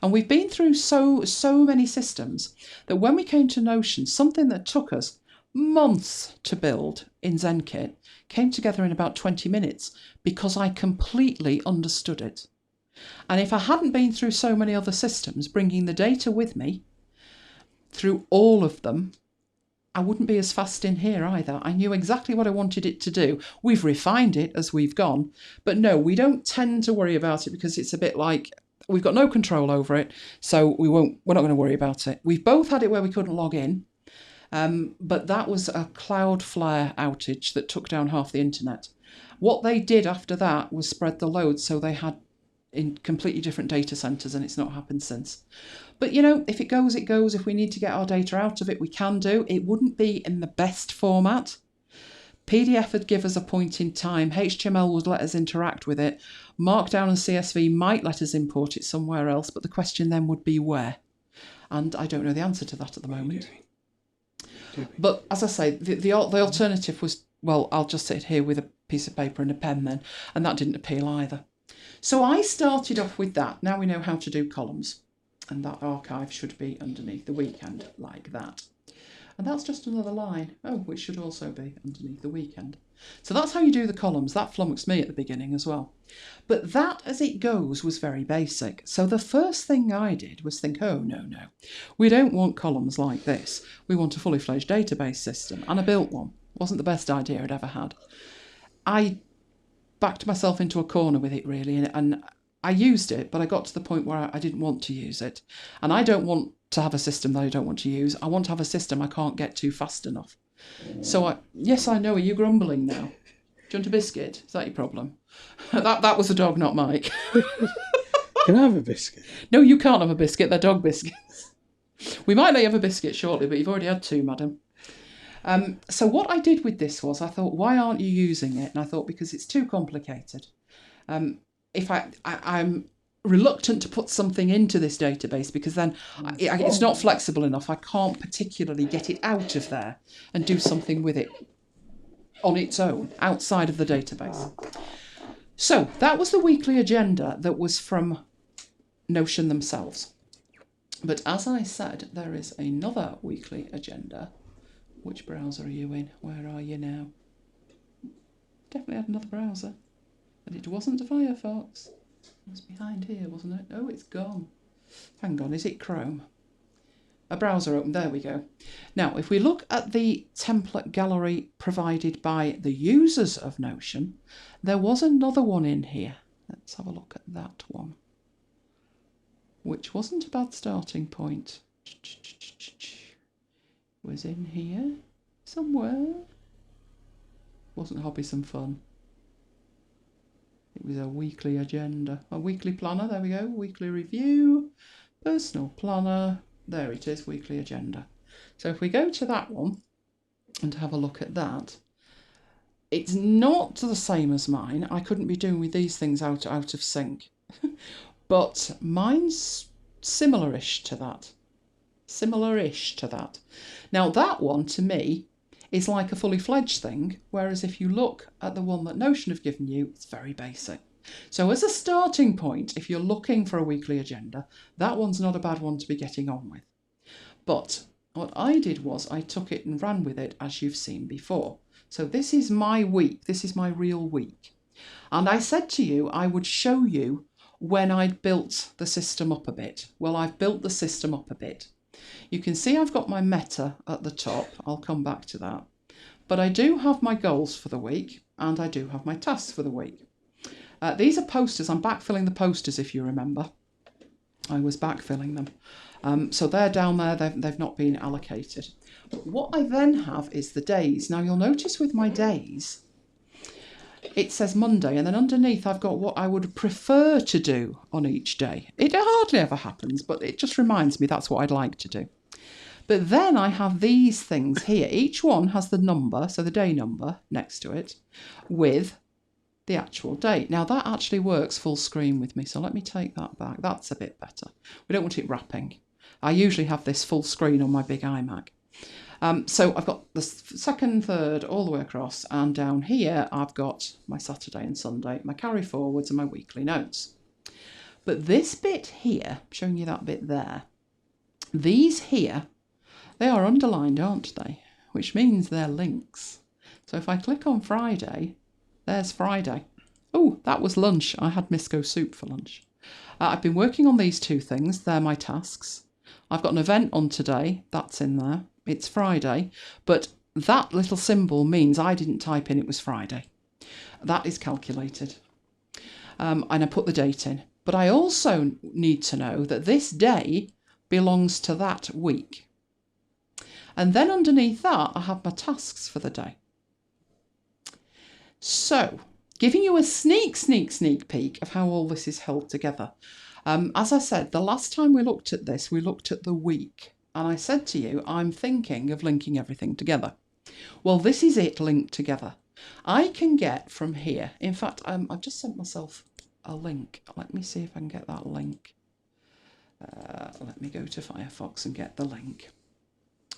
And we've been through so many systems that when we came to Notion, something that took us months to build in ZenKit came together in about 20 minutes because I completely understood it. And if I hadn't been through so many other systems, bringing the data with me through all of them, I wouldn't be as fast in here either. I knew exactly what I wanted it to do. We've refined it as we've gone, but no, we don't tend to worry about it because it's a bit like, we've got no control over it, so we're not going to worry about it. We've both had it where we couldn't log in, but that was a Cloudflare outage that took down half the internet. What they did after that was spread the load, so they had in completely different data centres, and it's not happened since. But, you know, if it goes, it goes. If we need to get our data out of it, we can do. It wouldn't be in the best format. PDF would give us a point in time. HTML would let us interact with it. Markdown and CSV might let us import it somewhere else, but the question then would be where? And I don't know the answer to that at the moment. But as I say, the alternative was, well, I'll just sit here with a piece of paper and a pen then, and that didn't appeal either. So I started off with that. Now we know how to do columns, and that archive should be underneath the weekend like that. And that's just another line, which should also be underneath the weekend. So that's how you do the columns. That flummoxed me at the beginning as well. But that, as it goes, was very basic. So the first thing I did was think, oh, no, we don't want columns like this. We want a fully fledged database system. And I built one. Wasn't the best idea I'd ever had. I backed myself into a corner with it, really, and I used it, but I got to the point where I didn't want to use it. And I don't want to have a system that I don't want to use. I want to have a system I can't get to fast enough. So, yes, I know, are you grumbling now? Do you want a biscuit? Is that your problem? That was a dog, not Mike. Can I have a biscuit? No, you can't have a biscuit. They're dog biscuits. We might let you have a biscuit shortly, but you've already had 2, madam. So what I did with this was I thought, why aren't you using it? And I thought, because it's too complicated. If I'm reluctant to put something into this database because then it's not flexible enough. I can't particularly get it out of there and do something with it. on its own, outside of the database. So that was the weekly agenda that was from Notion themselves. But as I said, there is another weekly agenda. Which browser are you in? Where are you now? Definitely had another browser. And it wasn't Firefox. It was behind here, wasn't it? Oh, it's gone. Hang on, is it Chrome? A browser open, there we go. Now, if we look at the template gallery provided by the users of Notion, there was another one in here. Let's have a look at that one, which wasn't a bad starting point. It was in here somewhere. Wasn't Hobbies and Fun. It was a weekly agenda, a weekly planner, there we go, weekly review, personal planner, there it is, weekly agenda. So if we go to that one and have a look at that, it's not the same as mine. I couldn't be doing with these things out of sync, but mine's similar-ish to that. Now that one, to me, is like a fully fledged thing, whereas if you look at the one that Notion have given you, it's very basic. So as a starting point, if you're looking for a weekly agenda, that one's not a bad one to be getting on with. But what I did was I took it and ran with it as you've seen before. So this is my week, this is my real week. And I said to you I would show you when I'd built the system up a bit. Well, I've built the system up a bit. You can see I've got my meta at the top. I'll come back to that. But I do have my goals for the week and I do have my tasks for the week. These are posters. I'm backfilling the posters, if you remember. I was backfilling them. So they're down there. They've not been allocated. But what I then have is the days. Now you'll notice with my days, it says Monday, and then underneath I've got what I would prefer to do on each day. It hardly ever happens, but it just reminds me that's what I'd like to do. But then I have these things here. Each one has the number, so the day number next to it, with the actual date. Now that actually works full screen with me, so let me take that back. That's a bit better. We don't want it wrapping. I usually have this full screen on my big iMac. So I've got the second, third, all the way across, and down here I've got my Saturday and Sunday, my carry forwards and my weekly notes. But this bit here, showing you that bit there, these here, they are underlined, aren't they? Which means they're links. So if I click on Friday, there's Friday. Oh, that was lunch. I had Misco soup for lunch. I've been working on these two things. They're my tasks. I've got an event on today. That's in there. It's Friday, but that little symbol means I didn't type in it was Friday. That is calculated. And I put the date in. But I also need to know that this day belongs to that week. And then underneath that, I have my tasks for the day. So, giving you a sneak peek of how all this is held together. As I said, the last time we looked at this, we looked at the week. And I said to you, I'm thinking of linking everything together. Well, this is it linked together. I can get from here, in fact, I've just sent myself a link. Let me see if I can get that link. Let me go to Firefox and get the link.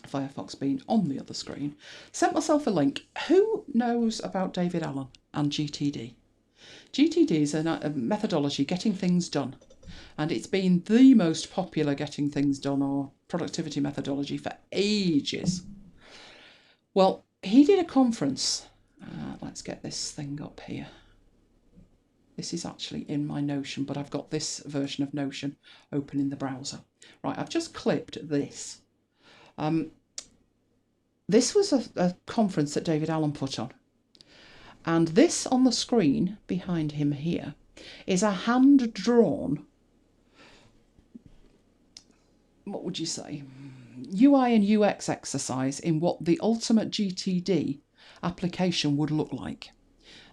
Firefox being on the other screen. Sent myself a link. Who knows about David Allen and GTD? GTD is a methodology, getting things done. And it's been the most popular getting things done or productivity methodology for ages. Well, he did a conference. Let's get this thing up here. This is actually in my Notion, but I've got this version of Notion open in the browser. Right, I've just clipped this. This was a conference that David Allen put on. And this on the screen behind him here is a hand-drawn, what would you say, UI and UX exercise in what the ultimate GTD application would look like.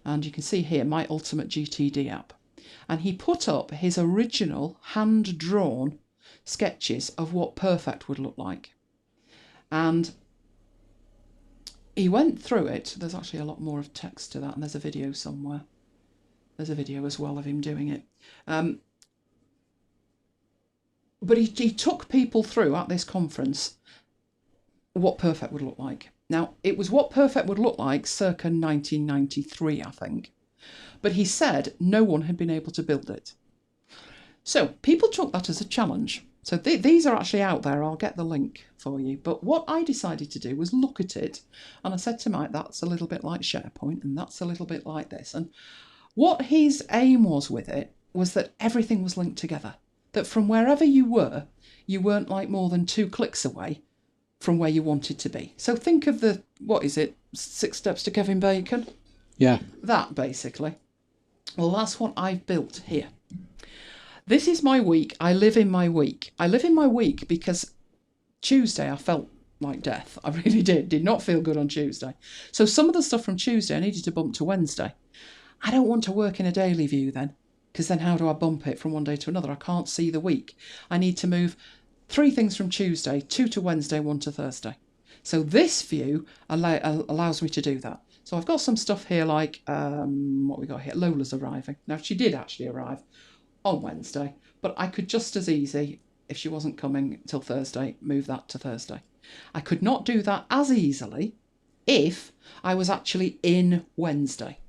And you can see here my ultimate GTD app. And he put up his original hand-drawn sketches of what perfect would look like. And he went through it. There's actually a lot more of text to that, and there's a video somewhere. There's a video as well of him doing it. But he took people through at this conference what perfect would look like. Now, it was what perfect would look like circa 1993, I think. But he said no one had been able to build it. So people took that as a challenge. So these are actually out there. I'll get the link for you. But what I decided to do was look at it. And I said to Mike, that's a little bit like SharePoint and that's a little bit like this. And what his aim was with it was that everything was linked together. That from wherever you weren't like more than 2 clicks away from where you wanted to be. So think of the, what is it, 6 Steps to Kevin Bacon? Yeah. That, basically. Well, that's what I've built here. This is my week. I live in my week. I live in my week because Tuesday I felt like death. I really did not feel good on Tuesday. So some of the stuff from Tuesday I needed to bump to Wednesday. I don't want to work in a daily view then, because then how do I bump it from one day to another? I can't see the week. I need to move 3 things from Tuesday, 2 to Wednesday, 1 to Thursday. So this view allows me to do that. So I've got some stuff here like, what we got here, Lola's arriving. Now she did actually arrive on Wednesday, but I could just as easy, if she wasn't coming till Thursday, move that to Thursday. I could not do that as easily if I was actually in Wednesday.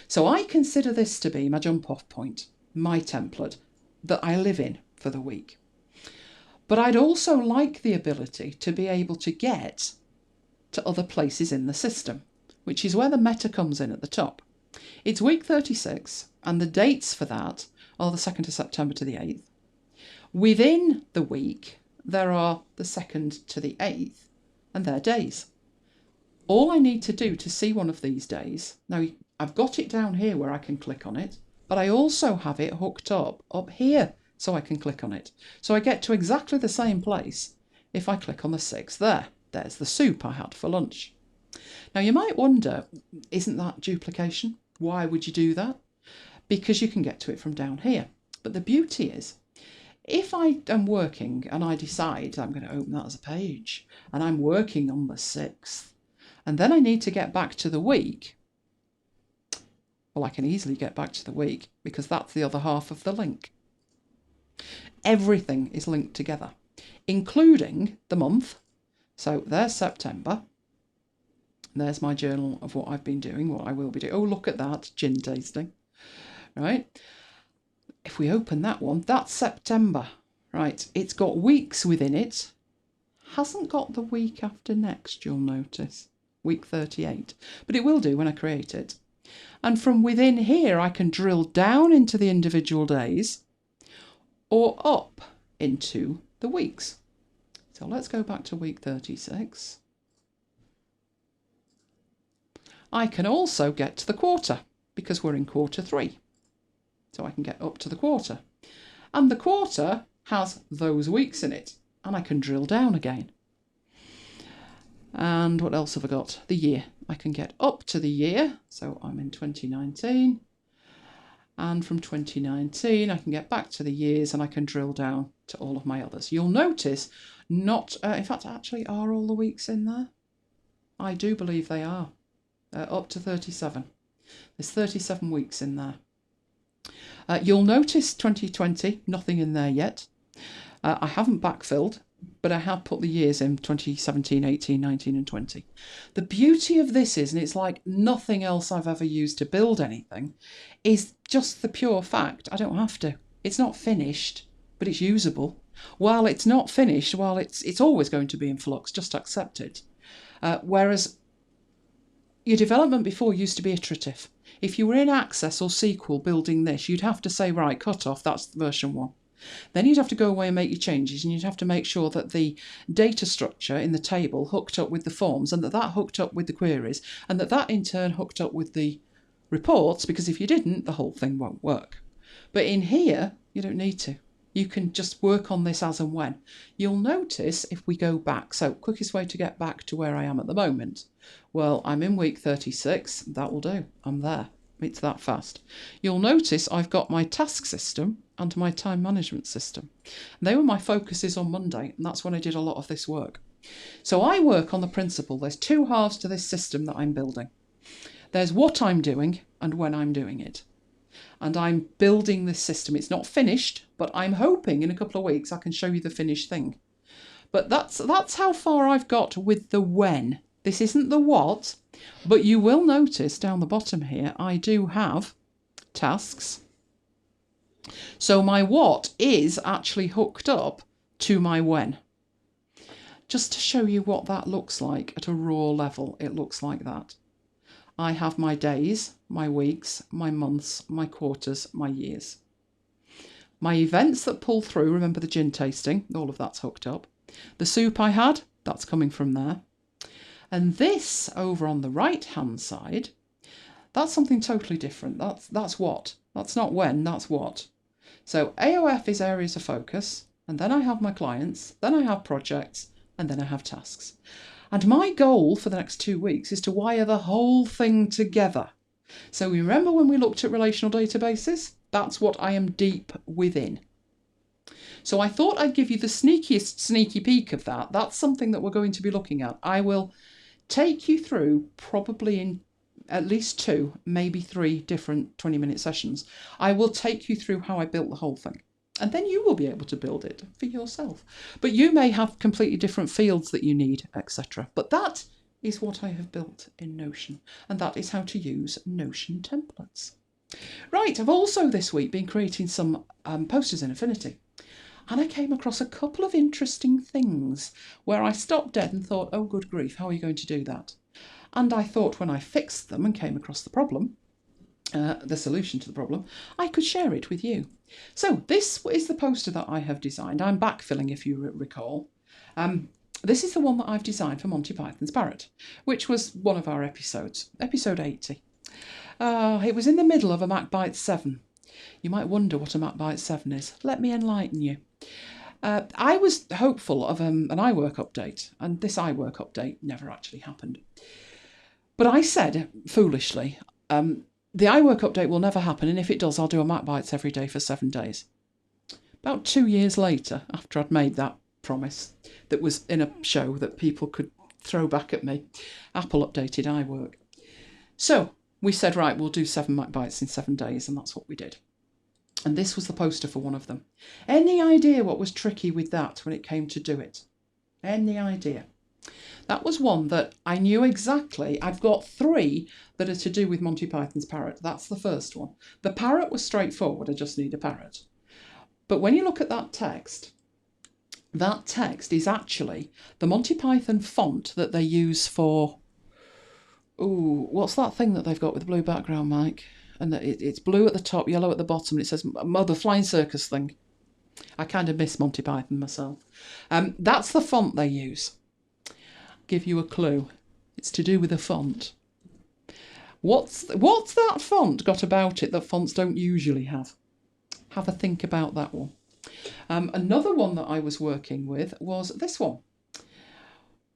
So I consider this to be my jump off point, my template that I live in for the week. But I'd also like the ability to be able to get to other places in the system, which is where the meta comes in at the top. It's week 36 and the dates for that are the 2nd of September to the 8th. Within the week, there are the 2nd to the 8th, and they're days. All I need to do to see one of these days, now I've got it down here where I can click on it, but I also have it hooked up here so I can click on it. So I get to exactly the same place if I click on the 6th there. There's the soup I had for lunch. Now you might wonder, isn't that duplication? Why would you do that? Because you can get to it from down here. But the beauty is, if I am working and I decide I'm going to open that as a page and I'm working on the 6th, and then I need to get back to the week, well, I can easily get back to the week because that's the other half of the link. Everything is linked together, including the month. So there's September. There's my journal of what I've been doing, what I will be doing. Oh, look at that, gin tasting. Right, if we open that one, that's September. Right, it's got weeks within it. Hasn't got the week after next, you'll notice. Week 38. But it will do when I create it. And from within here, I can drill down into the individual days or up into the weeks. So let's go back to week 36. I can also get to the quarter because we're in quarter 3. So I can get up to the quarter. And the quarter has those weeks in it. And I can drill down again. And what else have I got? The year. I can get up to the year. So I'm in 2019. And from 2019, I can get back to the years and I can drill down to all of my others. You'll notice not, in fact, actually, are all the weeks in there? I do believe they are. Up to 37. There's 37 weeks in there. You'll notice 2020, nothing in there yet. I haven't backfilled, but I have put the years in 2017, 18, 19 and 20. The beauty of this is, and it's like nothing else I've ever used to build anything, is just the pure fact I don't have to. It's not finished, but it's usable. While it's not finished, while it's always going to be in flux, just accept it. Whereas your development before used to be iterative. If you were in Access or SQL building this, you'd have to say, right, cut off, that's version 1. Then you'd have to go away and make your changes, and you'd have to make sure that the data structure in the table hooked up with the forms, and that hooked up with the queries, and that in turn hooked up with the reports, because if you didn't, the whole thing won't work. But in here, you don't need to. You can just work on this as and when. You'll notice if we go back, so quickest way to get back to where I am at the moment. Well, I'm in week 36, that will do, I'm there. It's that fast. You'll notice I've got my task system and my time management system. They were my focuses on Monday, and that's when I did a lot of this work. So I work on the principle there's 2 halves to this system that I'm building. There's what I'm doing and when I'm doing it. And I'm building this system. It's not finished, but I'm hoping in a couple of weeks I can show you the finished thing. But that's how far I've got with the when. This isn't the what, but you will notice down the bottom here, I do have tasks. So my what is actually hooked up to my when. Just to show you what that looks like at a raw level, it looks like that. I have my days, my weeks, my months, my quarters, my years. My events that pull through, remember the gin tasting, all of that's hooked up. The soup I had, that's coming from there. And this over on the right-hand side, that's something totally different. That's what. That's not when, that's what. So AOF is areas of focus, and then I have my clients, then I have projects, and then I have tasks. And my goal for the next 2 weeks is to wire the whole thing together. So remember when we looked at relational databases? That's what I am deep within. So I thought I'd give you the sneaky peek of that. That's something that we're going to be looking at. I will take you through, probably in at least 2, maybe 3 different 20-minute sessions. I will take you through how I built the whole thing. And then you will be able to build it for yourself. But you may have completely different fields that you need, etc. But that is what I have built in Notion. And that is how to use Notion templates. Right, I've also this week been creating some posters in Affinity. And I came across a couple of interesting things where I stopped dead and thought, oh, good grief, how are you going to do that? And I thought when I fixed them and came across the problem, the solution to the problem, I could share it with you. So this is the poster that I have designed. I'm backfilling, if you recall. This is the one that I've designed for Monty Python's Parrot, which was one of our episodes, episode 80. It was in the middle of a MacBites 7. You might wonder what a MacBites 7 is. Let me enlighten you. I was hopeful of an iWork update, and this iWork update never actually happened. But I said, foolishly, the iWork update will never happen, and if it does, I'll do a MacBites every day for 7 days. About 2 years later, after I'd made that promise, that was in a show that people could throw back at me, Apple updated iWork. So we said, right, we'll do 7 MacBites in 7 days, and that's what we did. And this was the poster for one of them. Any idea what was tricky with that when it came to do it? Any idea? That was one that I knew exactly. I've got 3 that are to do with Monty Python's Parrot. That's the first one. The parrot was straightforward. I just need a parrot. But when you look at that text is actually the Monty Python font that they use for... Ooh, what's that thing that they've got with the blue background, Mike? And it's blue at the top, yellow at the bottom, and it says the flying circus thing. I kind of miss Monty Python myself. That's the font they use. Give you a clue. It's to do with a font. What's that font got about it that fonts don't usually have? Have a think about that one. Another one that I was working with was this one,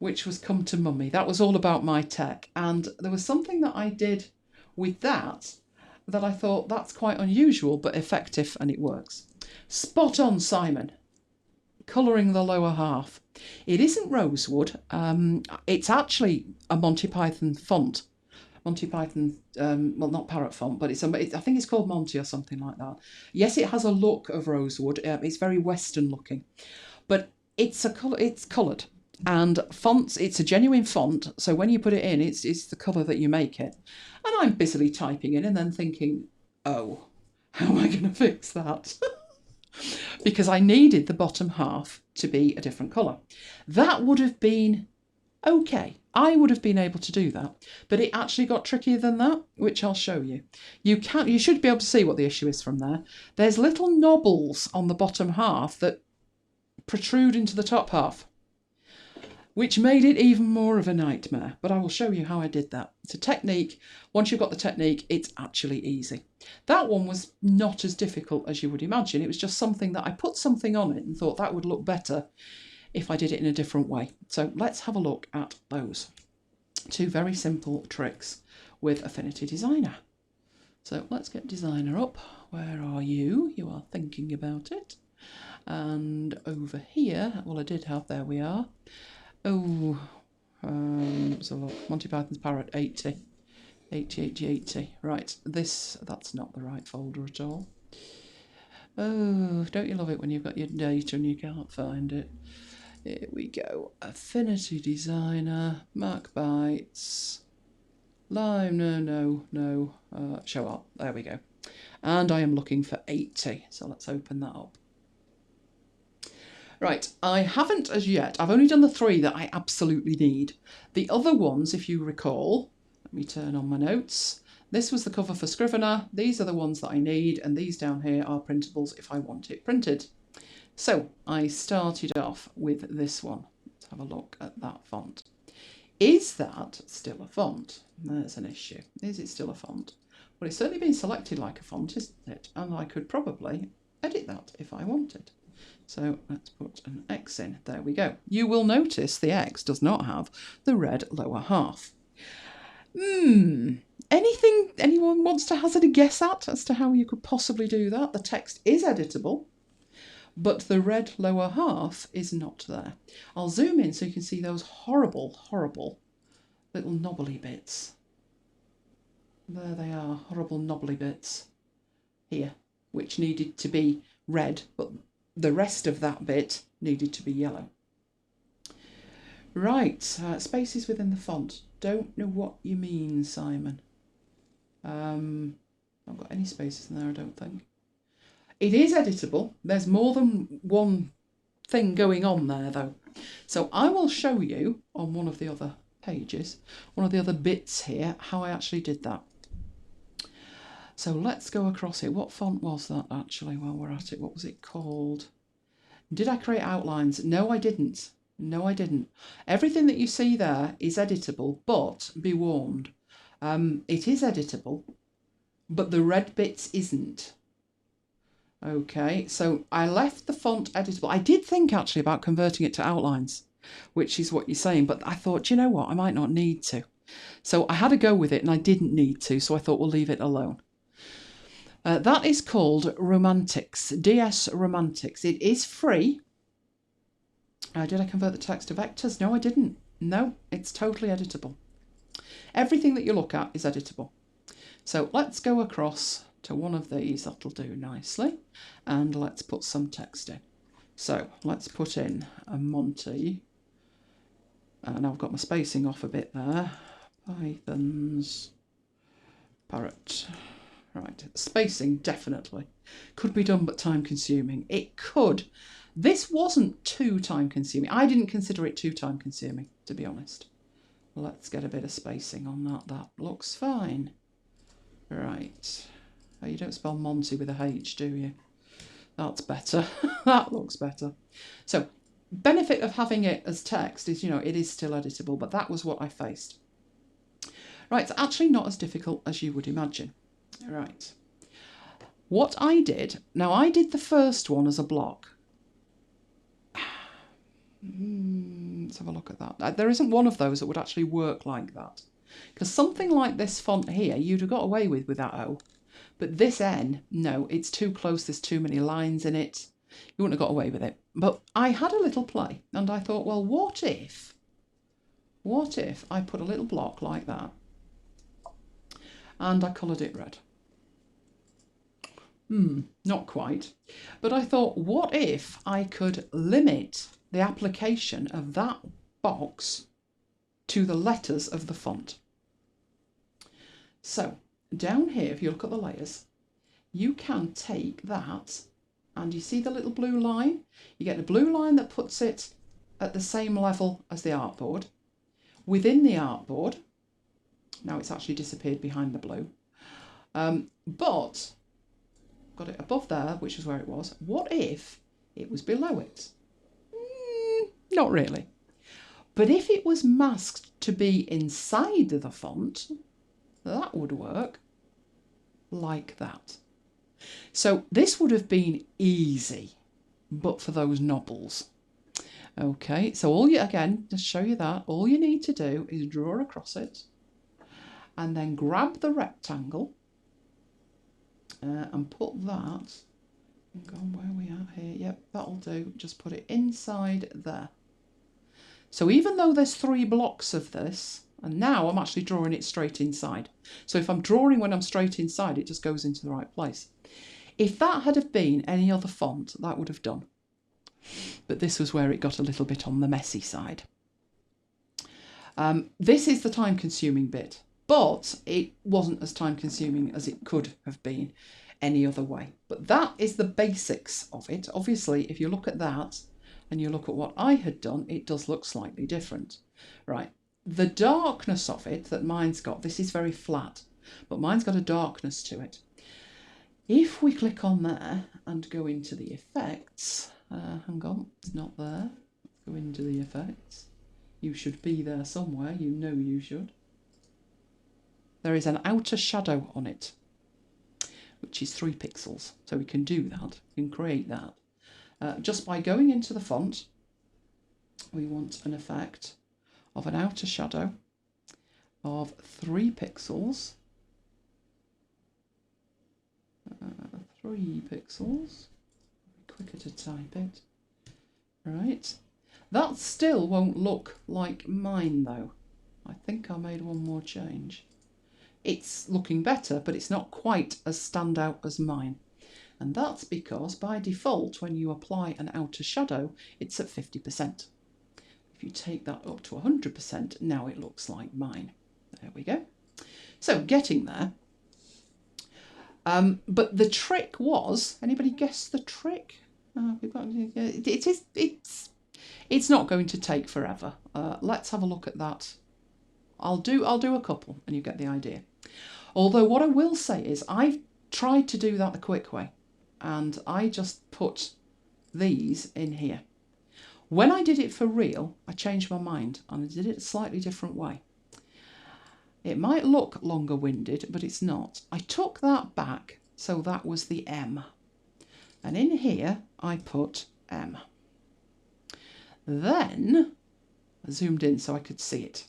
which was Come to Mummy. That was all about my tech. And there was something that I did with that I thought that's quite unusual but effective, and it works. Spot on, Simon. Colouring the lower half. It isn't rosewood. It's actually a Monty Python font. Monty Python, well, not parrot font, but I think it's called Monty or something like that. Yes, it has a look of rosewood. It's very Western looking, but it's coloured. And fonts, it's a genuine font, so when you put it in, it's the colour that you make it. And I'm busily typing in and then thinking, oh, how am I going to fix that? Because I needed the bottom half to be a different colour. That would have been okay. I would have been able to do that, but it actually got trickier than that, which I'll show you. You should be able to see what the issue is from there. There's little knobbles on the bottom half that protrude into the top half, which made it even more of a nightmare. But I will show you how I did that. It's a technique. Once you've got the technique, it's actually easy. That one was not as difficult as you would imagine. It was just something that I put something on it and thought that would look better if I did it in a different way. So let's have a look at those 2 very simple tricks with Affinity Designer. So let's get Designer up. Where are you? You are thinking about it. And over here, well, I did have, there we are. Oh, so look, Monty Python's Parrot 80. Right, that's not the right folder at all. Oh, don't you love it when you've got your data and you can't find it? Here we go. Affinity Designer, MacBites, Lime, no, show up. There we go. And I am looking for 80, so let's open that up. Right, I haven't as yet. I've only done the 3 that I absolutely need. The other ones, if you recall, let me turn on my notes. This was the cover for Scrivener. These are the ones that I need, and these down here are printables if I want it printed. So I started off with this one. Let's have a look at that font. Is that still a font? There's an issue. Is it still a font? Well, it's certainly been selected like a font, isn't it? And I could probably edit that if I wanted. So let's put an X in. There we go. You will notice the X does not have the red lower half. Anything anyone wants to hazard a guess at as to how you could possibly do that? The text is editable, but the red lower half is not there. I'll zoom in so you can see those horrible, horrible little knobbly bits. There they are, horrible knobbly bits here, which needed to be red, but the rest of that bit needed to be yellow. Right, spaces within the font. Don't know what you mean, Simon. I've not got any spaces in there, I don't think. It is editable. There's more than one thing going on there, though. So I will show you on one of the other pages, one of the other bits here, how I actually did that. So let's go across it. What font was that, actually, while we're at it? What was it called? Did I create outlines? No, I didn't. No, I didn't. Everything that you see there is editable, but be warned, it is editable, but the red bits isn't. Okay, so I left the font editable. I did think actually about converting it to outlines, which is what you're saying, but I thought, you know what, I might not need to. So I had a go with it and I didn't need to, so I thought we'll leave it alone. That is called Romantics, DS Romantics. It is free. Did I convert the text to vectors? No, I didn't. No, it's totally editable. Everything that you look at is editable. So let's go across to one of these. That'll do nicely. And let's put some text in. So let's put in a Monty. And I've got my spacing off a bit there. Pythons. Parrot. Right, spacing definitely. Could be done, but time consuming. It could. This wasn't too time consuming. I didn't consider it too time consuming, to be honest. Let's get a bit of spacing on that. That looks fine. Right. Oh, you don't spell Monty with a H, do you? That's better. That looks better. So, benefit of having it as text is, you know, it is still editable, but that was what I faced. Right, it's actually not as difficult as you would imagine. Right. What I did, now I did the first one as a block. Let's have a look at that. There isn't one of those that would actually work like that. Because something like this font here, you'd have got away with that O. But this N, no, it's too close. There's too many lines in it. You wouldn't have got away with it. But I had a little play and I thought, well, what if I put a little block like that and I coloured it red? Not quite. But I thought, what if I could limit the application of that box to the letters of the font? So down here, if you look at the layers, you can take that and you see the little blue line? You get the blue line that puts it at the same level as the artboard. Within the artboard, now it's actually disappeared behind the blue, but got it above there, which is where it was. What if it was below it? Not really. But if it was masked to be inside the font, that would work like that. So this would have been easy, but for those knobbles. Okay, so all you, again, just show you that, all you need to do is draw across it and then grab the rectangle and put that, go on, where are we at here? Yep, that'll do. Just put it inside there. So even though there's 3 blocks of this, and now I'm actually drawing it straight inside. So if I'm drawing when I'm straight inside, it just goes into the right place. If that had have been any other font, that would have done. but this was where it got a little bit on the messy side. This is the time-consuming bit, but it wasn't as time-consuming as it could have been any other way. But that is the basics of it. Obviously, if you look at that and you look at what I had done, it does look slightly different. Right, the darkness of it that mine's got, this is very flat, but mine's got a darkness to it. If we click on there and go into the effects, hang on, it's not there. Let's go into the effects. You should be there somewhere, you know you should. There is an outer shadow on it, which is 3 pixels. So we can do that, we can create that. Just by going into the font, we want an effect of an outer shadow of 3 pixels. 3 pixels. Quicker to type it. Right. That still won't look like mine though. I think I made one more change. It's looking better, but it's not quite as standout as mine. And that's because by default, when you apply an outer shadow, it's at 50%. If you take that up to 100%, now it looks like mine. There we go. So getting there. But the trick was, anybody guess the trick? It's not going to take forever. Let's have a look at that. I'll do a couple and you get the idea. Although what I will say is I've tried to do that the quick way and I just put these in here. When I did it for real, I changed my mind and I did it a slightly different way. It might look longer-winded, but it's not. I took that back, so that was the M. And in here, I put M. Then, I zoomed in so I could see it.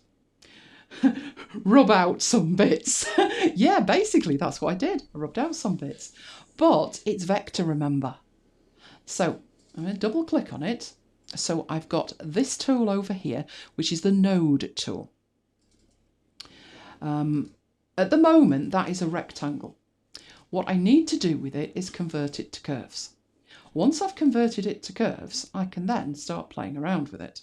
Rub out some bits. Yeah, basically that's what I did. I rubbed out some bits. But it's vector, remember. So, I'm going to double click on it. So I've got this tool over here, which is the node tool. At the moment, that is a rectangle. What I need to do with it is convert it to curves. Once I've converted it to curves, I can then start playing around with it.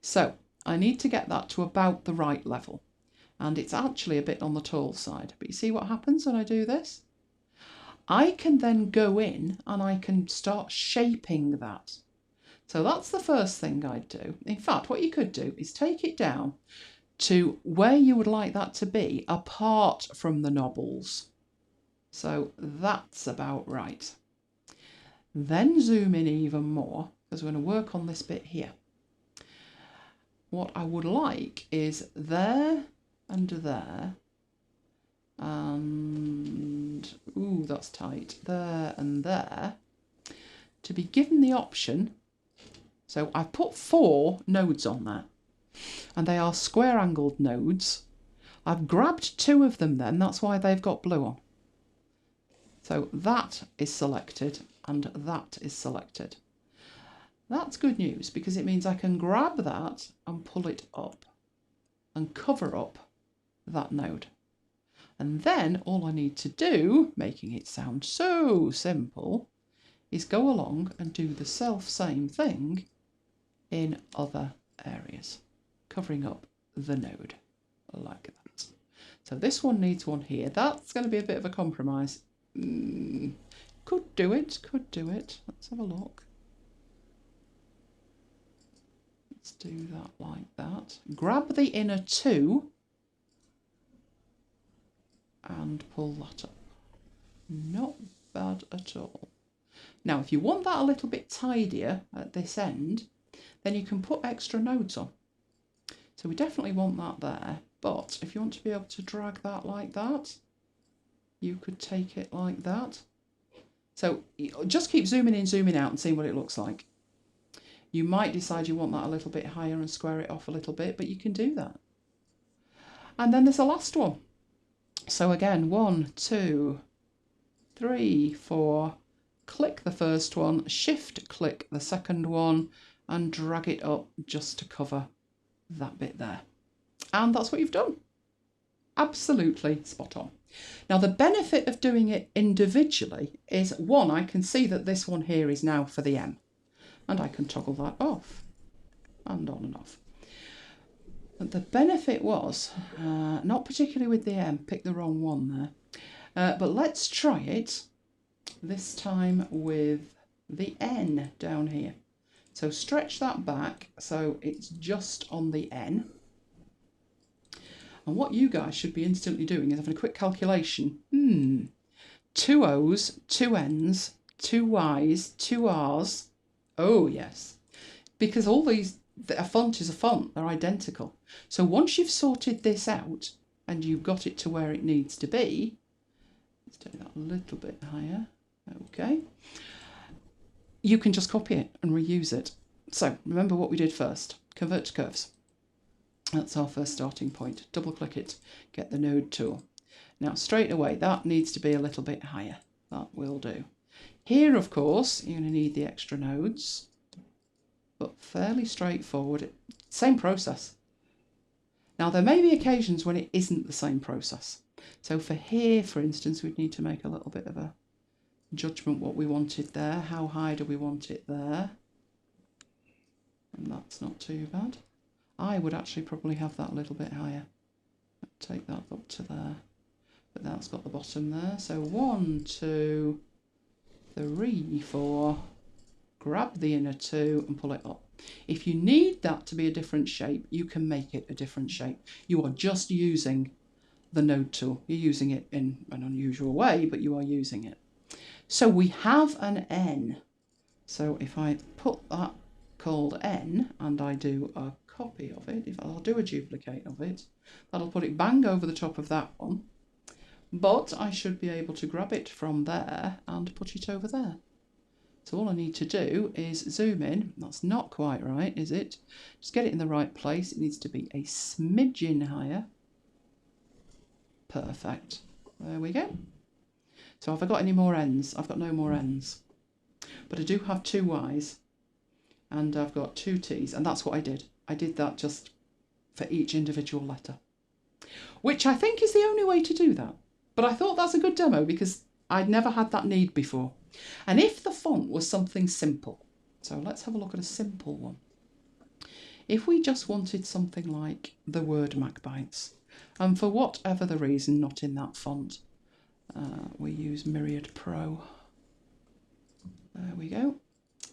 So I need to get that to about the right level. And it's actually a bit on the tall side. But you see what happens when I do this? I can then go in and I can start shaping that. So that's the first thing I'd do. In fact, what you could do is take it down to where you would like that to be apart from the knobbles. So that's about right. Then zoom in even more because we're going to work on this bit here. What I would like is there and there and, ooh, that's tight, there and there, to be given the option. So I've put 4 nodes on there. And they are square angled nodes. I've grabbed 2 of them then, that's why they've got blue on. So that is selected and that is selected. That's good news because it means I can grab that and pull it up and cover up that node. And then all I need to do, making it sound so simple, is go along and do the same thing in other areas, covering up the node like that. So this one needs one here. That's going to be a bit of a compromise. Could do it, could do it. Let's have a look. Let's do that like that. Grab the inner 2 and pull that up. Not bad at all. Now, if you want that a little bit tidier at this end, then you can put extra nodes on. So we definitely want that there. But if you want to be able to drag that like that, you could take it like that. So just keep zooming in, zooming out and seeing what it looks like. You might decide you want that a little bit higher and square it off a little bit, but you can do that. And then there's the last one. So again, 1, 2, 3, 4, click the first one, shift click the second one and drag it up just to cover that bit there. And that's what you've done. Absolutely spot on. Now the benefit of doing it individually is, one, I can see that this one here is now for the M. and I can toggle that off and on and off. But the benefit was, not particularly with the M, picked the wrong one there, but let's try it this time with the N down here. So stretch that back so it's just on the N. And what you guys should be instantly doing is having a quick calculation. 2 O's, 2 N's, 2 Y's, 2 R's. Oh yes, because all these, a font is a font, they're identical. So once you've sorted this out and you've got it to where it needs to be, let's take that a little bit higher, okay, you can just copy it and reuse it. So remember what we did first, convert to curves. That's our first starting point. Double click it, get the node tool. Now straight away that needs to be a little bit higher, that will do. Here of course you're going to need the extra nodes, but fairly straightforward, same process. Now there may be occasions when it isn't the same process. So for here for instance we'd need to make a little bit of a judgment what we wanted there, how high do we want it there, and that's not too bad. I would actually probably have that a little bit higher, take that up to there, but that's got the bottom there. So 1, 2, 3, 4, grab the inner 2 and pull it up. If you need that to be a different shape, you can make it a different shape. You are just using the node tool. You're using it in an unusual way, but you are using it. So we have an N. So if I put that called N and I do a copy of it, if I'll do a duplicate of it, that'll put it bang over the top of that one. But I should be able to grab it from there and put it over there. So all I need to do is zoom in. That's not quite right, is it? Just get it in the right place. It needs to be a smidgen higher. Perfect. There we go. So have I got any more N's? I've got no more N's. But I do have 2 Y's. And I've got 2 T's. And that's what I did. I did that just for each individual letter. Which I think is the only way to do that. But I thought that's a good demo because I'd never had that need before. And if the font was something simple, so let's have a look at a simple one. If we just wanted something like the word MacBites, and for whatever the reason not in that font, we use Myriad Pro. There we go.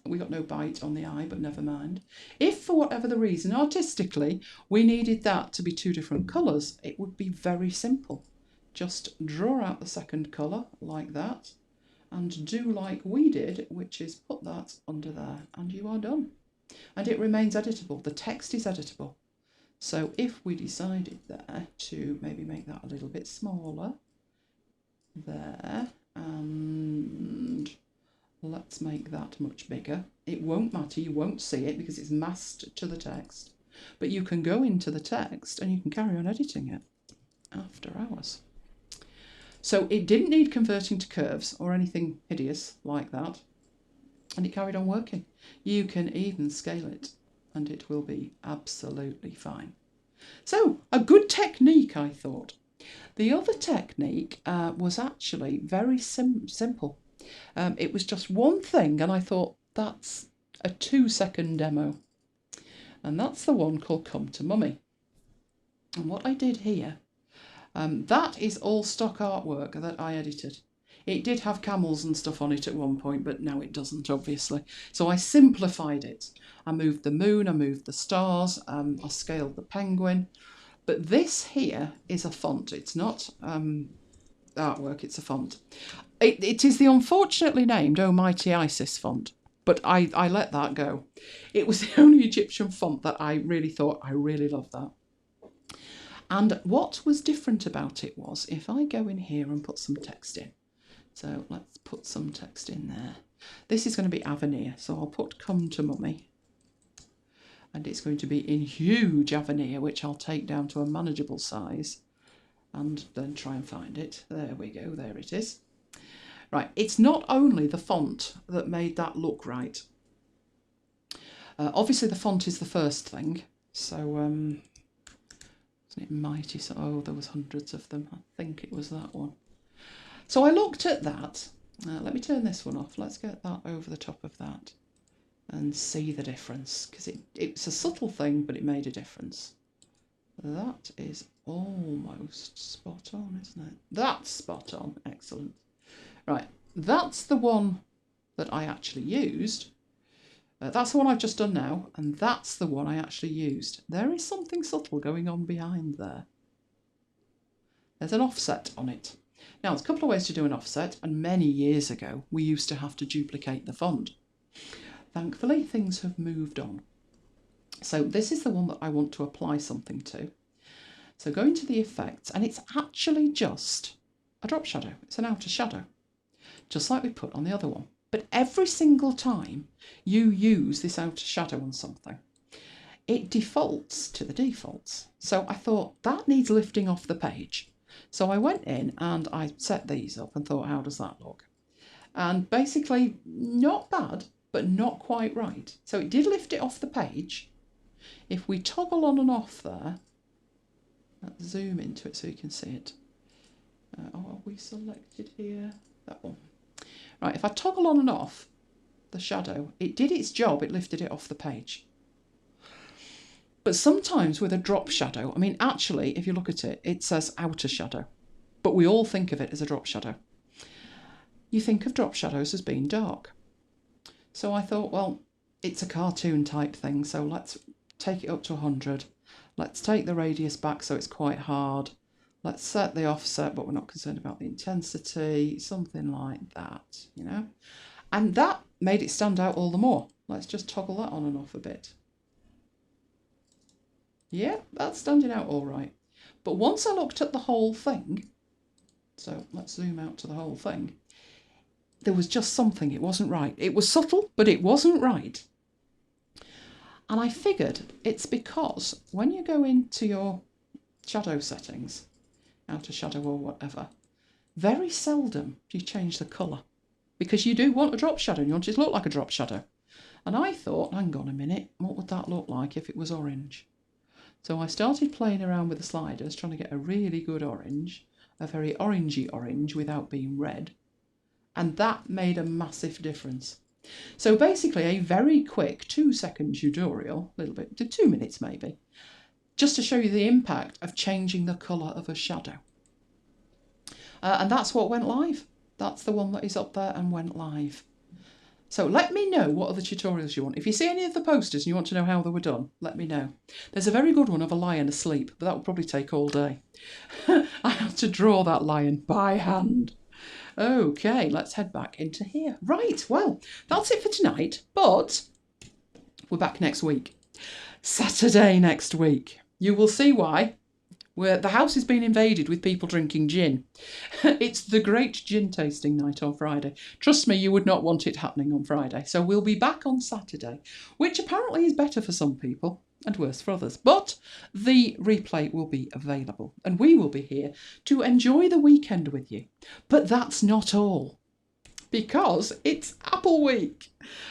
We got no bite on the I, but never mind. If for whatever the reason, artistically, we needed that to be 2 different colours, it would be very simple. Just draw out the second colour like that and do like we did, which is put that under there and you are done. And it remains editable. The text is editable. So if we decided there to maybe make that a little bit smaller, there, and let's make that much bigger. It won't matter, you won't see it because it's masked to the text, but you can go into the text and you can carry on editing it after hours. So it didn't need converting to curves or anything hideous like that, and it carried on working. You can even scale it and it will be absolutely fine. So a good technique, I thought. The other technique was actually very simple. It was just one thing and I thought that's a 2-second demo, and that's the one called Come to Mummy. And what I did here, that is all stock artwork that I edited. It did have camels and stuff on it at one point, but now it doesn't, obviously. So I simplified it. I moved the moon, I moved the stars, I scaled the penguin. But this here is a font. It's not artwork, it's a font. It is the unfortunately named Almighty Isis font, but I let that go. It was the only Egyptian font that I really thought, I really love that. And what was different about it was, if I go in here and put some text in, so let's put some text in there. This is going to be Avenir, so I'll put Come to Mummy. And it's going to be in huge Avenir, which I'll take down to a manageable size and then try and find it. There we go, there it is. Right, it's not only the font that made that look right. Obviously the font is the first thing, so wasn't it Mighty? So, oh, there was hundreds of them. I think it was that one. So I looked at that. Let me turn this one off. Let's get that over the top of that. and see the difference, because it's a subtle thing, but it made a difference. That is almost spot on, isn't it? That's spot on. Excellent. Right, that's the one that I actually used. That's the one I've just done now, and that's the one I actually used. There is something subtle going on behind there. There's an offset on it. Now, there's a couple of ways to do an offset, and many years ago, we used to have to duplicate the font. Thankfully, things have moved on. So this is the one that I want to apply something to. So go into the effects, and it's actually just a drop shadow. It's an outer shadow, just like we put on the other one. But every single time you use this outer shadow on something, it defaults to the defaults. So I thought that needs lifting off the page. So I went in and I set these up and thought, how does that look? And basically, not bad, but not quite right. So it did lift it off the page. If we toggle on and off there, let's zoom into it so you can see it. Are we selected here? That one. Right, if I toggle on and off the shadow, it did its job, it lifted it off the page. But sometimes with a drop shadow, I mean, actually, if you look at it, it says outer shadow, but we all think of it as a drop shadow. You think of drop shadows as being dark. So I thought, well, it's a cartoon type thing, so let's take it up to 100. Let's take the radius back so it's quite hard. Let's set the offset, but we're not concerned about the intensity, something like that, you know. And that made it stand out all the more. Let's just toggle that on and off a bit. Yeah, that's standing out all right. But once I looked at the whole thing, so let's zoom out to the whole thing, there was just something, it wasn't right. It was subtle, but it wasn't right. And I figured it's because when you go into your shadow settings, outer shadow or whatever, very seldom do you change the colour, because you do want a drop shadow and you want it to look like a drop shadow. And I thought, hang on a minute, what would that look like if it was orange? So I started playing around with the sliders, trying to get a really good orange, a very orangey orange without being red. And that made a massive difference. So basically a very quick 2-second tutorial, a little bit, to 2 minutes maybe, just to show you the impact of changing the colour of a shadow. And that's what went live. That's the one that is up there and went live. So let me know what other tutorials you want. If you see any of the posters and you want to know how they were done, let me know. There's a very good one of a lion asleep, but that will probably take all day. I have to draw that lion by hand. Okay, let's head back into here. Right, well, that's it for tonight, but we're back next week. Saturday next week. You will see why. The house has been invaded with people drinking gin. It's the great gin tasting night on Friday. Trust me, you would not want it happening on Friday. So we'll be back on Saturday, which apparently is better for some people and worse for others. But the replay will be available and we will be here to enjoy the weekend with you. But that's not all, because it's Apple Week.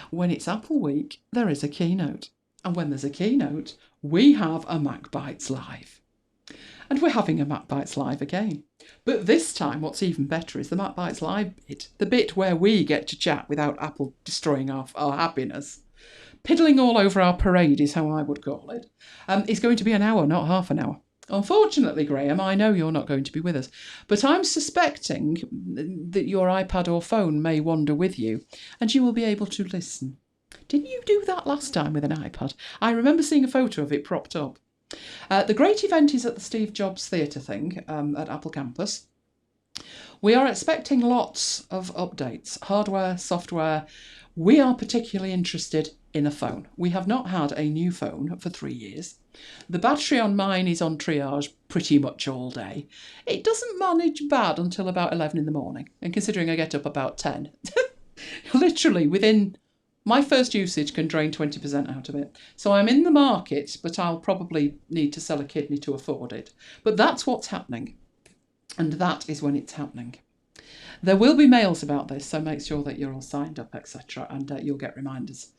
When it's Apple Week, there is a keynote. And when there's a keynote, we have a MacBites Live. And we're having a MacBites Live again. But this time, what's even better is the MacBites Live bit, the bit where we get to chat without Apple destroying our happiness. Piddling all over our parade is how I would call it. It's going to be an hour, not half an hour. Unfortunately, Graham, I know you're not going to be with us, but I'm suspecting that your iPad or phone may wander with you, and you will be able to listen. Didn't you do that last time with an iPad? I remember seeing a photo of it propped up. The great event is at the Steve Jobs Theatre thing at Apple Campus. We are expecting lots of updates, hardware, software. We are particularly interested in a phone. We have not had a new phone for 3 years. The battery on mine is on triage pretty much all day. It doesn't manage bad until about 11 in the morning, and considering I get up about 10, literally within... My first usage can drain 20% out of it. So I'm in the market, but I'll probably need to sell a kidney to afford it. But that's what's happening. And that is when it's happening. There will be mails about this, so make sure that you're all signed up, etc. And you'll get reminders.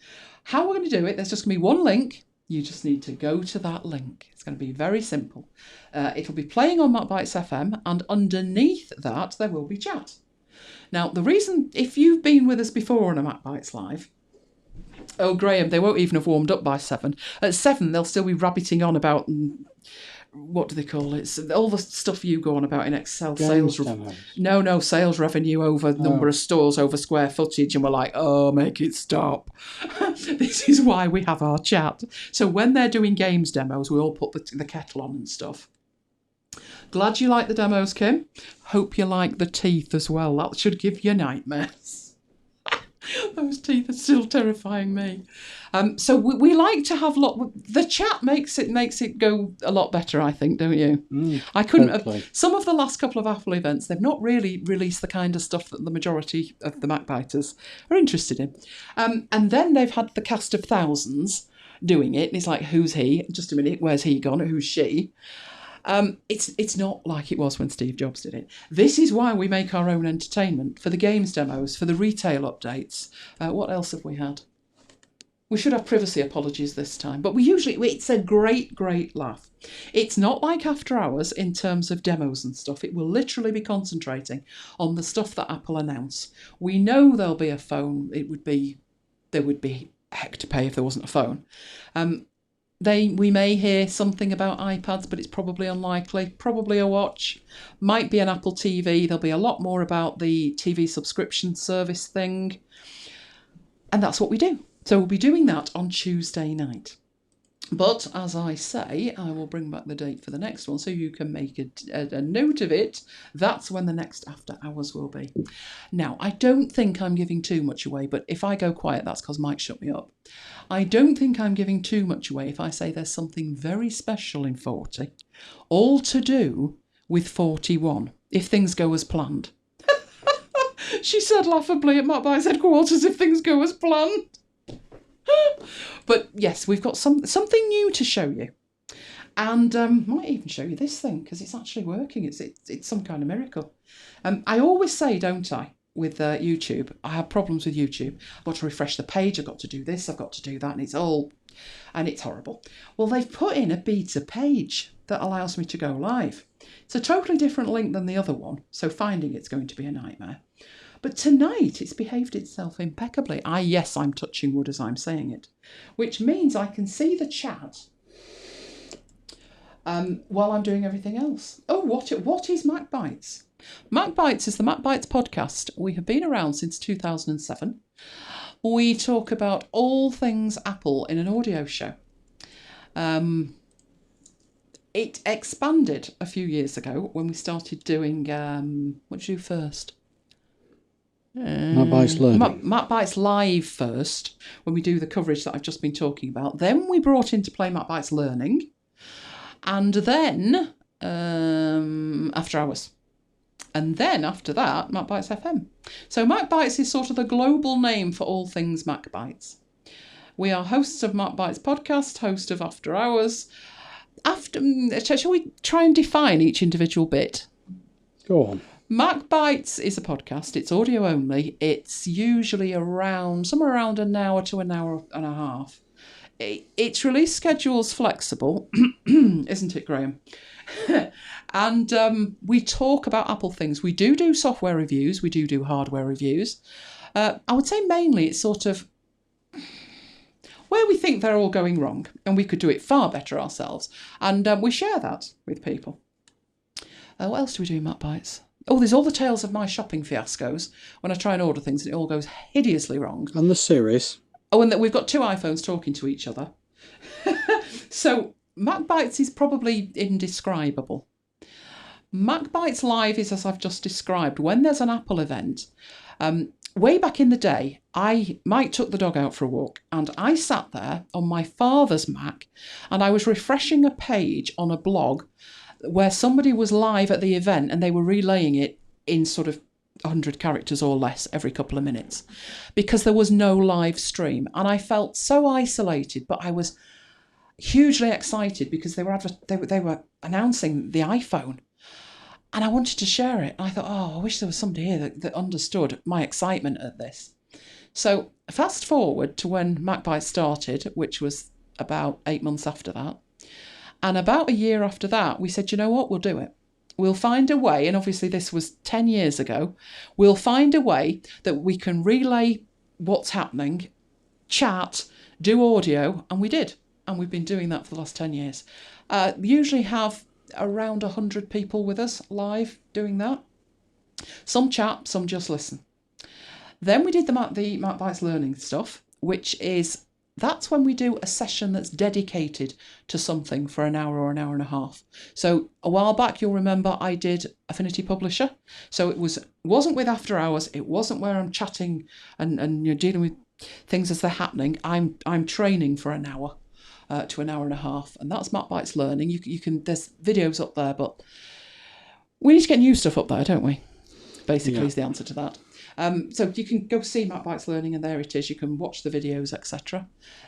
How we're going to do it, there's just going to be one link. You just need to go to that link. It's going to be very simple. It'll be playing on MacBites FM, and underneath that there will be chat. Now, the reason, if you've been with us before on a MacBites Live, Oh, Graham, they won't even have warmed up by 7. At 7, they'll still be rabbiting on about, what do they call it? All the stuff you go on about in Excel. Games Sales. demos. No, sales revenue over number of stores, over square footage. And we're like, oh, make it stop. This is why we have our chat. So when they're doing games demos, we all put the kettle on and stuff. Glad you like the demos, Kim. Hope you like the teeth as well. That should give you nightmares. Those teeth are still terrifying me. So we like to have the chat makes it go a lot better, I think, don't you? I couldn't have, some of the last couple of Apple events, they've not really released the kind of stuff that the majority of the MacBiters are interested in. And then they've had the cast of thousands doing it, and it's like, who's he? Just a minute, where's he gone? Who's she? It's not like it was when Steve Jobs did it. This is why we make our own entertainment, for the games demos, for the retail updates. What else have we had? We should have privacy apologies this time, but it's a great laugh. It's not like After Hours in terms of demos and stuff. It will literally be concentrating on the stuff that Apple announce. We know there'll be a phone. There would be heck to pay if there wasn't a phone. We may hear something about iPads, but it's probably unlikely. Probably a watch. Might be an Apple TV. There'll be a lot more about the TV subscription service thing. And that's what we do. So we'll be doing that on Tuesday night. But as I say, I will bring back the date for the next one so you can make a note of it. That's when the next After Hours will be. Now, I don't think I'm giving too much away, but if I go quiet, that's because Mike shut me up. I don't think I'm giving too much away if I say there's something very special in 40, all to do with 41, if things go as planned. She said laughably at MacBites headquarters, if things go as planned. But yes, we've got something new to show you. And might even show you this thing, because it's actually working. It's some kind of miracle. I always say, don't I, with YouTube, I have problems with YouTube. I've got to refresh the page, I've got to do this, I've got to do that, and it's horrible. Well, they've put in a beta page that allows me to go live. It's a totally different link than the other one, so finding it's going to be a nightmare. But tonight it's behaved itself impeccably. Yes, I'm touching wood as I'm saying it, which means I can see the chat while I'm doing everything else. Oh, what is MacBites? MacBites is the MacBites podcast. We have been around since 2007. We talk about all things Apple in an audio show. It expanded a few years ago when we started doing, what did you do first? MacBites Learning. MacBites Live first, when we do the coverage that I've just been talking about. Then we brought into play MacBites Learning. And then After Hours. And then after that, MacBites FM. So MacBites is sort of the global name for all things MacBites. We are hosts of MacBites podcast, host of After Hours. Shall we try and define each individual bit? Go on. MacBites is a podcast. It's audio only. It's usually somewhere around an hour to an hour and a half. Its release schedule's flexible, isn't it, Graham? And we talk about Apple things. We do software reviews. We do hardware reviews. I would say mainly it's sort of where we think they're all going wrong, and we could do it far better ourselves. And we share that with people. What else do we do in MacBites? Oh, there's all the tales of my shopping fiascos when I try and order things and it all goes hideously wrong. And the series. Oh, and that we've got two iPhones talking to each other. So MacBites is probably indescribable. MacBites Live is as I've just described. When there's an Apple event, way back in the day, Mike took the dog out for a walk and I sat there on my father's Mac and I was refreshing a page on a blog where somebody was live at the event and they were relaying it in sort of 100 characters or less every couple of minutes because there was no live stream. And I felt so isolated, but I was hugely excited because they were announcing the iPhone and I wanted to share it. And I thought, I wish there was somebody here that understood my excitement at this. So fast forward to when MacBites started, which was about 8 months after that. And about a year after that, we said, you know what, we'll do it. We'll find a way, and obviously this was 10 years ago, we'll find a way that we can relay what's happening chat, do audio, and we did. And we've been doing that for the last 10 years. We usually have around 100 people with us live doing that. Some chat, some just listen. Then we did the MacBites learning stuff, that's when we do a session that's dedicated to something for an hour or an hour and a half. So a while back, you'll remember I did Affinity Publisher. So it wasn't with After Hours. It wasn't where I'm chatting and you're dealing with things as they're happening. I'm training for an hour to an hour and a half, and that's MacBites learning. You can there's videos up there, but we need to get new stuff up there, don't we? Basically, is the answer to that. So you can go see MacBites Learning, and there it is. You can watch the videos, etc.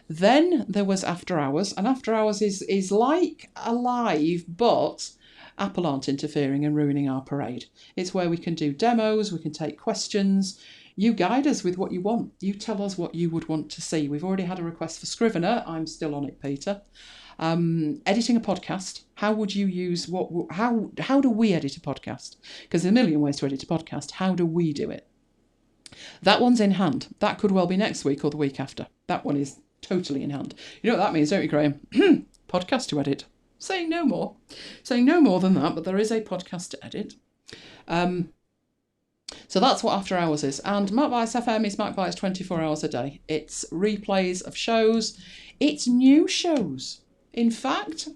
Then there was After Hours, and After Hours is like a live, but Apple aren't interfering and ruining our parade. It's where we can do demos, we can take questions. You guide us with what you want. You tell us what you would want to see. We've already had a request for Scrivener. I'm still on it, Peter. Editing a podcast. How would you use how do we edit a podcast? Because there's a million ways to edit a podcast. How do we do it? That one's in hand. That could well be next week or the week after. That one is totally in hand. You know what that means, don't you, Graham? Podcast to edit. Saying no more than that, but there is a podcast to edit. So that's what After Hours is. And MacBites FM is MacBites 24 hours a day. It's replays of shows. It's new shows. In fact,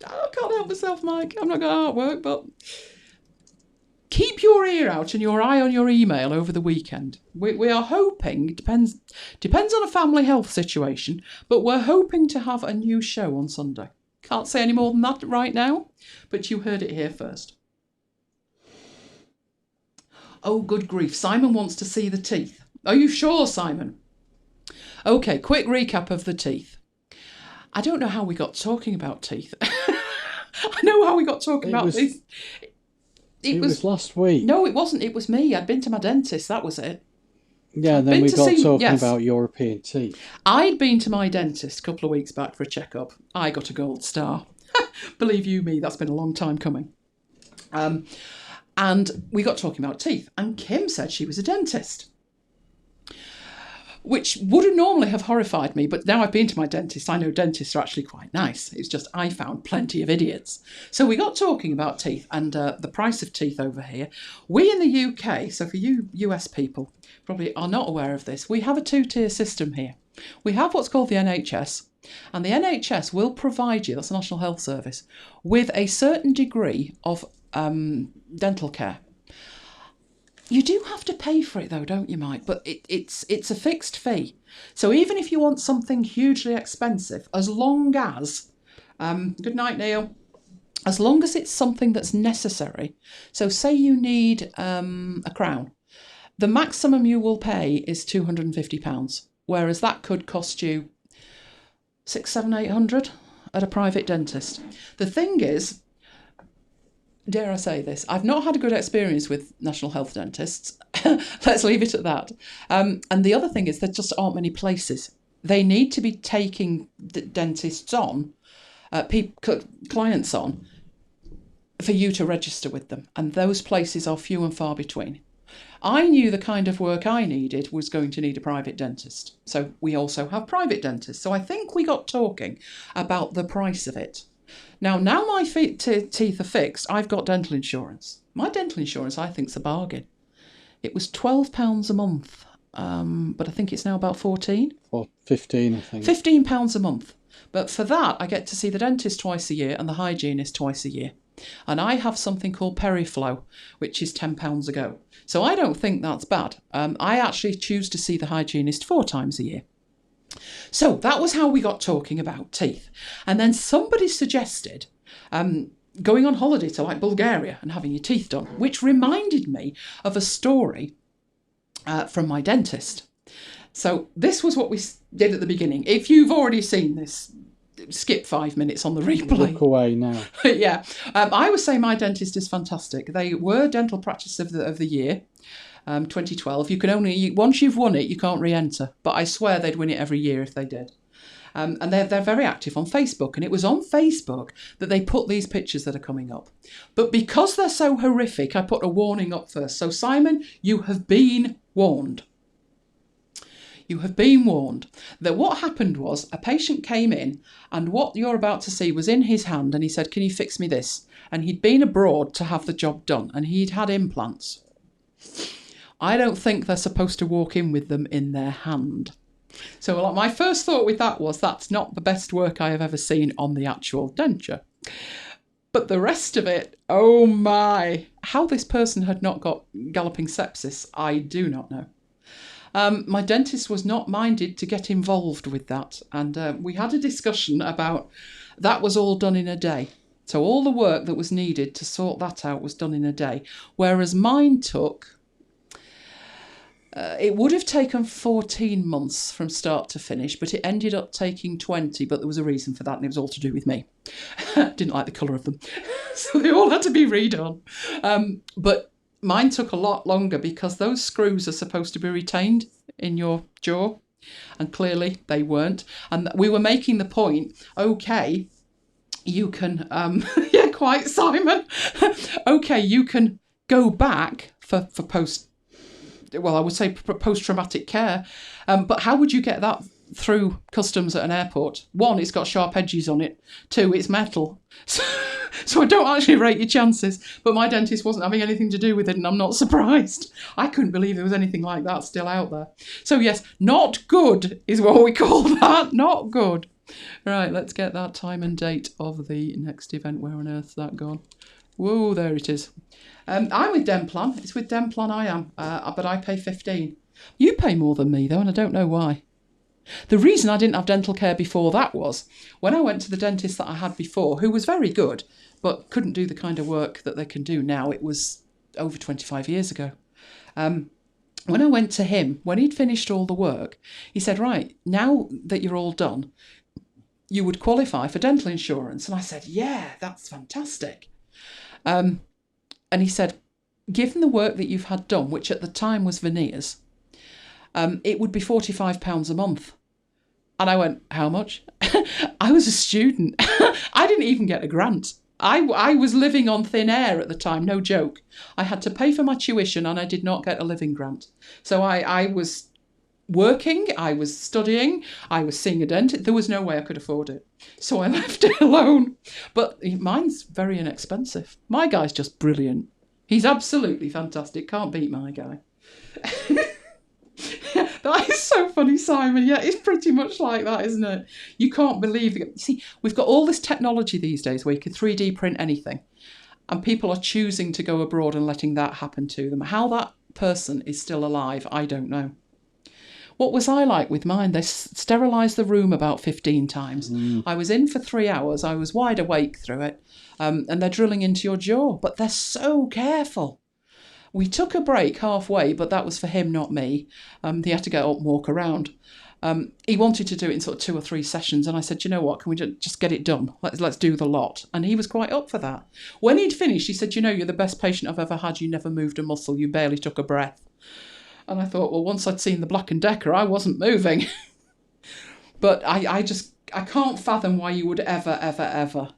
I can't help myself, Mike. I'm not going to artwork, but keep your ear out and your eye on your email over the weekend. We are hoping, depends on a family health situation, but we're hoping to have a new show on Sunday. Can't say any more than that right now, but you heard it here first. Oh, good grief. Simon wants to see the teeth. Are you sure, Simon? Okay, quick recap of the teeth. I don't know how we got talking about teeth. I know how we got talking about teeth. It was last week. No, it wasn't. It was me. I'd been to my dentist. That was it. Yeah, and then we got talking about European teeth. I'd been to my dentist a couple of weeks back for a checkup. I got a gold star. Believe you me, that's been a long time coming. And we got talking about teeth. And Kim said she was a dentist, which wouldn't normally have horrified me. But now I've been to my dentist, I know dentists are actually quite nice. It's just I found plenty of idiots. So we got talking about teeth and the price of teeth over here. We in the UK, so for you US people, probably are not aware of this, we have a two-tier system here. We have what's called the NHS. And the NHS will provide you, that's the National Health Service, with a certain degree of dental care. You do have to pay for it though, don't you, Mike? But it's a fixed fee. So even if you want something hugely expensive, as long as, good night, Neil, as long as it's something that's necessary. So say you need a crown. The maximum you will pay is £250, whereas that could cost you 600, 700, 800 at a private dentist. The thing is, dare I say this, I've not had a good experience with National Health dentists. Let's leave it at that. And the other thing is there just aren't many places. They need to be taking dentists on, clients on, for you to register with them. And those places are few and far between. I knew the kind of work I needed was going to need a private dentist. So we also have private dentists. So I think we got talking about the price of it. Now my teeth are fixed, I've got dental insurance. My dental insurance, I think, is a bargain. It was £12 a month, but I think it's now about 14. Or 15, I think. £15 a month. But for that, I get to see the dentist twice a year and the hygienist twice a year. And I have something called Periflow, which is £10 a go. So I don't think that's bad. I actually choose to see the hygienist 4 times a year. So that was how we got talking about teeth. And then somebody suggested going on holiday to like Bulgaria and having your teeth done, which reminded me of a story from my dentist. So this was what we did at the beginning. If you've already seen this, skip 5 minutes on the replay. Look away now. Yeah. I would say my dentist is fantastic. They were Dental Practice of the Year. 2012. You can only, once you've won it, you can't re-enter. But I swear they'd win it every year if they did. And they're very active on Facebook. And it was on Facebook that they put these pictures that are coming up. But because they're so horrific, I put a warning up first. So Simon, you have been warned. You have been warned that what happened was a patient came in and what you're about to see was in his hand and he said, can you fix me this? And he'd been abroad to have the job done and he'd had implants. I don't think they're supposed to walk in with them in their hand. So like, my first thought with that was that's not the best work I have ever seen on the actual denture. But the rest of it, oh my, how this person had not got galloping sepsis, I do not know. My dentist was not minded to get involved with that. And we had a discussion about that was all done in a day. So all the work that was needed to sort that out was done in a day. Whereas mine took, it would have taken 14 months from start to finish, but it ended up taking 20. But there was a reason for that, and it was all to do with me. Didn't like the colour of them. So they all had to be redone. But mine took a lot longer because those screws are supposed to be retained in your jaw, and clearly they weren't. And we were making the point, okay, you can, yeah, quite Simon. Okay, you can go back for post, well, I would say post-traumatic care, but how would you get that through customs at an airport? One, it's got sharp edges on it. Two, it's metal. So I don't actually rate your chances, but my dentist wasn't having anything to do with it, and I'm not surprised. I couldn't believe there was anything like that still out there. So yes, not good is what we call that, not good. Right, let's get that time and date of the next event. Where on earth's that gone? Whoa, there it is. I'm with Denplan. It's with Denplan I am, but I pay 15. You pay more than me, though, and I don't know why. The reason I didn't have dental care before that was when I went to the dentist that I had before, who was very good, but couldn't do the kind of work that they can do now. It was over 25 years ago. When I went to him, when he'd finished all the work, he said, right, now that you're all done, you would qualify for dental insurance. And I said, yeah, that's fantastic. And he said, given the work that you've had done, which at the time was veneers, it would be £45 a month. And I went, how much? I was a student. I didn't even get a grant. I was living on thin air at the time, no joke. I had to pay for my tuition and I did not get a living grant. So I was working, I was studying, I was seeing a dentist. There was no way I could afford it. So I left it alone. But mine's very inexpensive. My guy's just brilliant. He's absolutely fantastic. Can't beat my guy. That is so funny, Simon. Yeah, it's pretty much like that, isn't it? You can't believe it. See, we've got all this technology these days where you can 3D print anything, and people are choosing to go abroad and letting that happen to them. How that person is still alive, I don't know. What was I like with mine? They sterilised the room about 15 times. I was in for 3 hours. I was wide awake through it, and they're drilling into your jaw, but they're so careful. We took a break halfway, but that was for him, not me. He had to get up and walk around. He wanted to do it in sort of 2 or 3 sessions, and I said, you know what, can we just get it done? Let's do the lot. And he was quite up for that. When he'd finished, he said, you know, you're the best patient I've ever had. You never moved a muscle. You barely took a breath. And I thought, well, once I'd seen the Black & Decker, I wasn't moving. But I can't fathom why you would ever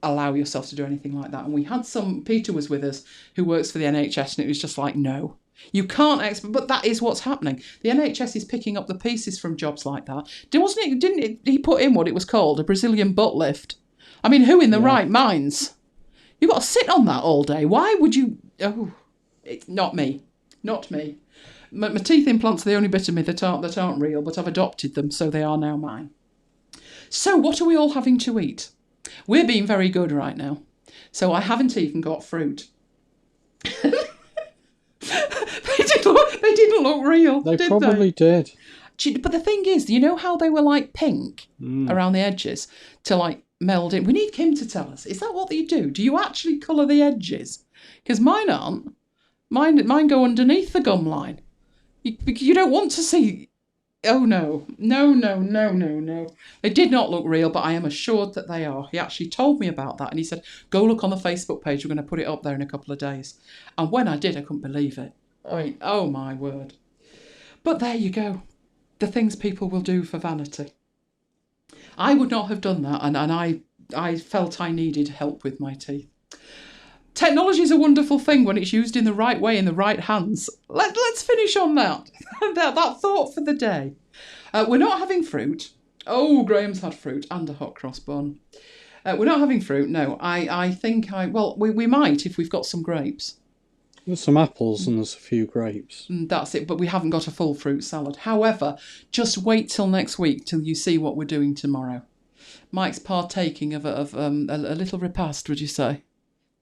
allow yourself to do anything like that. And we had Peter was with us, who works for the NHS, and it was just like, no, you can't but that is what's happening. The NHS is picking up the pieces from jobs like that. Didn't he put in what it was called, a Brazilian butt lift? I mean, who in the right minds? You've got to sit on that all day. Why would you? Oh, it's not me. Not me. My teeth implants are the only bit of me that aren't real, but I've adopted them, so they are now mine. So what are we all having to eat? We're being very good right now. So I haven't even got fruit. They didn't look real. They probably did. But the thing is, you know how they were like pink around the edges to like meld in? We need Kim to tell us. Is that what you do? Do you actually colour the edges? Because mine aren't. Mine go underneath the gum line. You don't want to see... Oh, no. No. They did not look real, but I am assured that they are. He actually told me about that, and he said, go look on the Facebook page. We're going to put it up there in a couple of days. And when I did, I couldn't believe it. I mean, oh, my word. But there you go. The things people will do for vanity. I would not have done that, and I felt I needed help with my teeth. Technology is a wonderful thing when it's used in the right way, in the right hands. Let's finish on that. that thought for the day. We're not having fruit. Oh, Graham's had fruit and a hot cross bun. We're not having fruit, no. I think we might if we've got some grapes. There's some apples and there's a few grapes. That's it, but we haven't got a full fruit salad. However, just wait till next week till you see what we're doing tomorrow. Mike's partaking of a little repast, would you say?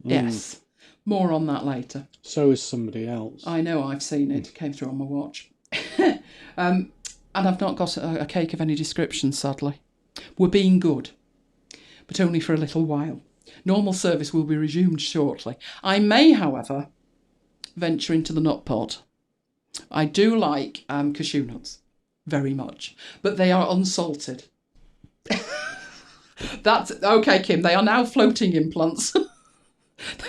Yes. More on that later. So is somebody else. I know, I've seen it. It came through on my watch. And I've not got a cake of any description, sadly. We're being good, but only for a little while. Normal service will be resumed shortly. I may, however, venture into the nut pot. I do like cashew nuts very much, but they are unsalted. That's okay, Kim. They are now floating implants.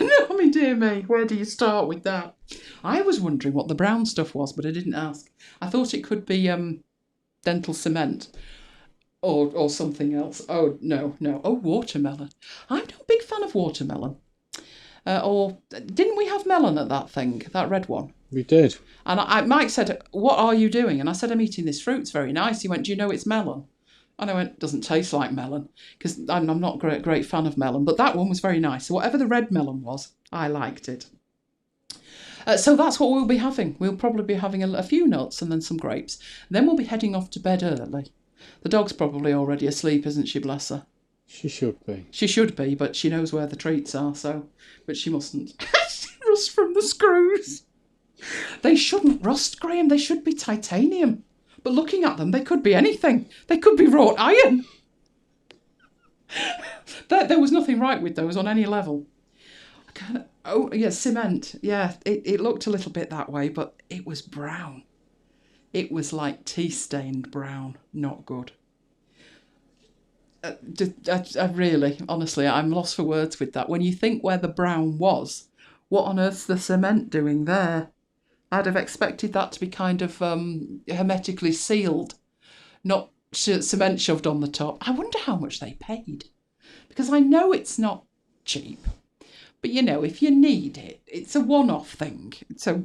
I mean, dear me, where do you start with that? I was wondering what the brown stuff was, but I didn't ask. I thought it could be dental cement or something else. Oh, no. Oh, watermelon. I'm not a big fan of watermelon. Or didn't we have melon at that thing, that red one? We did. And Mike said, what are you doing? And I said, I'm eating this fruit. It's very nice. He went, do you know it's melon? And I went, it doesn't taste like melon, because I'm not a great fan of melon. But that one was very nice. So whatever the red melon was, I liked it. So that's what we'll be having. We'll probably be having a few nuts and then some grapes. Then we'll be heading off to bed early. The dog's probably already asleep, isn't she, bless her? She should be. She should be, but she knows where the treats are, but she mustn't. Rust from the screws. They shouldn't rust, Graham. They should be titanium. But looking at them, they could be anything. They could be wrought iron. There was nothing right with those on any level. Oh, yeah, cement. Yeah, it looked a little bit that way, but it was brown. It was like tea-stained brown. Not good. I really, honestly, I'm lost for words with that. When you think where the brown was, what on earth's the cement doing there? I'd have expected that to be kind of hermetically sealed, not cement shoved on the top. I wonder how much they paid, because I know it's not cheap, but you know, if you need it, it's a one-off thing. So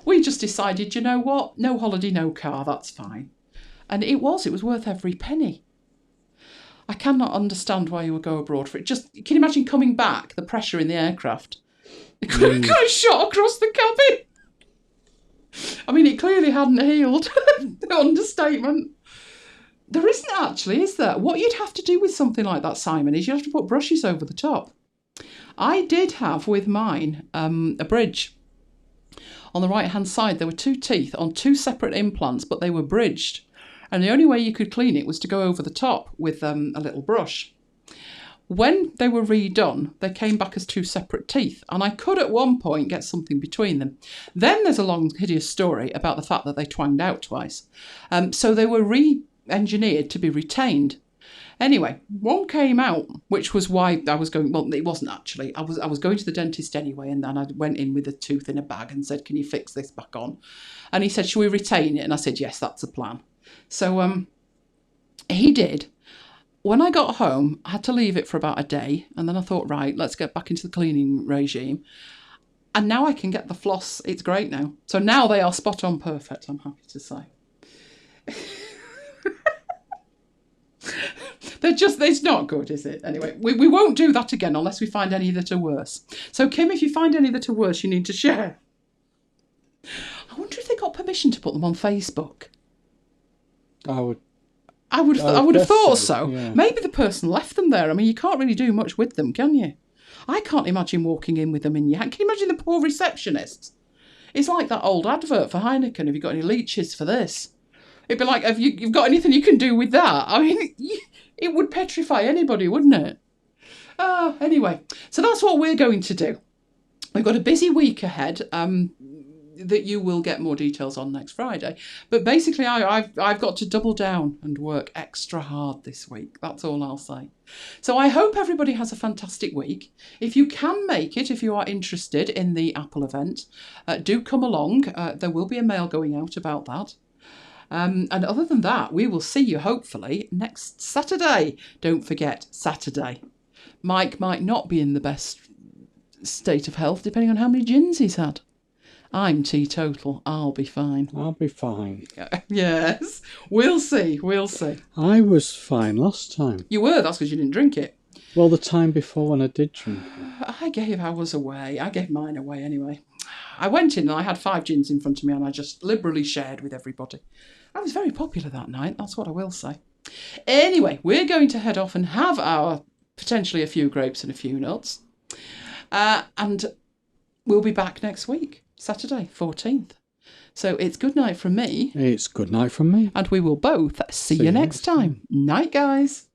we just decided, you know what, no holiday, no car, that's fine. And it was worth every penny. I cannot understand why you would go abroad for it. Just, can you imagine coming back, the pressure in the aircraft? It could have shot across the cabin. I mean, it clearly hadn't healed. Understatement. There isn't actually, is there? What you'd have to do with something like that, Simon, is you have to put brushes over the top. I did have with mine a bridge. On the right-hand side, there were two teeth on two separate implants, but they were bridged. And the only way you could clean it was to go over the top with a little brush. When they were redone, they came back as two separate teeth, and I could at one point get something between them. Then there's a long, hideous story about the fact that they twanged out twice. So they were re-engineered to be retained. Anyway, one came out, which was why I was going, well, it wasn't actually. I was going to the dentist anyway, and then I went in with a tooth in a bag and said, can you fix this back on? And he said, shall we retain it? And I said, yes, that's the plan. So he did. When I got home, I had to leave it for about a day, and then I thought, right, let's get back into the cleaning regime. And now I can get the floss. It's great now. So now they are spot on perfect, I'm happy to say. It's not good, is it? Anyway, we won't do that again unless we find any that are worse. So, Kim, if you find any that are worse, you need to share. I wonder if they got permission to put them on Facebook. I would have thought so. Yeah. Maybe the person left them there. I mean, you can't really do much with them, can you? I can't imagine walking in with them in your hand. Can you imagine the poor receptionists? It's like that old advert for Heineken. Have you got any leeches for this? It'd be like, have you've got anything you can do with that? I mean, it would petrify anybody, wouldn't it? Anyway, so that's what we're going to do. We've got a busy week ahead. That you will get more details on next Friday. But basically, I've got to double down and work extra hard this week. That's all I'll say. So I hope everybody has a fantastic week. If you can make it, if you are interested in the Apple event, do come along. There will be a mail going out about that. And other than that, we will see you hopefully next Saturday. Don't forget, Saturday. Mike might not be in the best state of health depending on how many gins he's had. I'm teetotal. I'll be fine. I'll be fine. Yes. We'll see. We'll see. I was fine last time. You were. That's because you didn't drink it. Well, the time before when I did drink it. I gave ours away. I gave mine away anyway. I went in and I had 5 gins in front of me and I just liberally shared with everybody. I was very popular that night. That's what I will say. Anyway, we're going to head off and have our potentially a few grapes and a few nuts. And we'll be back next week. Saturday, 14th. So it's good night from me. It's good night from me. And we will both see you next time. Night, guys.